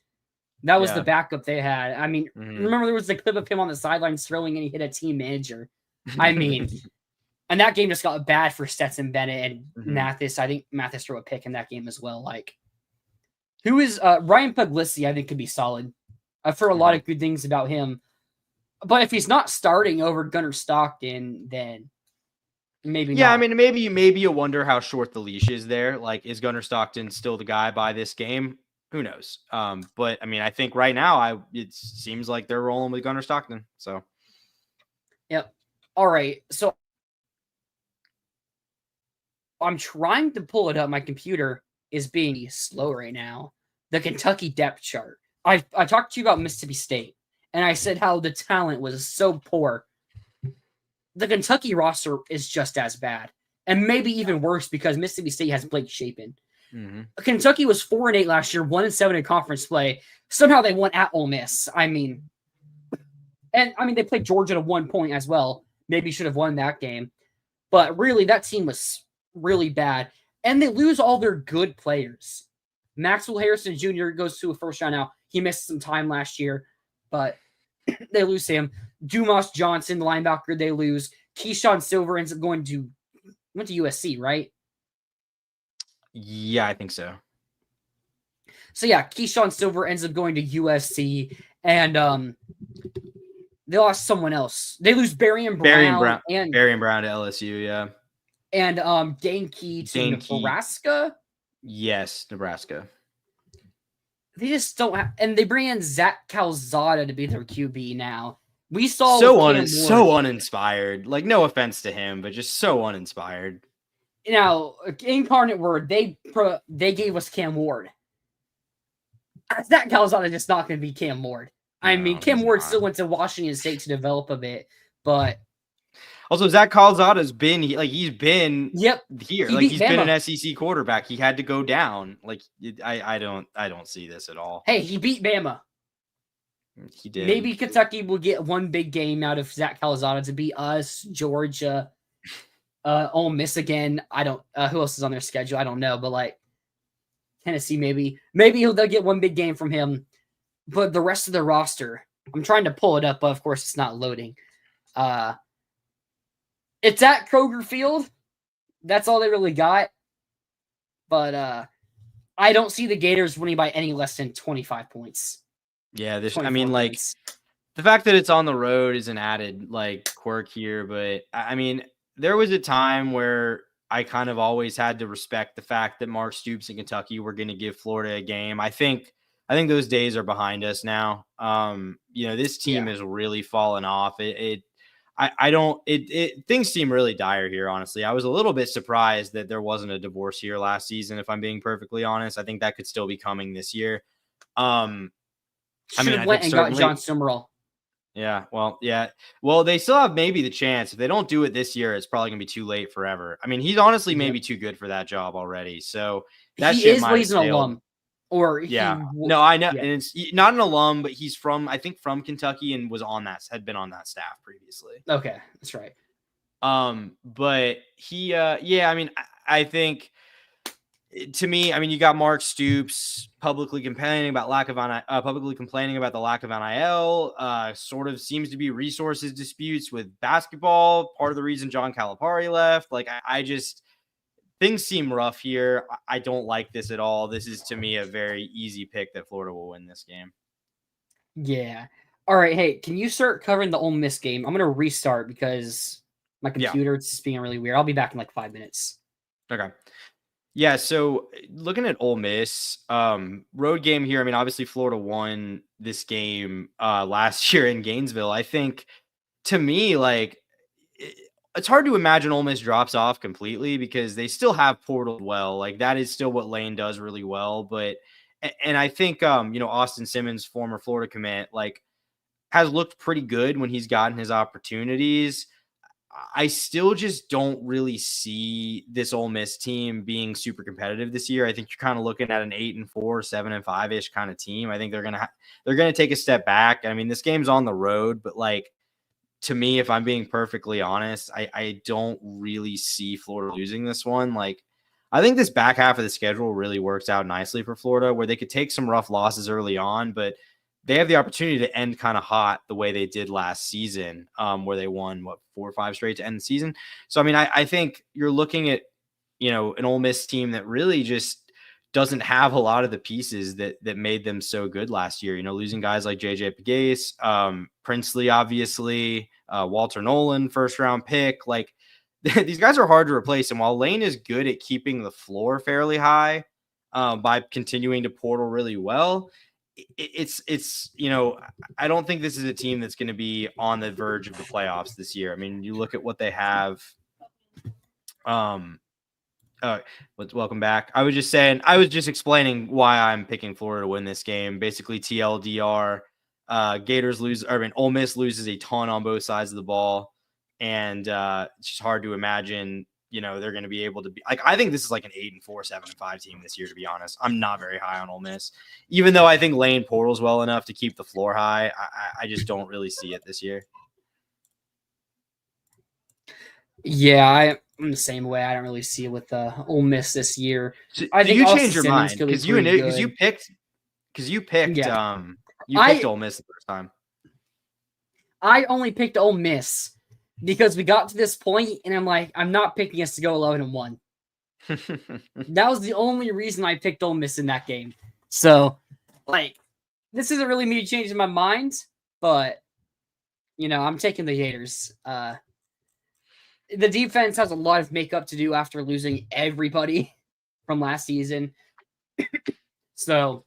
That was the backup they had. I mean, remember there was the clip of him on the sidelines throwing and he hit a team manager. I mean, and that game just got bad for Stetson Bennett and Mathis. I think Mathis threw a pick in that game as well. Like, who is Ryan Puglisi? I think could be solid. I've heard a lot of good things about him. But if he's not starting over Gunnar Stockton, then maybe not. I mean, maybe you wonder how short the leash is there. Like, is Gunnar Stockton still the guy by this game? Who knows? But I mean, I think right now it seems like they're rolling with Gunnar Stockton. So, yep. All right. So I'm trying to pull it up. My computer is being slow right now. The Kentucky depth chart. I talked to you about Mississippi State, and I said how the talent was so poor. The Kentucky roster is just as bad, and maybe even worse because Mississippi State has Blake Shapen. Kentucky was 4-8 last year, 1-7 in conference play. Somehow they won at Ole Miss. I mean, they played Georgia to 1 point as well. Maybe should have won that game, but really that team was really bad, and they lose all their good players. Maxwell Harrison Jr. goes to a first round now. He missed some time last year, but they lose him. Dumas Johnson, the linebacker, they lose. Keyshawn Silver ends up went to USC, right? Yeah, I think so. So yeah, Keyshawn Silver ends up going to USC, and they lost someone else. They lose Barian Brown to LSU, yeah. And Dane Key to Nebraska. Yes, Nebraska. They just don't have, and they bring in Zach Calzada to be their QB now. We saw so uninspired. Like, no offense to him, but just so uninspired. Now, Incarnate Word, they gave us Cam Ward. Zach Calzada just not going to be Cam Ward. I mean, Cam Ward still went to Washington State to develop a bit, but also Zach Calzada's been he's been here. He's been an SEC quarterback. He had to go down. Like, I don't see this at all. Hey, he beat Bama. He did. Maybe Kentucky will get one big game out of Zach Calzada to beat us, Georgia, Ole Miss again. I don't. Who else is on their schedule? I don't know, but like Tennessee, maybe they'll get one big game from him. But the rest of the roster, I'm trying to pull it up, but of course it's not loading. It's at Kroger Field. That's all they really got. But I don't see the Gators winning by any less than 25 points. Yeah, the fact that it's on the road is an added quirk here, but I mean, there was a time where I kind of always had to respect the fact that Mark Stoops and Kentucky were going to give Florida a game. I think those days are behind us now. This team has really fallen off. Things seem really dire here, honestly. I was a little bit surprised that there wasn't a divorce here last season, if I'm being perfectly honest. I think that could still be coming this year. Got John Summerall. Yeah, well, yeah. Well, they still have maybe the chance. If they don't do it this year, it's probably going to be too late forever. I mean, he's honestly maybe too good for that job already. So that he's an alum. No, I know. Yeah. And it's not an alum, but he's from Kentucky and had been on that staff previously. Okay, that's right. But he, I think, to me, I mean, you got Mark Stoops publicly complaining about the lack of NIL. Sort of seems to be resources disputes with basketball. Part of the reason John Calipari left. Things seem rough here. I don't like this at all. This is, to me, a very easy pick that Florida will win this game. Yeah. All right, hey, can you start covering the Ole Miss game? I'm gonna restart because my computer it's just being really weird. I'll be back in like 5 minutes. Okay. Yeah, so looking at Ole Miss, road game here. I mean, obviously Florida won this game last year in Gainesville. I think, to me, like it's hard to imagine Ole Miss drops off completely because they still have portaled well. Like that is still what Lane does really well. But and I think Austin Simmons, former Florida commit, like has looked pretty good when he's gotten his opportunities. I still just don't really see this Ole Miss team being super competitive this year. I think you're kind of looking at an 8-4, 7-5 ish kind of team. I think they're gonna take a step back. I mean, this game's on the road, but like to me, if I'm being perfectly honest, I don't really see Florida losing this one. Like I think this back half of the schedule really works out nicely for Florida, where they could take some rough losses early on, but they have the opportunity to end kind of hot the way they did last season, where they won 4 or 5 straight to end the season. So, I mean, I think you're looking at, an Ole Miss team that really just doesn't have a lot of the pieces that made them so good last year. Losing guys like JJ Pegues, Princely, obviously, Walter Nolan, first round pick. Like these guys are hard to replace. And while Lane is good at keeping the floor fairly high by continuing to portal really well, it's I don't think this is a team that's going to be on the verge of the playoffs this year. I mean, you look at what they have. Welcome back. I was just explaining why I'm picking Florida to win this game. Basically, TLDR, Gators lose. I mean, Ole Miss loses a ton on both sides of the ball, and it's just hard to imagine. They're going to be able to be like, I think this is like an 8-4, 7-5 team this year, to be honest. I'm not very high on Ole Miss, even though I think Lane portals well enough to keep the floor high. I just don't really see it this year. Yeah, I'm the same way. I don't really see it with Ole Miss this year. So, I think you Austin changed your Simmons mind because you picked Ole Miss the first time. I only picked Ole Miss because we got to this point, and I'm like, I'm not picking us to go 11-1. That was the only reason I picked Ole Miss in that game. So, like, this isn't really me changing my mind, but I'm taking the Gators. The defense has a lot of makeup to do after losing everybody from last season. So,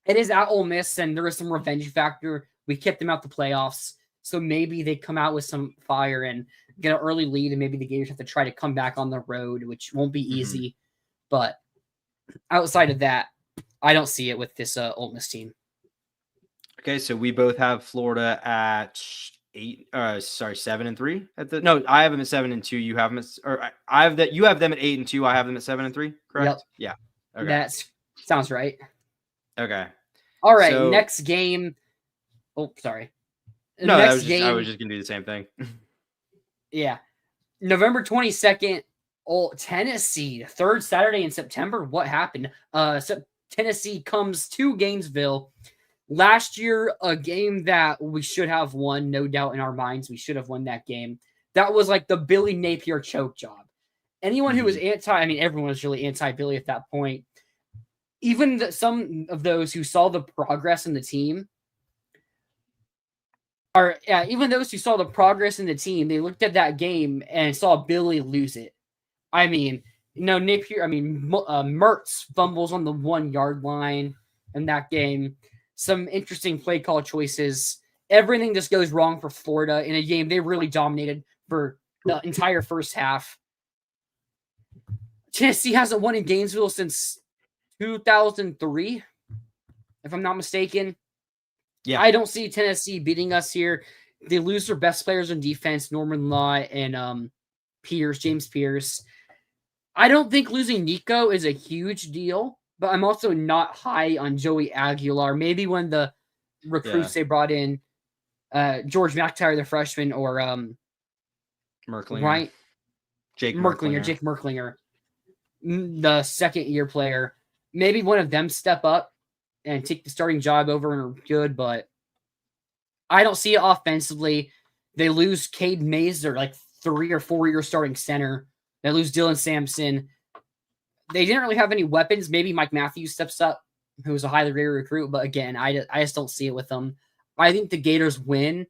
it is at Ole Miss, and there is some revenge factor. We kept them out the playoffs. So maybe they come out with some fire and get an early lead, and maybe the Gators have to try to come back on the road, which won't be easy. But outside of that, I don't see it with this Ole Miss team. Okay, so we both have Florida at 7-3 I have them at 7-2. You have them you have them at 8-2. I have them at 7-3. Correct? Yep. Yeah. Okay. That sounds right. Okay. All right. So, next game. Oh, sorry. I was just gonna do the same thing. Yeah. November 22nd, Tennessee, third Saturday in September. What happened? Tennessee comes to Gainesville. Last year, a game that we should have won, no doubt in our minds. We should have won that game. That was like the Billy Napier choke job. Anyone who was everyone was really anti-Billy at that point. Even some of those who saw the progress in the team, even those who saw the progress in the team, they looked at that game and saw Billy lose it. I mean, Napier, Mertz fumbles on the 1-yard line in that game. Some interesting play call choices. Everything just goes wrong for Florida in a game they really dominated for the entire first half. Tennessee hasn't won in Gainesville since 2003, if I'm not mistaken. Yeah, I don't see Tennessee beating us here. They lose their best players on defense, Norman Law and James Pierce. I don't think losing Nico is a huge deal, but I'm also not high on Joey Aguilar. Maybe when the recruits they brought in, George McIntyre, the freshman, or Merklinger. Right? Jake Merklinger, the second-year player. Maybe one of them step up and take the starting job over and are good, but I don't see it offensively. They lose Cade Mays, their 3 or 4 year starting center. They lose Dylan Sampson. They didn't really have any weapons. Maybe Mike Matthews steps up, who was a highly rated recruit, but again, I just don't see it with them. I think the Gators win.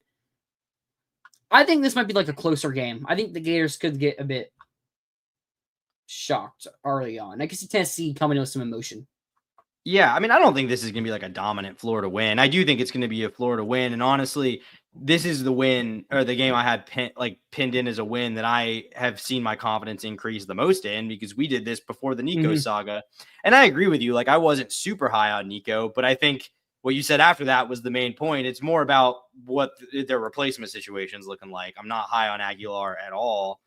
I think this might be like a closer game. I think the Gators could get a bit shocked early on. I can see Tennessee coming with some emotion. Yeah, I mean, I don't think this is going to be like a dominant Florida win. I do think it's going to be a Florida win. And honestly, this is the win or the game I had pinned in as a win that I have seen my confidence increase the most in, because we did this before the Nico saga. And I agree with you. Like, I wasn't super high on Nico, but I think what you said after that was the main point. It's more about what their replacement situation is looking like. I'm not high on Aguilar at all.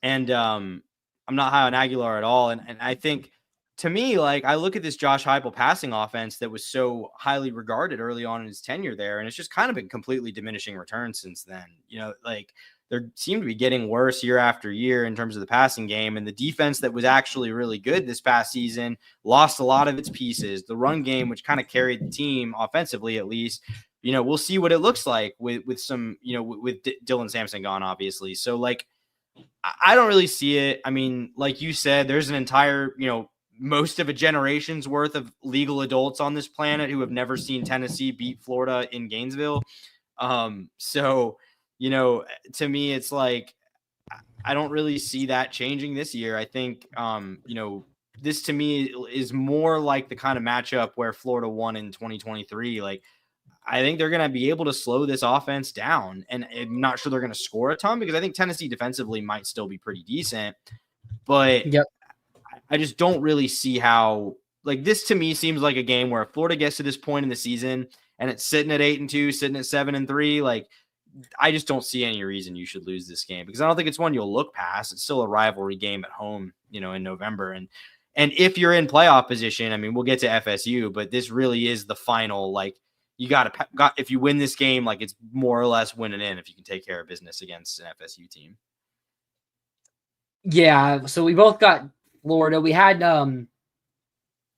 And I'm not high on Aguilar at all. And I think, to me, like, I look at this Josh Heupel passing offense that was so highly regarded early on in his tenure there, and it's just kind of been completely diminishing returns since then. You know, like, they seem to be getting worse year after year in terms of the passing game, and the defense that was actually really good this past season lost a lot of its pieces. The run game, which kind of carried the team offensively, at least, you know, we'll see what it looks like with some, you know, with Dylan Sampson gone, obviously. So, like, I don't really see it. I mean, like you said, there's an entire, you know, most of a generation's worth of legal adults on this planet who have never seen Tennessee beat Florida in Gainesville. So, you know, to me, it's like, I don't really see that changing this year. I think, you know, this to me is more like the kind of matchup where Florida won in 2023. Like, I think they're going to be able to slow this offense down, and I'm not sure they're going to score a ton, because I think Tennessee defensively might still be pretty decent, but I just don't really see how, like, this to me seems like a game where if Florida gets to this point in the season and it's sitting at 8-2, sitting at 7-3, like, I just don't see any reason you should lose this game, because I don't think it's one you'll look past. It's still a rivalry game at home, you know, in November. And if you're in playoff position, I mean, we'll get to FSU, but this really is the final, like, you got if you win this game, like, it's more or less winning in if you can take care of business against an FSU team. Yeah. So we both got Florida. We had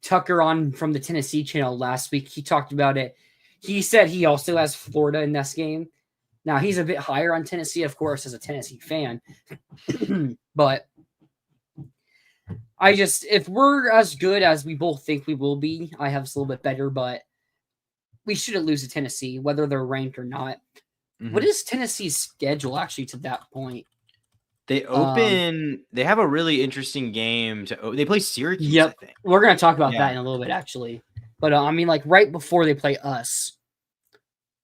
Tucker on from the Tennessee channel last week. He talked about it. He said he also has Florida in this game. Now, he's a bit higher on Tennessee, of course, as a Tennessee fan. But if we're as good as we both think we will be, I have us a little bit better, but we shouldn't lose to Tennessee, whether they're ranked or not. What is Tennessee's schedule actually to that point? They they have a really interesting game. They play Syracuse, I think. We're going to talk about that in a little bit, actually. But, I mean, like, right before they play us,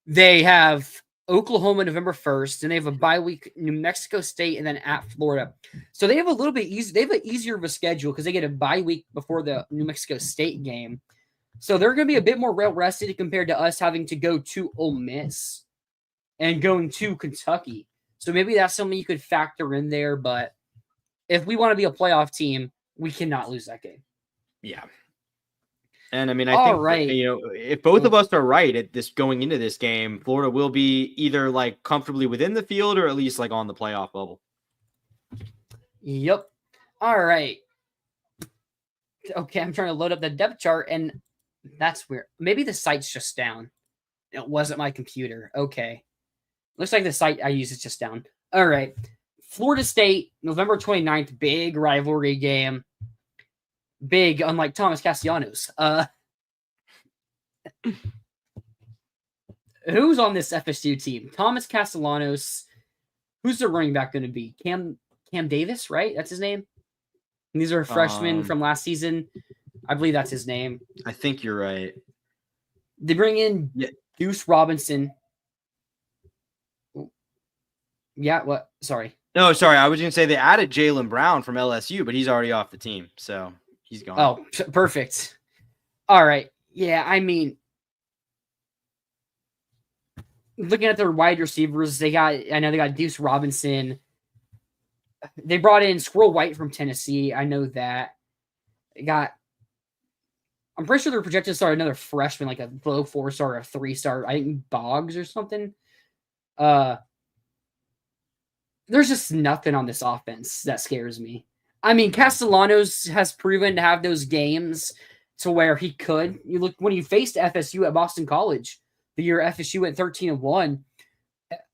they have Oklahoma November 1st, and they have a bye week, New Mexico State, and then at Florida. So they have a little bit easy. They have an easier of a schedule because they get a bye week before the New Mexico State game. So they're going to be a bit more well-rested compared to us having to go to Ole Miss and going to Kentucky. So maybe that's something you could factor in there. But if we want to be a playoff team, we cannot lose that game. Yeah. And I mean, I think, you know, if both of us are right at this going into this game, Florida will be either like comfortably within the field or at least like on the playoff bubble. Yep. All right. Okay, I'm trying to load up the depth chart, and that's weird. Maybe the site's just down. It wasn't my computer. Okay. Looks like the site I use is just down. All right. Florida State, November 29th, big rivalry game. Big, unlike Thomas Castellanos. Who's on this FSU team? Thomas Castellanos. Who's the running back going to be? Cam Davis, right? That's his name? And these are freshmen from last season. I believe that's his name. I think you're right. They bring in Deuce Robinson. Yeah, what? Sorry. No, sorry. I was going to say they added Jaylen Brown from LSU, but he's already off the team, so he's gone. Oh, perfect. All right. Yeah, I mean, looking at their wide receivers, I know they got Deuce Robinson. They brought in Squirrel White from Tennessee. I know that. I'm pretty sure they're projected to start another freshman, like a low 4-star or a 3-star. I think Boggs or something. There's just nothing on this offense that scares me. I mean, Castellanos has proven to have those games to where he could. You look when you faced FSU at Boston College, the year FSU went 13-1.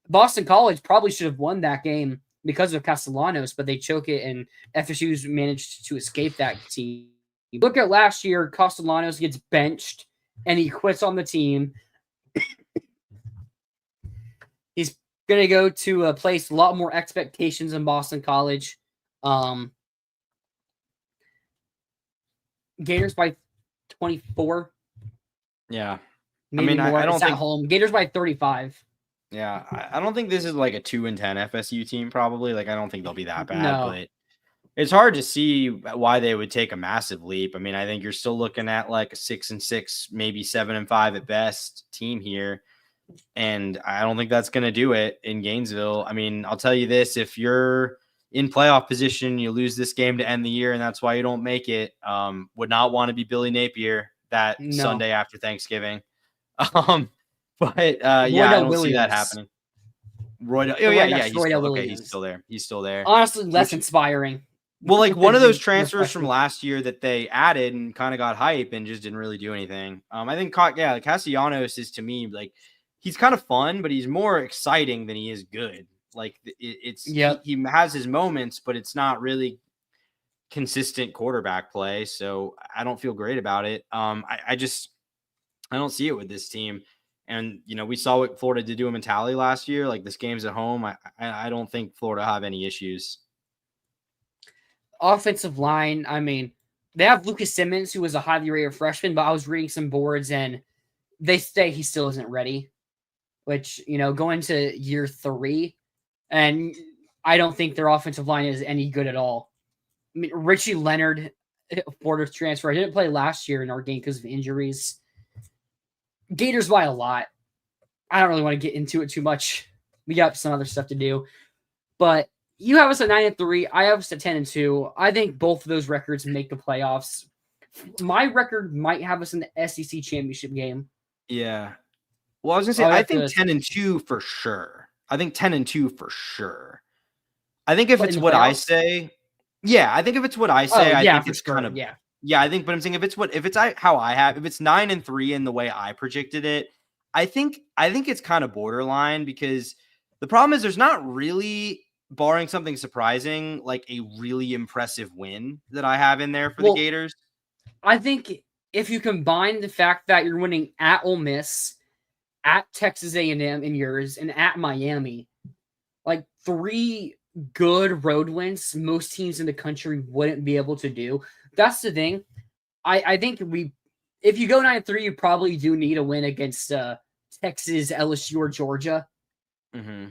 Boston College probably should have won that game because of Castellanos, but they choke it, and FSU's managed to escape that team. Look at last year, Castellanos gets benched, and he quits on the team. He's going to go to a place a lot more expectations in Boston College. Gators by 24. Yeah. Maybe more. I don't it's think at home. Gators by 35. Yeah, I don't think this is like a 2-10 FSU team. Probably, like I don't think they'll be that bad. No. But it's hard to see why they would take a massive leap. I mean, I think you're still looking at like a 6-6, maybe 7-5 at best team here, and I don't think that's going to do it in Gainesville. I mean, I'll tell you this: if you're in playoff position, you lose this game to end the year, and that's why you don't make it. Would not want to be Billy Napier that Sunday after Thanksgiving. But yeah, I don't see that happening. He's still there. He's still there. Honestly, less inspiring. Well, like one of those transfers from last year that they added and kind of got hype and just didn't really do anything. I think, Castellanos is, to me, like he's kind of fun, but he's more exciting than he is good. Like he has his moments, but it's not really consistent quarterback play. So I don't feel great about it. I don't see it with this team. And, we saw what Florida did to him in Tally last year. Like, this game's at home. I don't think Florida have any issues. Offensive line, I mean, they have Lucas Simmons, who was a highly rated freshman, but I was reading some boards, and they say he still isn't ready, which, going to year 3, and I don't think their offensive line is any good at all. I mean, Richie Leonard, Florida's transfer, didn't play last year in our game because of injuries. Gators by a lot. I don't really want to get into it too much. We got some other stuff to do. But you have us at 9-3. I have us at 10-2. I think both of those records make the playoffs. My record might have us in the SEC championship game. Yeah. Well, I was going to say, I think 10-2 for sure. I think 10-2 for sure. I think if it's what I say, I think if it's what I say, I think it's kind of, I think, but I'm saying if it's how I have, if it's 9-3 in the way I predicted it, I think it's kind of borderline, because the problem is there's not really, barring something surprising, like a really impressive win that I have in there for the Gators. I think if you combine the fact that you're winning at Ole Miss, at Texas A&M in yours, and at Miami, like 3 good road wins most teams in the country wouldn't be able to do. That's the thing. I think if you go 9-3, you probably do need a win against Texas, LSU, or Georgia. Mm-hmm.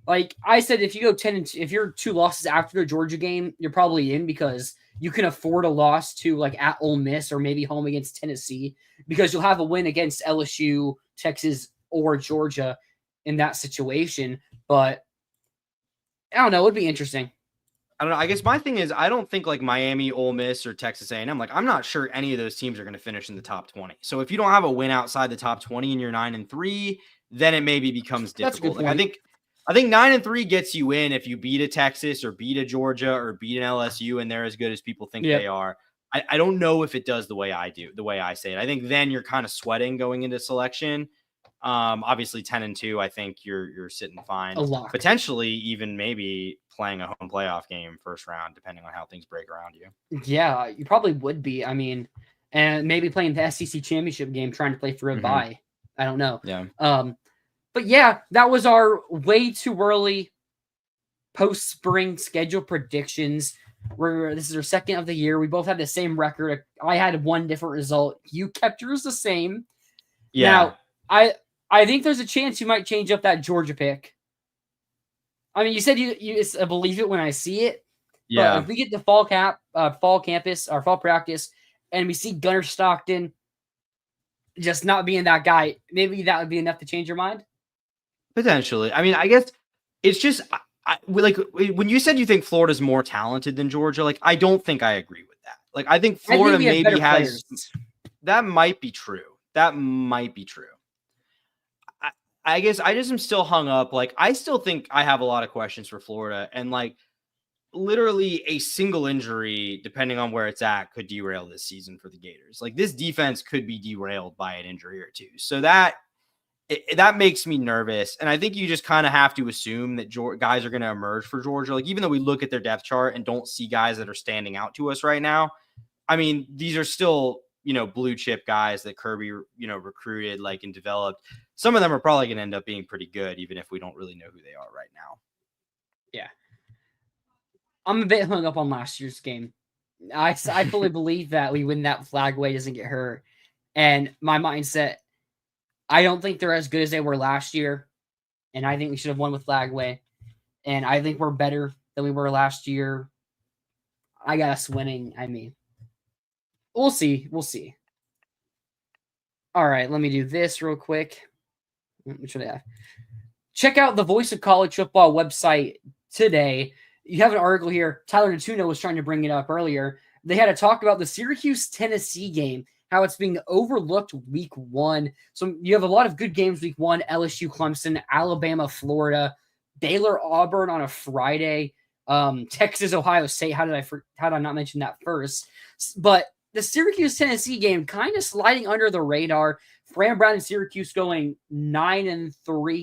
Like I said, if you go 10-2, if you're 2 losses after the Georgia game, you're probably in, because you can afford a loss to like at Ole Miss or maybe home against Tennessee, because you'll have a win against LSU, Texas, or Georgia in that situation. But I don't know. It would be interesting. I don't know. I guess my thing is, I don't think like Miami, Ole Miss, or Texas A&M. Like, I'm not sure any of those teams are going to finish in the top 20. So if you don't have a win outside the top 20 and you're 9-3, then it maybe becomes difficult. Like, I think 9-3 gets you in if you beat a Texas or beat a Georgia or beat an LSU and they're as good as people think they are. I don't know if it does the way I say it. I think then you're kind of sweating going into selection. Obviously 10-2, I think you're sitting fine. A lot. Potentially even maybe playing a home playoff game first round, depending on how things break around you. Yeah, you probably would be. I mean, and maybe playing the SEC championship game, trying to play for a bye. I don't know. Yeah. But yeah, that was our way too early post-spring schedule predictions. This is our second of the year. We both had the same record. I had one different result. You kept yours the same. Yeah. Now, I think there's a chance you might change up that Georgia pick. I mean, you said you believe it when I see it. Yeah. But if we get to fall campus or fall practice, and we see Gunnar Stockton just not being that guy, maybe that would be enough to change your mind. Potentially. I mean, I guess it's just like when you said you think Florida's more talented than Georgia, like I don't think I agree with that. Like I think Florida maybe has. That might be true. I guess I just am still hung up. Like, I still think I have a lot of questions for Florida, and like literally a single injury, depending on where it's at, could derail this season for the Gators. Like, this defense could be derailed by an injury or two. So that makes me nervous. And I think you just kind of have to assume that guys are going to emerge for Georgia. Like, even though we look at their depth chart and don't see guys that are standing out to us right now, I mean, these are still, blue chip guys that Kirby, recruited and developed, some of them are probably going to end up being pretty good, even if we don't really know who they are right now. Yeah. I'm a bit hung up on last year's game. I fully believe that we win that Flagway doesn't get hurt. And my mindset, I don't think they're as good as they were last year. And I think we should have won with Flagway. And I think we're better than we were last year. I got us winning. I mean, we'll see. We'll see. All right, let me do this real quick. What should I have? Check out the Voice of College Football website today. You have an article here. Tyler Natuno was trying to bring it up earlier. They had to talk about the Syracuse-Tennessee game, how it's being overlooked week 1. So you have a lot of good games week 1, LSU, Clemson, Alabama, Florida, Baylor, Auburn on a Friday, Texas, Ohio State. How did I not mention that first? But the Syracuse-Tennessee game kind of sliding under the radar. Fran Brown and Syracuse going 9-3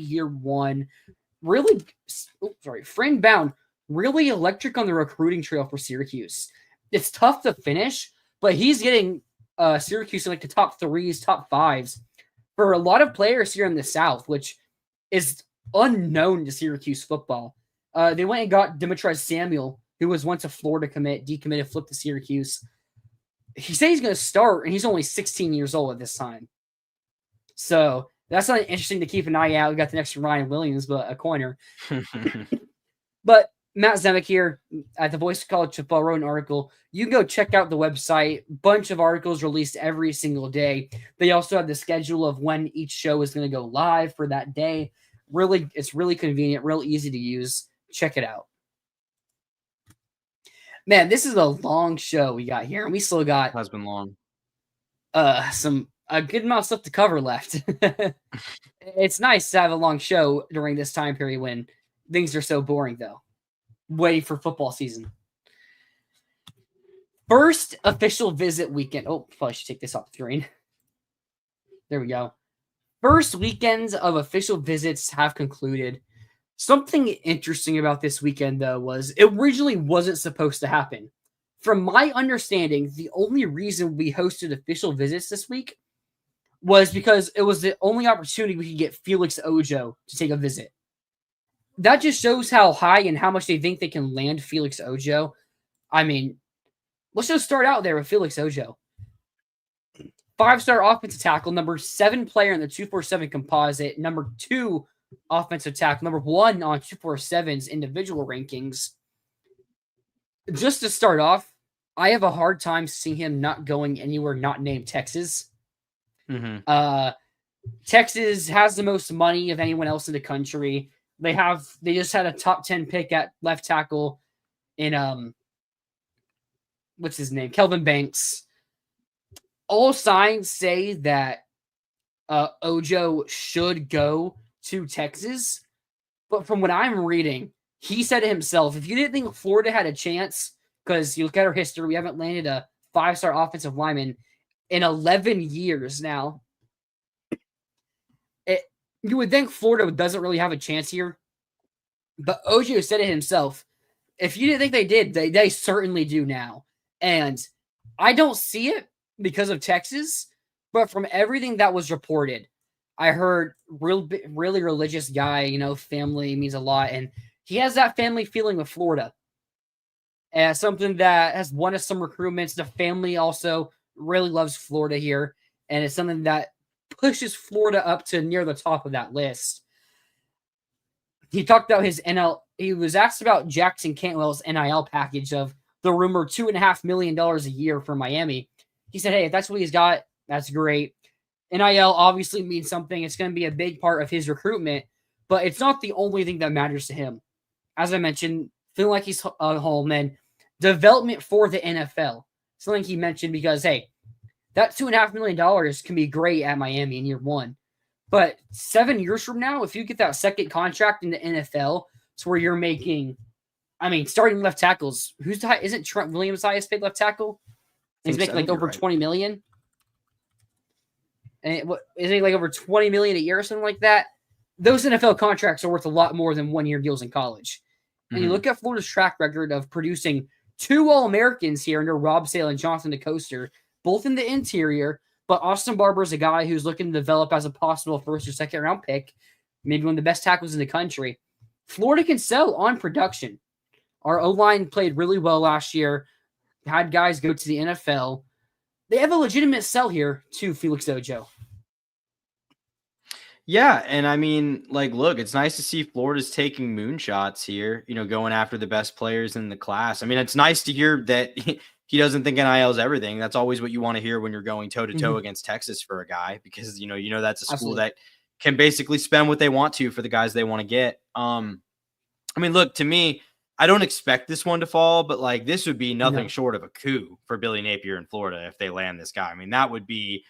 year 1. Really, Fran Brown really electric on the recruiting trail for Syracuse. It's tough to finish, but he's getting Syracuse in the top 3s, top 5s for a lot of players here in the South, which is unknown to Syracuse football. They went and got Demetrius Samuel, who was once a Florida commit, decommitted, flipped to Syracuse. He said he's going to start, and he's only 16 years old at this time. So that's something interesting to keep an eye out. We got the next Ryan Williams, but a corner. But Matt Zemek here at the Voice of College Football wrote an article. You can go check out the website. Bunch of articles released every single day. They also have the schedule of when each show is going to go live for that day. Really, it's really convenient, real easy to use. Check it out. Man, this is a long show we got here, and we still got has been long. A good amount of stuff to cover left. It's nice to have a long show during this time period when things are so boring, though. Waiting for football season. First official visit weekend. Oh, probably should take this off the screen. There we go. First weekends of official visits have concluded. Something interesting about this weekend, though, was it originally wasn't supposed to happen. From my understanding, the only reason we hosted official visits this week was because it was the only opportunity we could get Felix Ojo to take a visit. That just shows how high and how much they think they can land Felix Ojo. I mean, let's just start out there with Felix Ojo. 5-star offensive tackle, number 7 player in the 247 composite, number 2 offensive tackle, number 1 on 247's individual rankings. Just to start off, I have a hard time seeing him not going anywhere not named Texas. Mm-hmm. Texas has the most money of anyone else in the country. They just had a top 10 pick at left tackle in what's his name? Kelvin Banks. All signs say that Ojo should go to Texas. But from what I'm reading, he said it himself, if you didn't think Florida had a chance, because you look at our history, we haven't landed a 5-star offensive lineman in 11 years now. You would think Florida doesn't really have a chance here. But Ojo said it himself. If you didn't think they did, they certainly do now. And I don't see it because of Texas, but from everything that was reported, I heard really religious guy, family means a lot. And he has that family feeling with Florida. And something that has won us some recruitments. The family also really loves Florida here. And it's something that pushes Florida up to near the top of that list. He talked about his NL. He was asked about Jackson Cantwell's NIL package of the rumored $2.5 million a year for Miami. He said, hey, if that's what he's got, that's great. NIL obviously means something. It's going to be a big part of his recruitment, but it's not the only thing that matters to him. As I mentioned, feeling like he's home, and development for the NFL. Something he mentioned because, hey, that $2.5 million can be great at Miami in year 1. But 7 years from now, if you get that second contract in the NFL, it's where you're making, starting left tackles. Isn't Trent Williams highest paid left tackle? He's making over $20 million. And is he over $20 million a year or something like that? Those NFL contracts are worth a lot more than 1-year deals in college. And you look at Florida's track record of producing 2 All-Americans here under Rob Sale and Jonathan DeCoster. both in the interior, but Austin Barber is a guy who's looking to develop as a possible first or second round pick, maybe one of the best tackles in the country. Florida can sell on production. Our O-line played really well last year, had guys go to the NFL. They have a legitimate sell here to Felix Ojo. Yeah, and I mean, like, look, it's nice to see Florida's taking moonshots here, going after the best players in the class. I mean, it's nice to hear that he doesn't think NIL is everything. That's always what you want to hear when you're going toe-to-toe against Texas for a guy, because, that's a school Absolutely. that can basically spend what they want to for the guys they want to get. I mean, look, to me, I don't expect this one to fall, but like this would be nothing short of a coup for Billy Napier in Florida if they land this guy. I mean, that would be,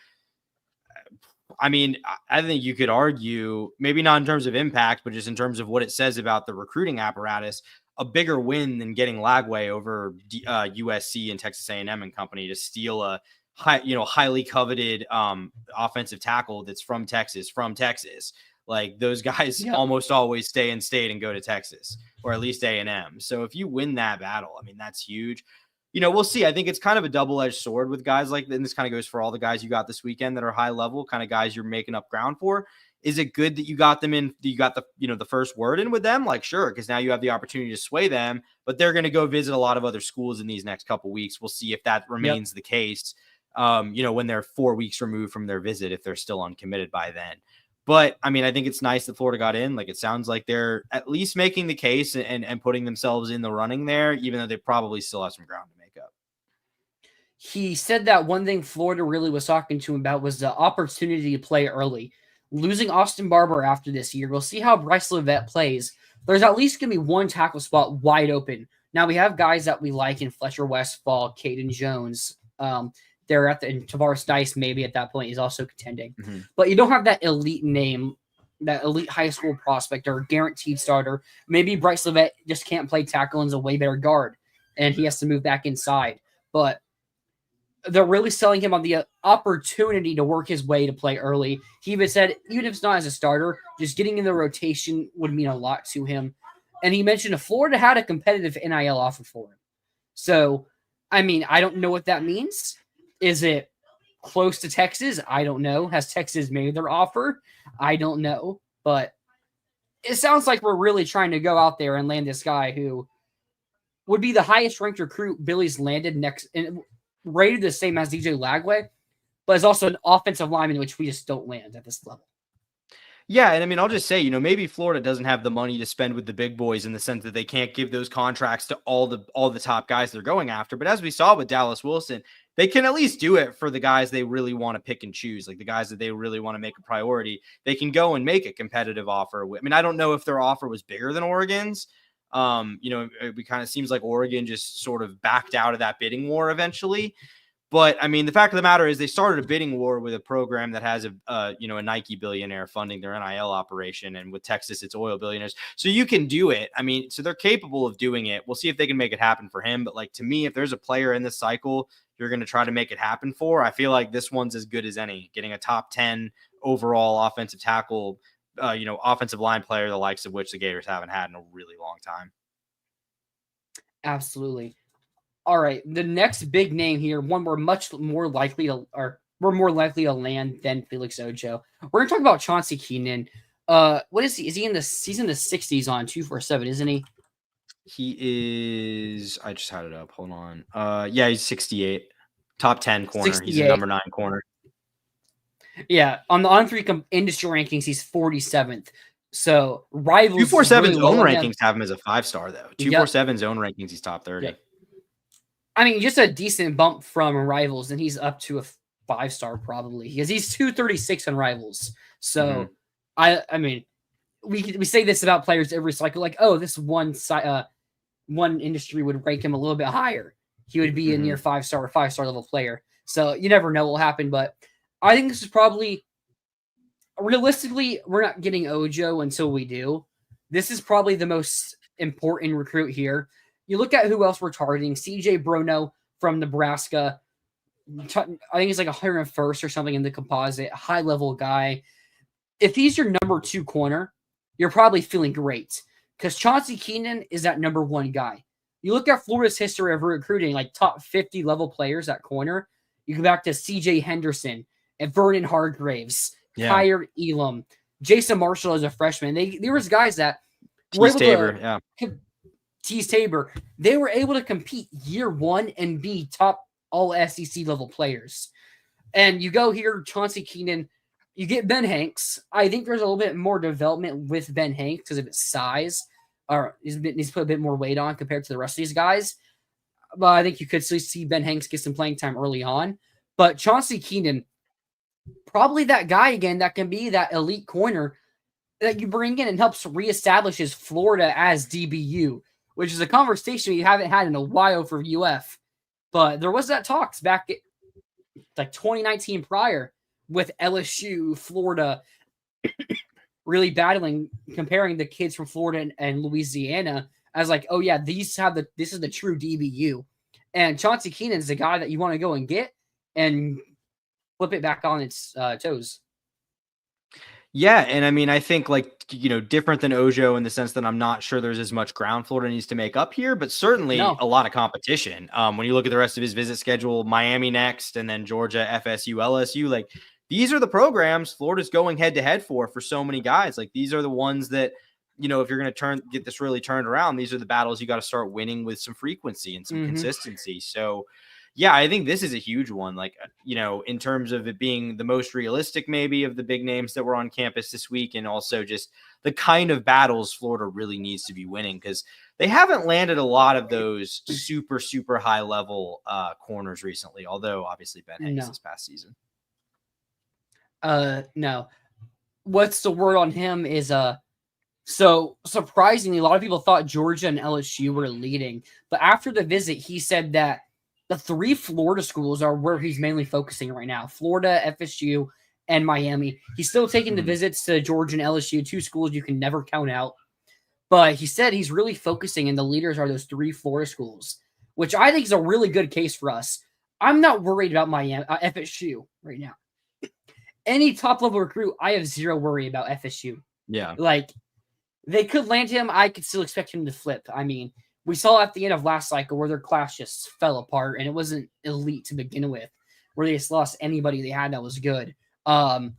I think you could argue, maybe not in terms of impact, but just in terms of what it says about the recruiting apparatus, a bigger win than getting Lagway over USC and Texas A&M and company to steal a highly coveted offensive tackle that's from Texas. Like those guys almost always stay in state and go to Texas, or at least A&M. So if you win that battle, I mean, that's huge. We'll see. I think it's kind of a double-edged sword with guys like that. And this kind of goes for all the guys you got this weekend that are high level, kind of guys you're making up ground for. Is it good that you got them in? You got the first word in with them? Like, sure, because now you have the opportunity to sway them, but they're going to go visit a lot of other schools in these next couple weeks. We'll see if that remains the case, when they're 4 weeks removed from their visit, if they're still uncommitted by then. But I mean, I think it's nice that Florida got in. Like, it sounds like they're at least making the case and putting themselves in the running there, even though they probably still have some ground to make up. He said that one thing Florida really was talking to him about was the opportunity to play early. Losing Austin Barber after this year, we'll see how Bryce Levette plays. There's at least going to be one tackle spot wide open. Now, we have guys that we like in Fletcher Westfall, Caden Jones. They're at and Tavares Dice maybe at that point is also contending. But you don't have that elite name, that elite high school prospect or guaranteed starter. Maybe Bryce Levette just can't play tackle and is a way better guard, and he has to move back inside. But they're really selling him on the opportunity to work his way to play early. He even said, even if it's not as a starter, just getting in the rotation would mean a lot to him. And he mentioned if Florida had a competitive NIL offer for him. So, I mean, I don't know what that means. Is it close to Texas? I don't know. Has Texas made their offer? I don't know. But it sounds like we're really trying to go out there and land this guy who would be the highest ranked recruit Billy's landed next and rated the same as DJ Lagway, but is also an offensive lineman, which we just don't land at this level. Yeah, and I mean, I'll just say, maybe Florida doesn't have the money to spend with the big boys in the sense that they can't give those contracts to all the top guys they're going after. But as we saw with Dallas Wilson, they can at least do it for the guys they really want to pick and choose, like the guys that they really want to make a priority. They can go and make a competitive offer. I mean, I don't know if their offer was bigger than Oregon's. It kind of seems like Oregon just sort of backed out of that bidding war eventually. But I mean, the fact of the matter is they started a bidding war with a program that has a Nike billionaire funding their NIL operation. And with Texas, it's oil billionaires. So you can do it. I mean, so they're capable of doing it. We'll see if they can make it happen for him. But like, to me, if there's a player in this cycle you're going to try to make it happen for, I feel like this one's as good as any, getting a top 10 overall offensive tackle, offensive line player, the likes of which the Gators haven't had in a really long time. Absolutely. All right, the next big name here, one we're more likely to land than Felix Ojo. We're gonna talk about Chauncey Keenan. What is he? Is he in the 60s on 247? Isn't he? He is. I just had it up. Hold on. Yeah, he's 68, top 10 corner. 68. He's a number 9 corner. Yeah, on the On3 industry rankings, he's 47th. So Rivals 247's own rankings have him as a 5-star though. 247's own rankings, he's top 30. Yep. I mean, just a decent bump from Rivals, and he's up to a 5-star probably because he's 236 on Rivals. So, I mean, we say this about players every cycle, like, oh, this one industry would rank him a little bit higher. He would be a near 5-star level player. So you never know what will happen, but I think this is probably realistically we're not getting Ojo until we do. This is probably the most important recruit here. You look at who else we're targeting. CJ Bruno from Nebraska. I think he's like 101st or something in the composite. High-level guy. If he's your number 2 corner, you're probably feeling great because Chauncey Keenan is that number 1 guy. You look at Florida's history of recruiting like top 50 level players at corner. You go back to C.J. Henderson and Vernon Hargraves, Yeah. Tyre Elam, Jason Marshall as a freshman. There was guys that were able Tabor, to Tease Tabor. They were able to compete year one and be top all SEC level players. And you go here, Chauncey Keenan, you get Ben Hanks. I think there's a little bit more development with Ben Hanks because of his size, or he's put a bit more weight on compared to the rest of these guys. But I think you could still see Ben Hanks get some playing time early on. But Chauncey Keenan, probably that guy again that can be that elite corner that you bring in and helps reestablishes Florida as DBU, which is a conversation we haven't had in a while for UF. But there was that talks back like 2019 prior with LSU, Florida, really battling, comparing the kids from Florida and Louisiana as like, oh yeah, this is the true DBU. And Chauncey Keenan is the guy that you want to go and get and flip it back on its toes. Yeah, and I mean, I think different than Ojo in the sense that I'm not sure there's as much ground Florida needs to make up here, but certainly a lot of competition. When you look at the rest of his visit schedule, Miami next, and then Georgia, FSU, LSU, these are the programs Florida's going head to head for so many guys. These are the ones that, if you're going to get this really turned around, these are the battles you got to start winning with some frequency and some consistency. So, yeah, I think this is a huge one. In terms of it being the most realistic, maybe, of the big names that were on campus this week, and also just the kind of battles Florida really needs to be winning, because they haven't landed a lot of those super, super high level corners recently. Although obviously Ben Hanks this past season. No. What's the word on him is so surprisingly, a lot of people thought Georgia and LSU were leading, but after the visit, he said that the three Florida schools are where he's mainly focusing right now: Florida, FSU, and Miami. He's still taking the visits to Georgia and LSU, two schools you can never count out. But he said he's really focusing, and the leaders are those three Florida schools, which I think is a really good case for us. I'm not worried about Miami, FSU right now. Any top-level recruit, I have zero worry about FSU. Yeah. They could land him. I could still expect him to flip. I mean, we saw at the end of last cycle where their class just fell apart, and it wasn't elite to begin with, where they just lost anybody they had that was good. So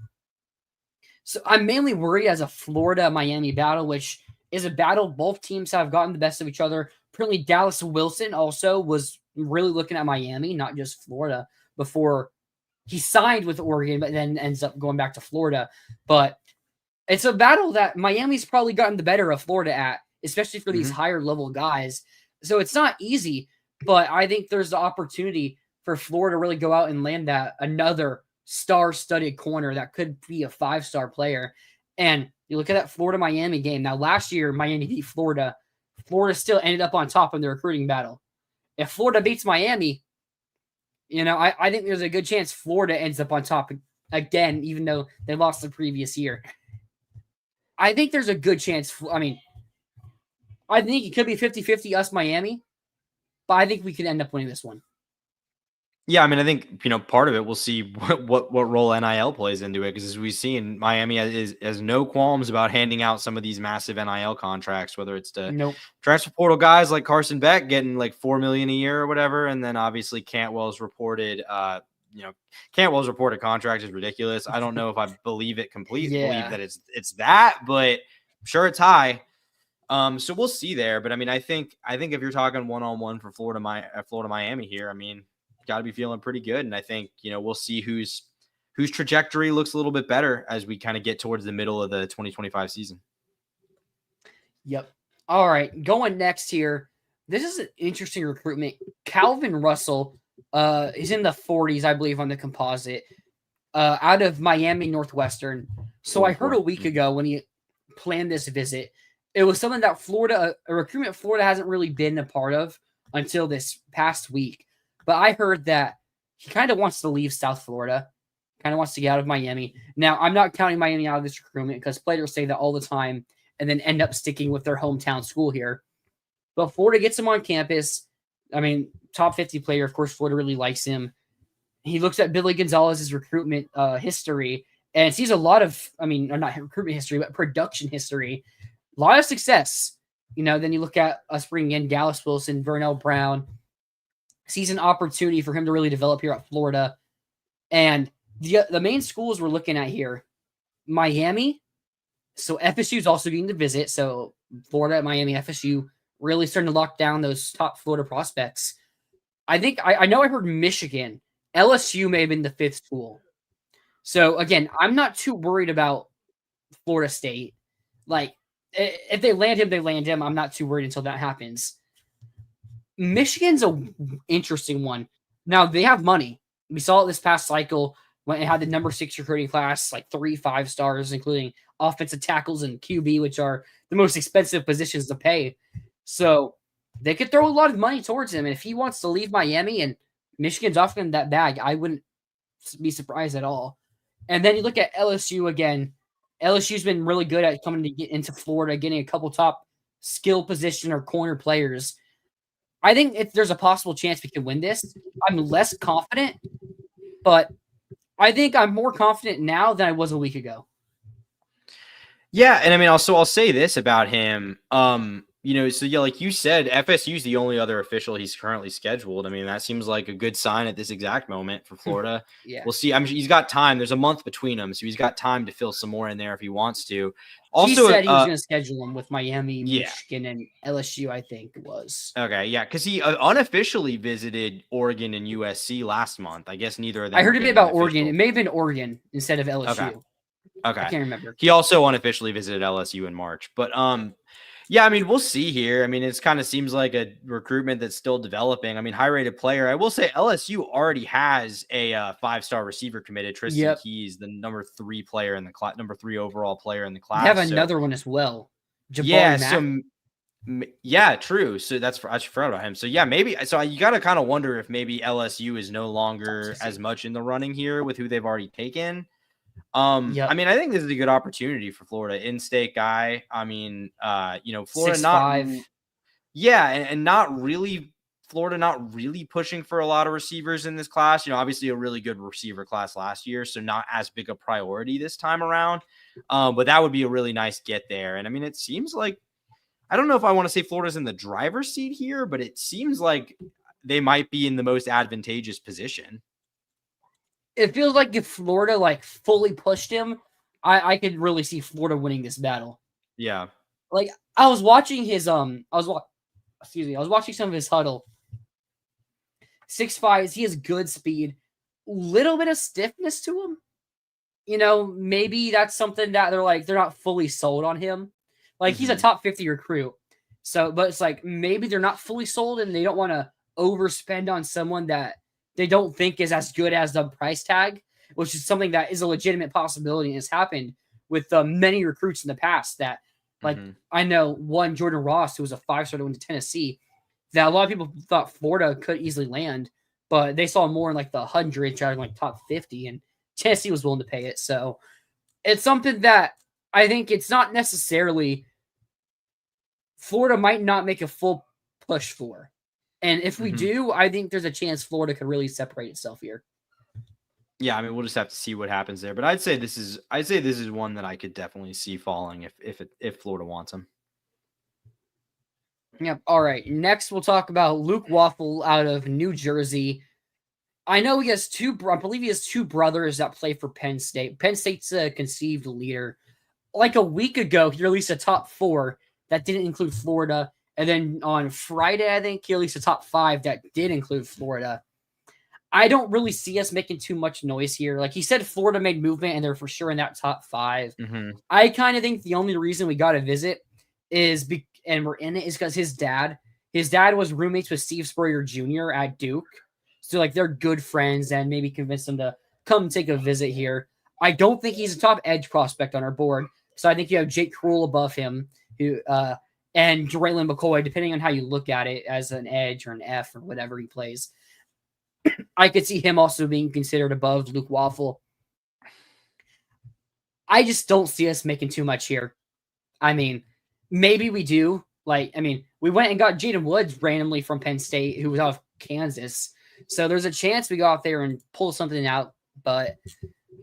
I'm mainly worried as a Florida-Miami battle, which is a battle both teams have gotten the best of each other. Apparently, Dallas Wilson also was really looking at Miami, not just Florida, before he signed with Oregon, but then ends up going back to Florida. But it's a battle that Miami's probably gotten the better of Florida at, especially for these higher level guys. So it's not easy, but I think there's the opportunity for Florida to really go out and land another star-studded corner that could be a 5-star player. And you look at that Florida-Miami game. Now, last year, Miami beat Florida. Florida still ended up on top in the recruiting battle. If Florida beats Miami, I think there's a good chance Florida ends up on top again, even though they lost the previous year. I think there's a good chance. I think it could be 50-50 us Miami, but I think we could end up winning this one. Yeah, I think part of it, we'll see what role NIL plays into it, because as we've seen, Miami has no qualms about handing out some of these massive NIL contracts, whether it's to transfer portal guys like Carson Beck getting like $4 million a year or whatever, and then obviously Cantwell's reported contract is ridiculous. I don't know if I believe it completely. Believe that it's that, but I'm sure it's high. So we'll see there. But I think if you're talking one-on-one for Florida Miami here, got to be feeling pretty good. And I think, we'll see whose trajectory looks a little bit better as we kind of get towards the middle of the 2025 season. Yep. All right. Going next here. This is an interesting recruitment. Calvin Russell is in the 40s, I believe, on the composite, out of Miami Northwestern. So I heard a week ago when he planned this visit, it was something that a recruitment Florida hasn't really been a part of until this past week. But I heard that he kind of wants to leave South Florida, kind of wants to get out of Miami. Now, I'm not counting Miami out of this recruitment because players say that all the time and then end up sticking with their hometown school here. But Florida gets him on campus. Top 50 player. Of course, Florida really likes him. He looks at Billy Gonzalez's recruitment history and sees a lot of, not recruitment history, but production history. A lot of success. Then you look at us bringing in Dallas Wilson, Vernell Brown, sees an opportunity for him to really develop here at Florida. And the main schools we're looking at here, Miami. So FSU is also getting to visit. So Florida, Miami, FSU really starting to lock down those top Florida prospects. I think I know I heard Michigan. LSU may have been the 5th school. So again, I'm not too worried about Florida State. Like, if they land him, they land him. I'm not too worried until that happens. Michigan's an interesting one. Now, they have money. We saw it this past cycle when it had the number 6 recruiting class, like 3 5-stars, including offensive tackles and QB, which are the most expensive positions to pay. So they could throw a lot of money towards him. And if he wants to leave Miami and Michigan's offering that bag, I wouldn't be surprised at all. And then you look at LSU again. LSU's been really good at coming to get into Florida, getting a couple top skill position or corner players. I think if there's a possible chance we can win this, I'm less confident, but I think I'm more confident now than I was a week ago. Yeah, and I mean, also I'll say this about him. So yeah, like you said, FSU is the only other official he's currently scheduled. I mean, that seems like a good sign at this exact moment for Florida. Yeah, we'll see. I mean, he's got time. There's a month between them, so he's got time to fill some more in there if he wants to. Also, he said he was going to schedule them with Miami, Michigan, and LSU. I think it was because he unofficially visited Oregon and USC last month. I guess neither of them. I heard a bit about Oregon. It may have been Oregon instead of LSU. Okay, I can't remember. He also unofficially visited LSU in March, but yeah, I mean, we'll see here. I mean, it kind of seems like a recruitment that's still developing. I mean, high-rated player. I will say LSU already has a 5-star receiver committed. Tristan Keys, the number 3 player in the class, number 3 overall player in the class. They have another one as well. Yeah, true. So I forgot about him. So yeah, maybe. So you got to kind of wonder if maybe LSU is no longer as much in the running here with who they've already taken. I mean, I think this is a good opportunity for Florida. In-state guy. I mean, Florida 6'5". And not really Florida not really pushing for a lot of receivers in this class. Obviously a really good receiver class last year, so not as big a priority this time around. But that would be a really nice get there. And I mean, it seems like, I don't know if I want to say Florida's in the driver's seat here, but it seems like they might be in the most advantageous position. It feels like if Florida fully pushed him, I could really see Florida winning this battle. Yeah. Like I was watching his I was watching some of his huddle. 6'5", he has good speed, little bit of stiffness to him. Maybe that's something that they're not fully sold on him. He's a top 50 recruit. So, but it's maybe they're not fully sold and they don't want to overspend on someone that they don't think is as good as the price tag, which is something that is a legitimate possibility and has happened with many recruits in the past that, I know one, Jordan Ross, who was a 5-star that went to Tennessee, that a lot of people thought Florida could easily land, but they saw more in the 100s, trying top 50, and Tennessee was willing to pay it. So it's something that I think it's not necessarily Florida might not make a full push for. And if we do, I think there's a chance Florida could really separate itself here. Yeah, I mean, we'll just have to see what happens there. But I'd say this is one that I could definitely see falling if Florida wants him. Yep. All right. Next, we'll talk about Luke Waffle out of New Jersey. I know he has I believe he has 2 brothers that play for Penn State. Penn State's a conceived leader. A week ago, he released a top 4 that didn't include Florida. And then on Friday, I think he released a top 5 that did include Florida. I don't really see us making too much noise here. He said, Florida made movement and they're for sure in that top 5. I kind of think the only reason we got to visit and we're in it is because his dad was roommates with Steve Spurrier Jr. at Duke. So they're good friends and maybe convince them to come take a visit here. I don't think he's a top edge prospect on our board. So I think you have Jake Krull above him, who and Jaraylin McCoy, depending on how you look at it, as an edge or an F or whatever he plays. I could see him also being considered above Luke Waffle. I just don't see us making too much here. I mean, maybe we do. We went and got Jaden Woods randomly from Penn State, who was out of Kansas. So there's a chance we go out there and pull something out, but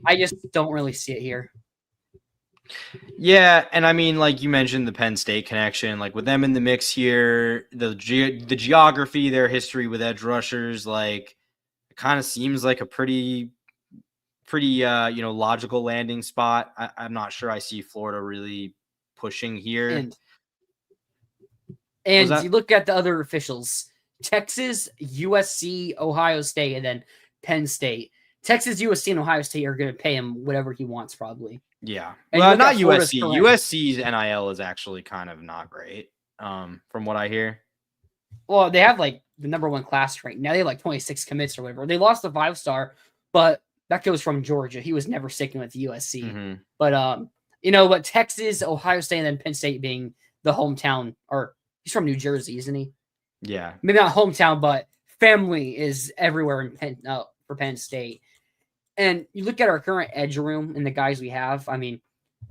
I just don't really see it here. Yeah, and I mean, like you mentioned, the Penn State connection, like with them in the mix here, the geography, their history with edge rushers, like it kind of seems like a pretty logical landing spot. I'm not sure I see Florida really pushing here. And you look at the other officials: Texas, USC, Ohio State, and then Penn State. Texas, USC, and Ohio State are going to pay him whatever he wants, probably. Yeah. And well, not USC. USC's NIL is actually kind of not great, from what I hear. Well, they have like the number one class right now. They have like 26 commits or whatever. They lost a 5-star, but that goes from Georgia. He was never sticking with USC. Mm-hmm. But but Texas, Ohio State, and then Penn State being the hometown, or he's from New Jersey, isn't he? Yeah. Maybe not hometown, but family is everywhere in for Penn State. And you look at our current edge room and the guys we have. I mean,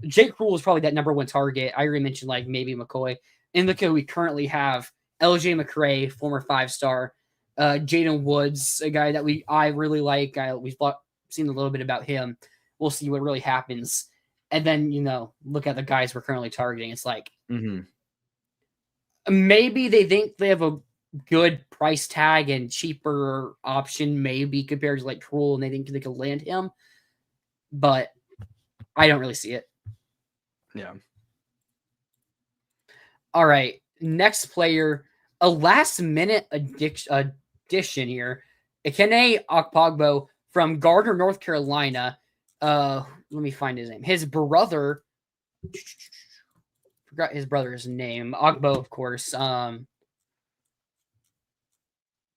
Jake Rule is probably that number one target. I already mentioned like maybe McCoy. And look at we currently have LJ McCray, former 5-star, Jaden Woods, a guy that I really like. We've seen a little bit about him. We'll see what really happens. And then, look at the guys we're currently targeting. It's like maybe they think they have a good price tag and cheaper option, maybe compared to like Cruel, and they think they could land him. But I don't really see it. Yeah. All right. Next player, a last-minute addition here. Ekene Okpogbo from Gardner, North Carolina. Let me find his name. His brother, forgot his brother's name. Ogbo, of course.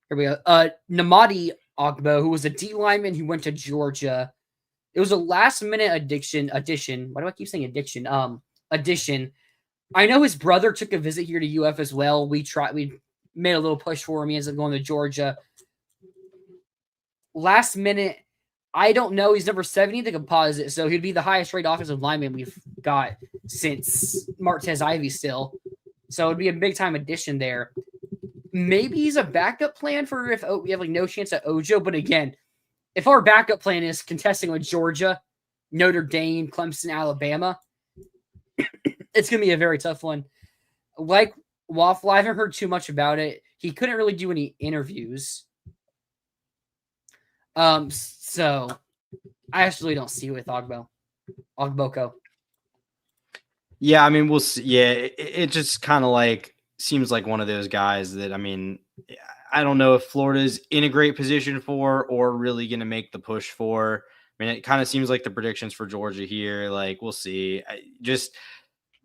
Here we go. Namadi Ogbo, who was a D lineman who went to Georgia. It was a last-minute addition. Why do I keep saying addiction? Addition. I know his brother took a visit here to UF as well. We made a little push for him. He ends up going to Georgia. Last minute, I don't know. He's number 70 in the composite, so he'd be the highest rated offensive lineman we've got since Martez Ivy still. So it'd be a big-time addition there. Maybe he's a backup plan for if we have like no chance at Ojo. But again, if our backup plan is contesting with Georgia, Notre Dame, Clemson, Alabama, it's going to be a very tough one. Like Waffle, I haven't heard too much about it. He couldn't really do any interviews. So I actually don't see with Ogboko. Yeah, I mean, we'll see. Yeah, it just kind of like seems like one of those guys that, I mean, I don't know if Florida's in a great position for or really going to make the push for. I mean, it kind of seems like the predictions for Georgia here. Like, we'll see. Just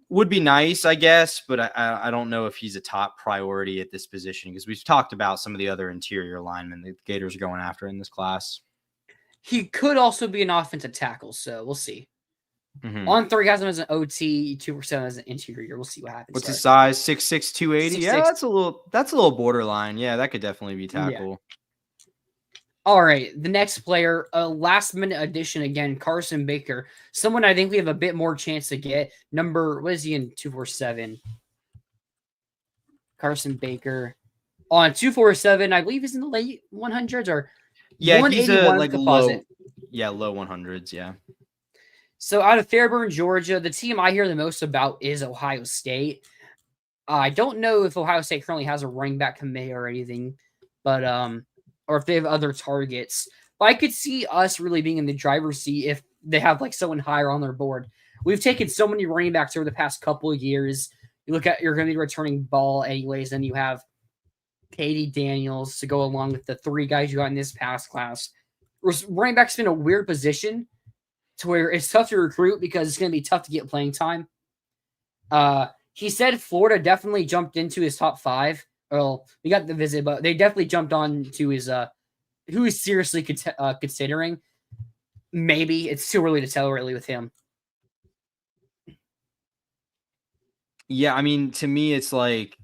would be nice, I guess, but I don't know if he's a top priority at this position because we've talked about some of the other interior linemen the Gators are going after in this class. He could also be an offensive tackle, so we'll see. Mm-hmm. On 3 has him as an OT, 2% as an interior. We'll see what happens. What's his size? 6'6", 280? 6'6". Yeah, that's a little borderline. Yeah, that could definitely be tackle. Yeah. All right, the next player, a last-minute addition again, Carson Baker. Someone I think we have a bit more chance to get. What is he in 247? Carson Baker. On 247, I believe he's in the late 100s or yeah, he's a like composite. Low 100s, yeah. So out of Fairburn, Georgia, the team I hear the most about is Ohio State. I don't know if Ohio State currently has a running back commit or anything, but or if they have other targets. But I could see us really being in the driver's seat if they have like someone higher on their board. We've taken so many running backs over the past couple of years. You look at you're going to be returning ball anyways, and you have Katie Daniels to go along with the 3 guys you got in this past class. Running back's been a weird position to where it's tough to recruit because it's going to be tough to get playing time. He said Florida definitely jumped into his top 5. Well, we got the visit, but they definitely jumped on to his who he's seriously considering. Maybe it's too early to tell really with him. Yeah, I mean, to me, it's like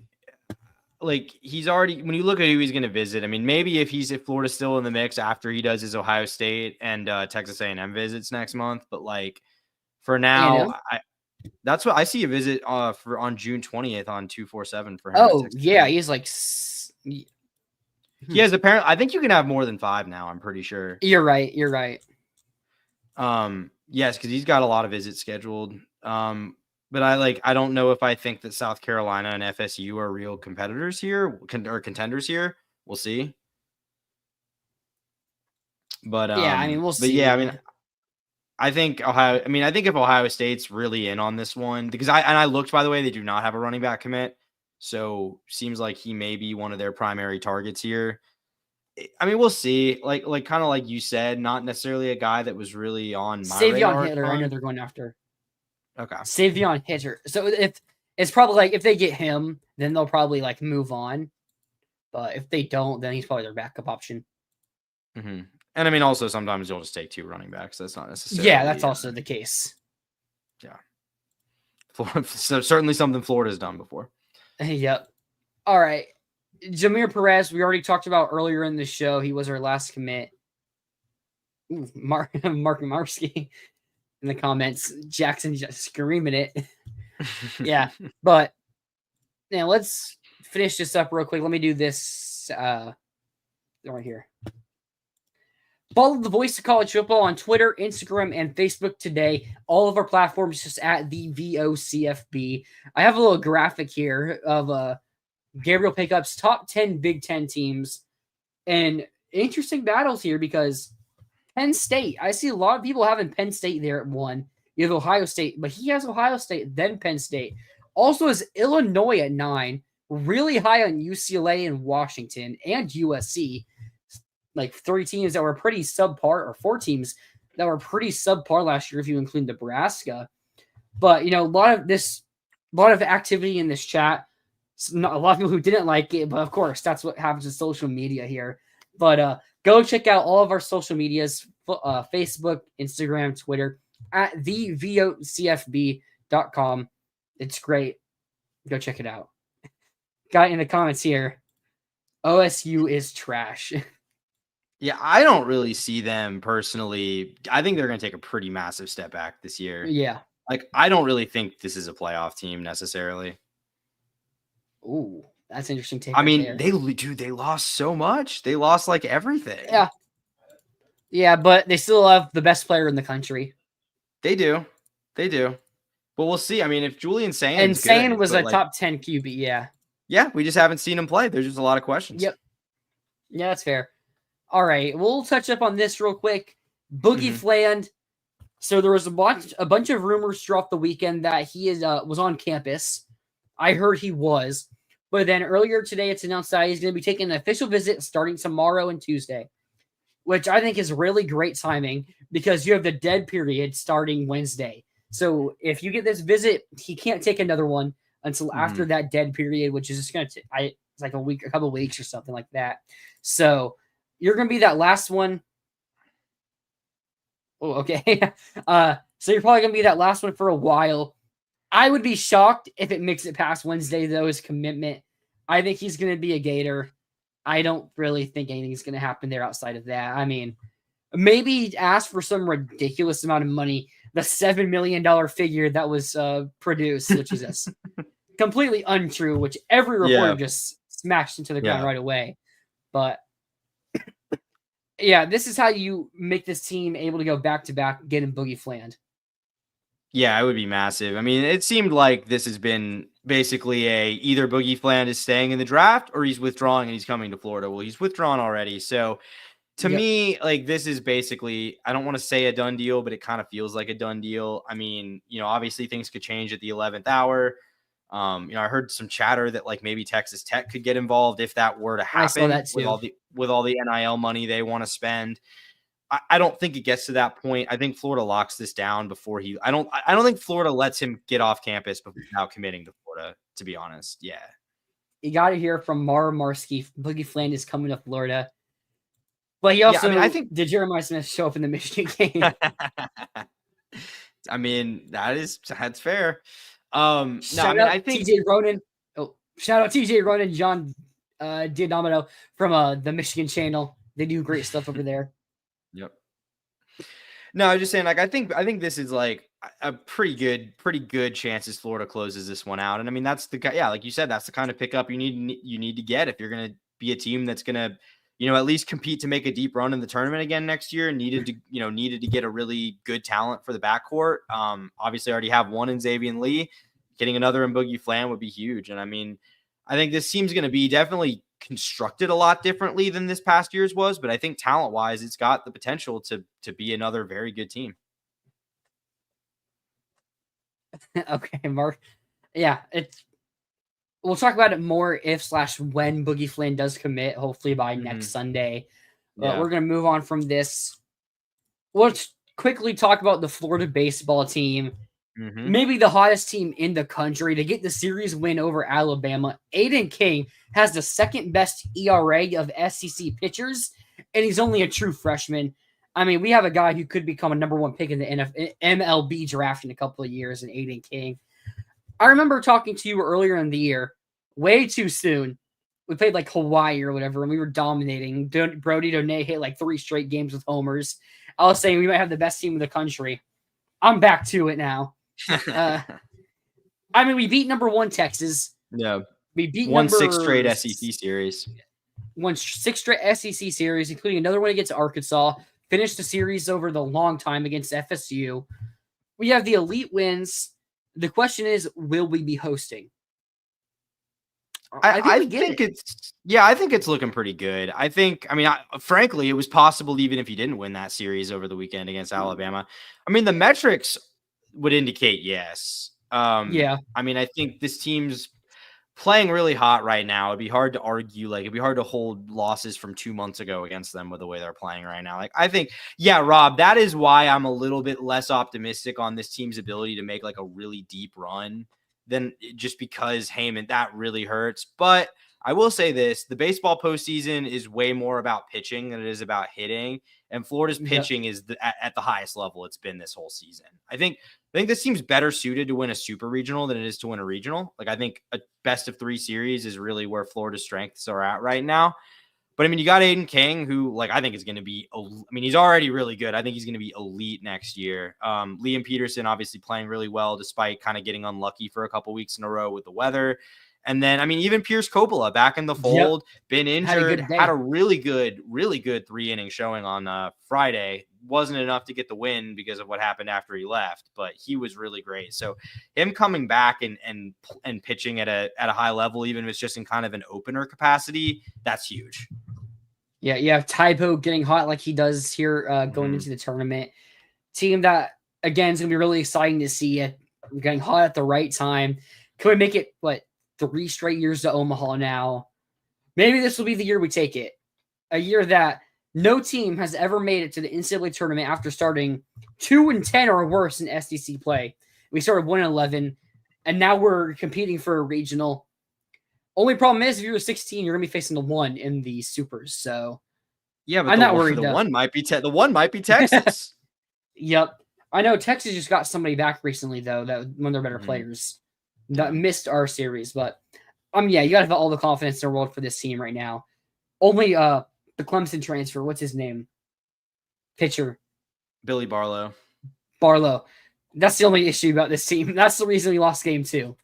he's already, when you look at who he's going to visit, I mean, maybe if Florida's still in the mix after he does his Ohio State and Texas A&M visits next month, but like for now, that's what I see a visit on June 20th on 247 for him. Oh yeah, he's like he has apparently. I think you can have more than 5 now. I'm pretty sure. You're right. Yes, because he's got a lot of visits scheduled. But I don't know if I think that South Carolina and FSU are real competitors here or contenders here. We'll see. But yeah, I mean, we'll see. But yeah, I mean, I think if Ohio State's really in on this one, because I looked, by the way, they do not have a running back commit. So seems like he may be one of their primary targets here. I mean, we'll see. Like kind of like you said, not necessarily a guy that was really on my radar. Savion Hitter, I know they're going after. Okay. Savion Hitter. So if it's probably like if they get him, then they'll probably like move on. But if they don't, then he's probably their backup option. Mm-hmm. And I mean, also sometimes you'll just take 2 running backs. That's not necessarily. Yeah, that's also the case. Yeah. So certainly something Florida's done before. Yep. All right. Jamir Perez, we already talked about earlier in the show. He was our last commit. Ooh, Mark Marsky in the comments. Jackson just screaming it. Yeah. But yeah, let's finish this up real quick. Let me do this right here. Follow the Voice of College Football on Twitter, Instagram, and Facebook today. All of our platforms just at the VOCFB. I have a little graphic here of Gabriel Pickup's top 10 Big Ten teams. And interesting battles here because Penn State, I see a lot of people having Penn State there at 1. You have Ohio State, but he has Ohio State, then Penn State. Also has Illinois at 9, really high on UCLA and Washington and USC. Like 3 teams that were pretty subpar, or 4 teams that were pretty subpar last year if you include Nebraska. But, a lot of activity in this chat. A lot of people who didn't like it, but of course, that's what happens with social media here. But go check out all of our social medias, Facebook, Instagram, Twitter, at thevocfb.com. It's great. Go check it out. Guy in the comments here, OSU is trash. Yeah, I don't really see them personally. I think they're going to take a pretty massive step back this year. Yeah. I don't really think this is a playoff team necessarily. Ooh, that's an interesting take. I mean, they lost so much. They lost like everything. Yeah. Yeah, but they still have the best player in the country. They do. But we'll see. I mean, if Julian Sayin and Sayin was a top 10 QB, yeah. Yeah, we just haven't seen him play. There's just a lot of questions. Yep. Yeah, that's fair. All right, we'll touch up on this real quick. Boogie Fland. So there was a bunch of rumors throughout the weekend that he was on campus. I heard he was. But then earlier today, it's announced that he's going to be taking an official visit starting tomorrow and Tuesday, which I think is really great timing because you have the dead period starting Wednesday. So if you get this visit, he can't take another one until after that dead period, which is just going to it's like a couple of weeks or something like that. So you're going to be that last one. Oh, okay. So you're probably going to be that last one for a while. I would be shocked if it makes it past Wednesday, though, his commitment. I think he's going to be a Gator. I don't really think anything's going to happen there outside of that. I mean, maybe ask for some ridiculous amount of money, the $7 million figure that was produced, which is completely untrue, which every reporter just smashed into the ground right away. But yeah, this is how you make this team able to go back-to-back, getting Boogie Fland. Yeah, it would be massive. I mean, it seemed like this has been basically either Boogie Fland is staying in the draft or he's withdrawing and he's coming to Florida. Well, he's withdrawn already. So to me, like, this is basically, I don't want to say a done deal, but it kind of feels like a done deal. I mean, obviously things could change at the 11th hour. I heard some chatter that like maybe Texas Tech could get involved if that were to happen. I saw that too. with all the NIL money they want to spend. I don't think it gets to that point. I think Florida locks this down before I don't think Florida lets him get off campus without committing to Florida, to be honest. Yeah. You got to hear from Mara Marsky. Boogie Fland is coming to Florida. But he also, I think, did Jeremiah Smith show up in the Michigan game? I mean, that's fair. Shout out TJ Ronan. Oh, shout out TJ Ronan, John Diadomino from the Michigan channel. They do great stuff over there. Yep. No, I'm just saying, like, I think this is like a pretty good chances Florida closes this one out. And I mean, that's like you said, that's the kind of pickup you need to get if you're going to be a team that's going to at least compete to make a deep run in the tournament again next year, and needed to get a really good talent for the backcourt. Obviously already have one in Xavier Lee. Getting another in Boogie Flan would be huge. And I mean, I think this team's going to be definitely constructed a lot differently than this past year's was, but I think talent-wise, it's got the potential to be another very good team. Okay, Mark. Yeah, we'll talk about it more if/when Boogie Flynn does commit, hopefully by next Sunday. But we're going to move on from this. Let's quickly talk about the Florida baseball team. Maybe the hottest team in the country to get the series win over Alabama. Aiden King has the second best ERA of SEC pitchers, and he's only a true freshman. I mean, we have a guy who could become a number one pick in the MLB draft in a couple of years in Aiden King. I remember talking to you earlier in the year, way too soon. We played like Hawaii or whatever, and we were dominating. Brody Donay hit like 3 straight games with homers. I was saying we might have the best team in the country. I'm back to it now. I mean, we beat number 1 Texas. Yeah. We beat won 6 straight SEC series. Won 6 straight SEC series, including another one against Arkansas. Finished the series over the long time against FSU. We have the elite wins. The question is, will we be hosting? I think it's looking pretty good. Frankly, it was possible even if you didn't win that series over the weekend against Alabama. I mean, the metrics would indicate yes. I mean, I think this team's playing really hot right now. It'd be hard to argue. It'd be hard to hold losses from 2 months ago against them with the way they're playing right now. I think, Rob, that is why I'm a little bit less optimistic on this team's ability to make a really deep run than just because Heyman, that really hurts. But I will say this, the baseball postseason is way more about pitching than it is about hitting. And Florida's pitching is at the highest level it's been this whole season. I think this team's better suited to win a super regional than it is to win a regional. I think a best of 3 series is really where Florida's strengths are at right now. But I mean, you got Aiden King, who I think is going to be, he's already really good. I think he's going to be elite next year. Liam Peterson obviously playing really well, despite kind of getting unlucky for a couple weeks in a row with the weather. And then, even Pierce Coppola back in the fold, been injured, had a really good 3-inning showing on Friday. Wasn't enough to get the win because of what happened after he left, but he was really great. So him coming back and pitching at a high level, even if it's just in kind of an opener capacity, that's huge. Yeah, you have Tybo getting hot like he does here going into the tournament. Team that, again, is going to be really exciting to see it getting hot at the right time. Can we make it, 3 straight years to Omaha now? Maybe this will be the year we take it. A year that no team has ever made it to the NCAA tournament after starting 2-10 or worse in SEC play. We started 1-11, and now we're competing for a regional. Only problem is, if you're 16, you're gonna be facing the 1 in the supers. So yeah, but I'm not worried. The one might be Texas. Yep, I know Texas just got somebody back recently though. That one of their better players that missed our series, but you gotta have all the confidence in the world for this team right now. Only the Clemson transfer, what's his name? Pitcher. Billy Barlow. That's the only issue about this team. That's the reason we lost game 2.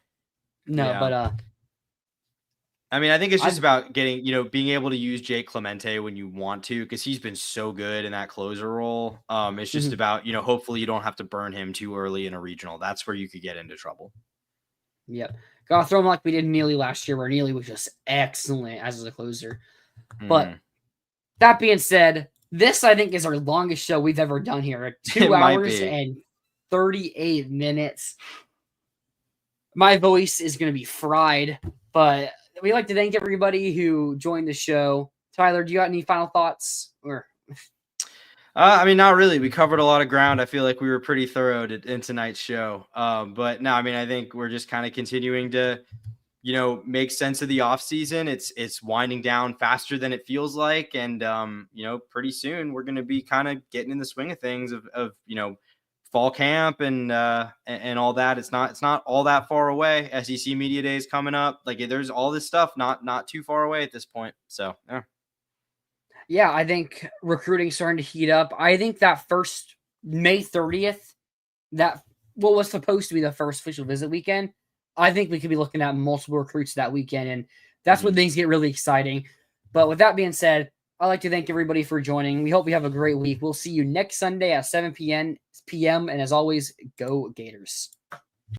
But I think it's just about getting, being able to use Jake Clemente when you want to, because he's been so good in that closer role. It's just about, hopefully you don't have to burn him too early in a regional. That's where you could get into trouble. Yep. Gotta throw him like we did Neely last year, where Neely was just excellent as a closer. But that being said, this I think is our longest show we've ever done here. 2 hours and 38 minutes. My voice is going to be fried, but we'd like to thank everybody who joined the show. Tyler, do you got any final thoughts? Not really. We covered a lot of ground. I feel like we were pretty thorough in tonight's show. But no, I think we're just kind of continuing to, make sense of the off season. It's winding down faster than it feels like. And, pretty soon we're going to be kind of getting in the swing of things of fall camp and all that. It's not all that far away. SEC Media Day is coming up. There's all this stuff not too far away at this point. So, yeah. Yeah, I think recruiting's starting to heat up. I think that first May 30th, that what was supposed to be the first official visit weekend, I think we could be looking at multiple recruits that weekend, and that's when things get really exciting. But with that being said, I'd like to thank everybody for joining. We hope you have a great week. We'll see you next Sunday at 7 p.m. And as always, go Gators.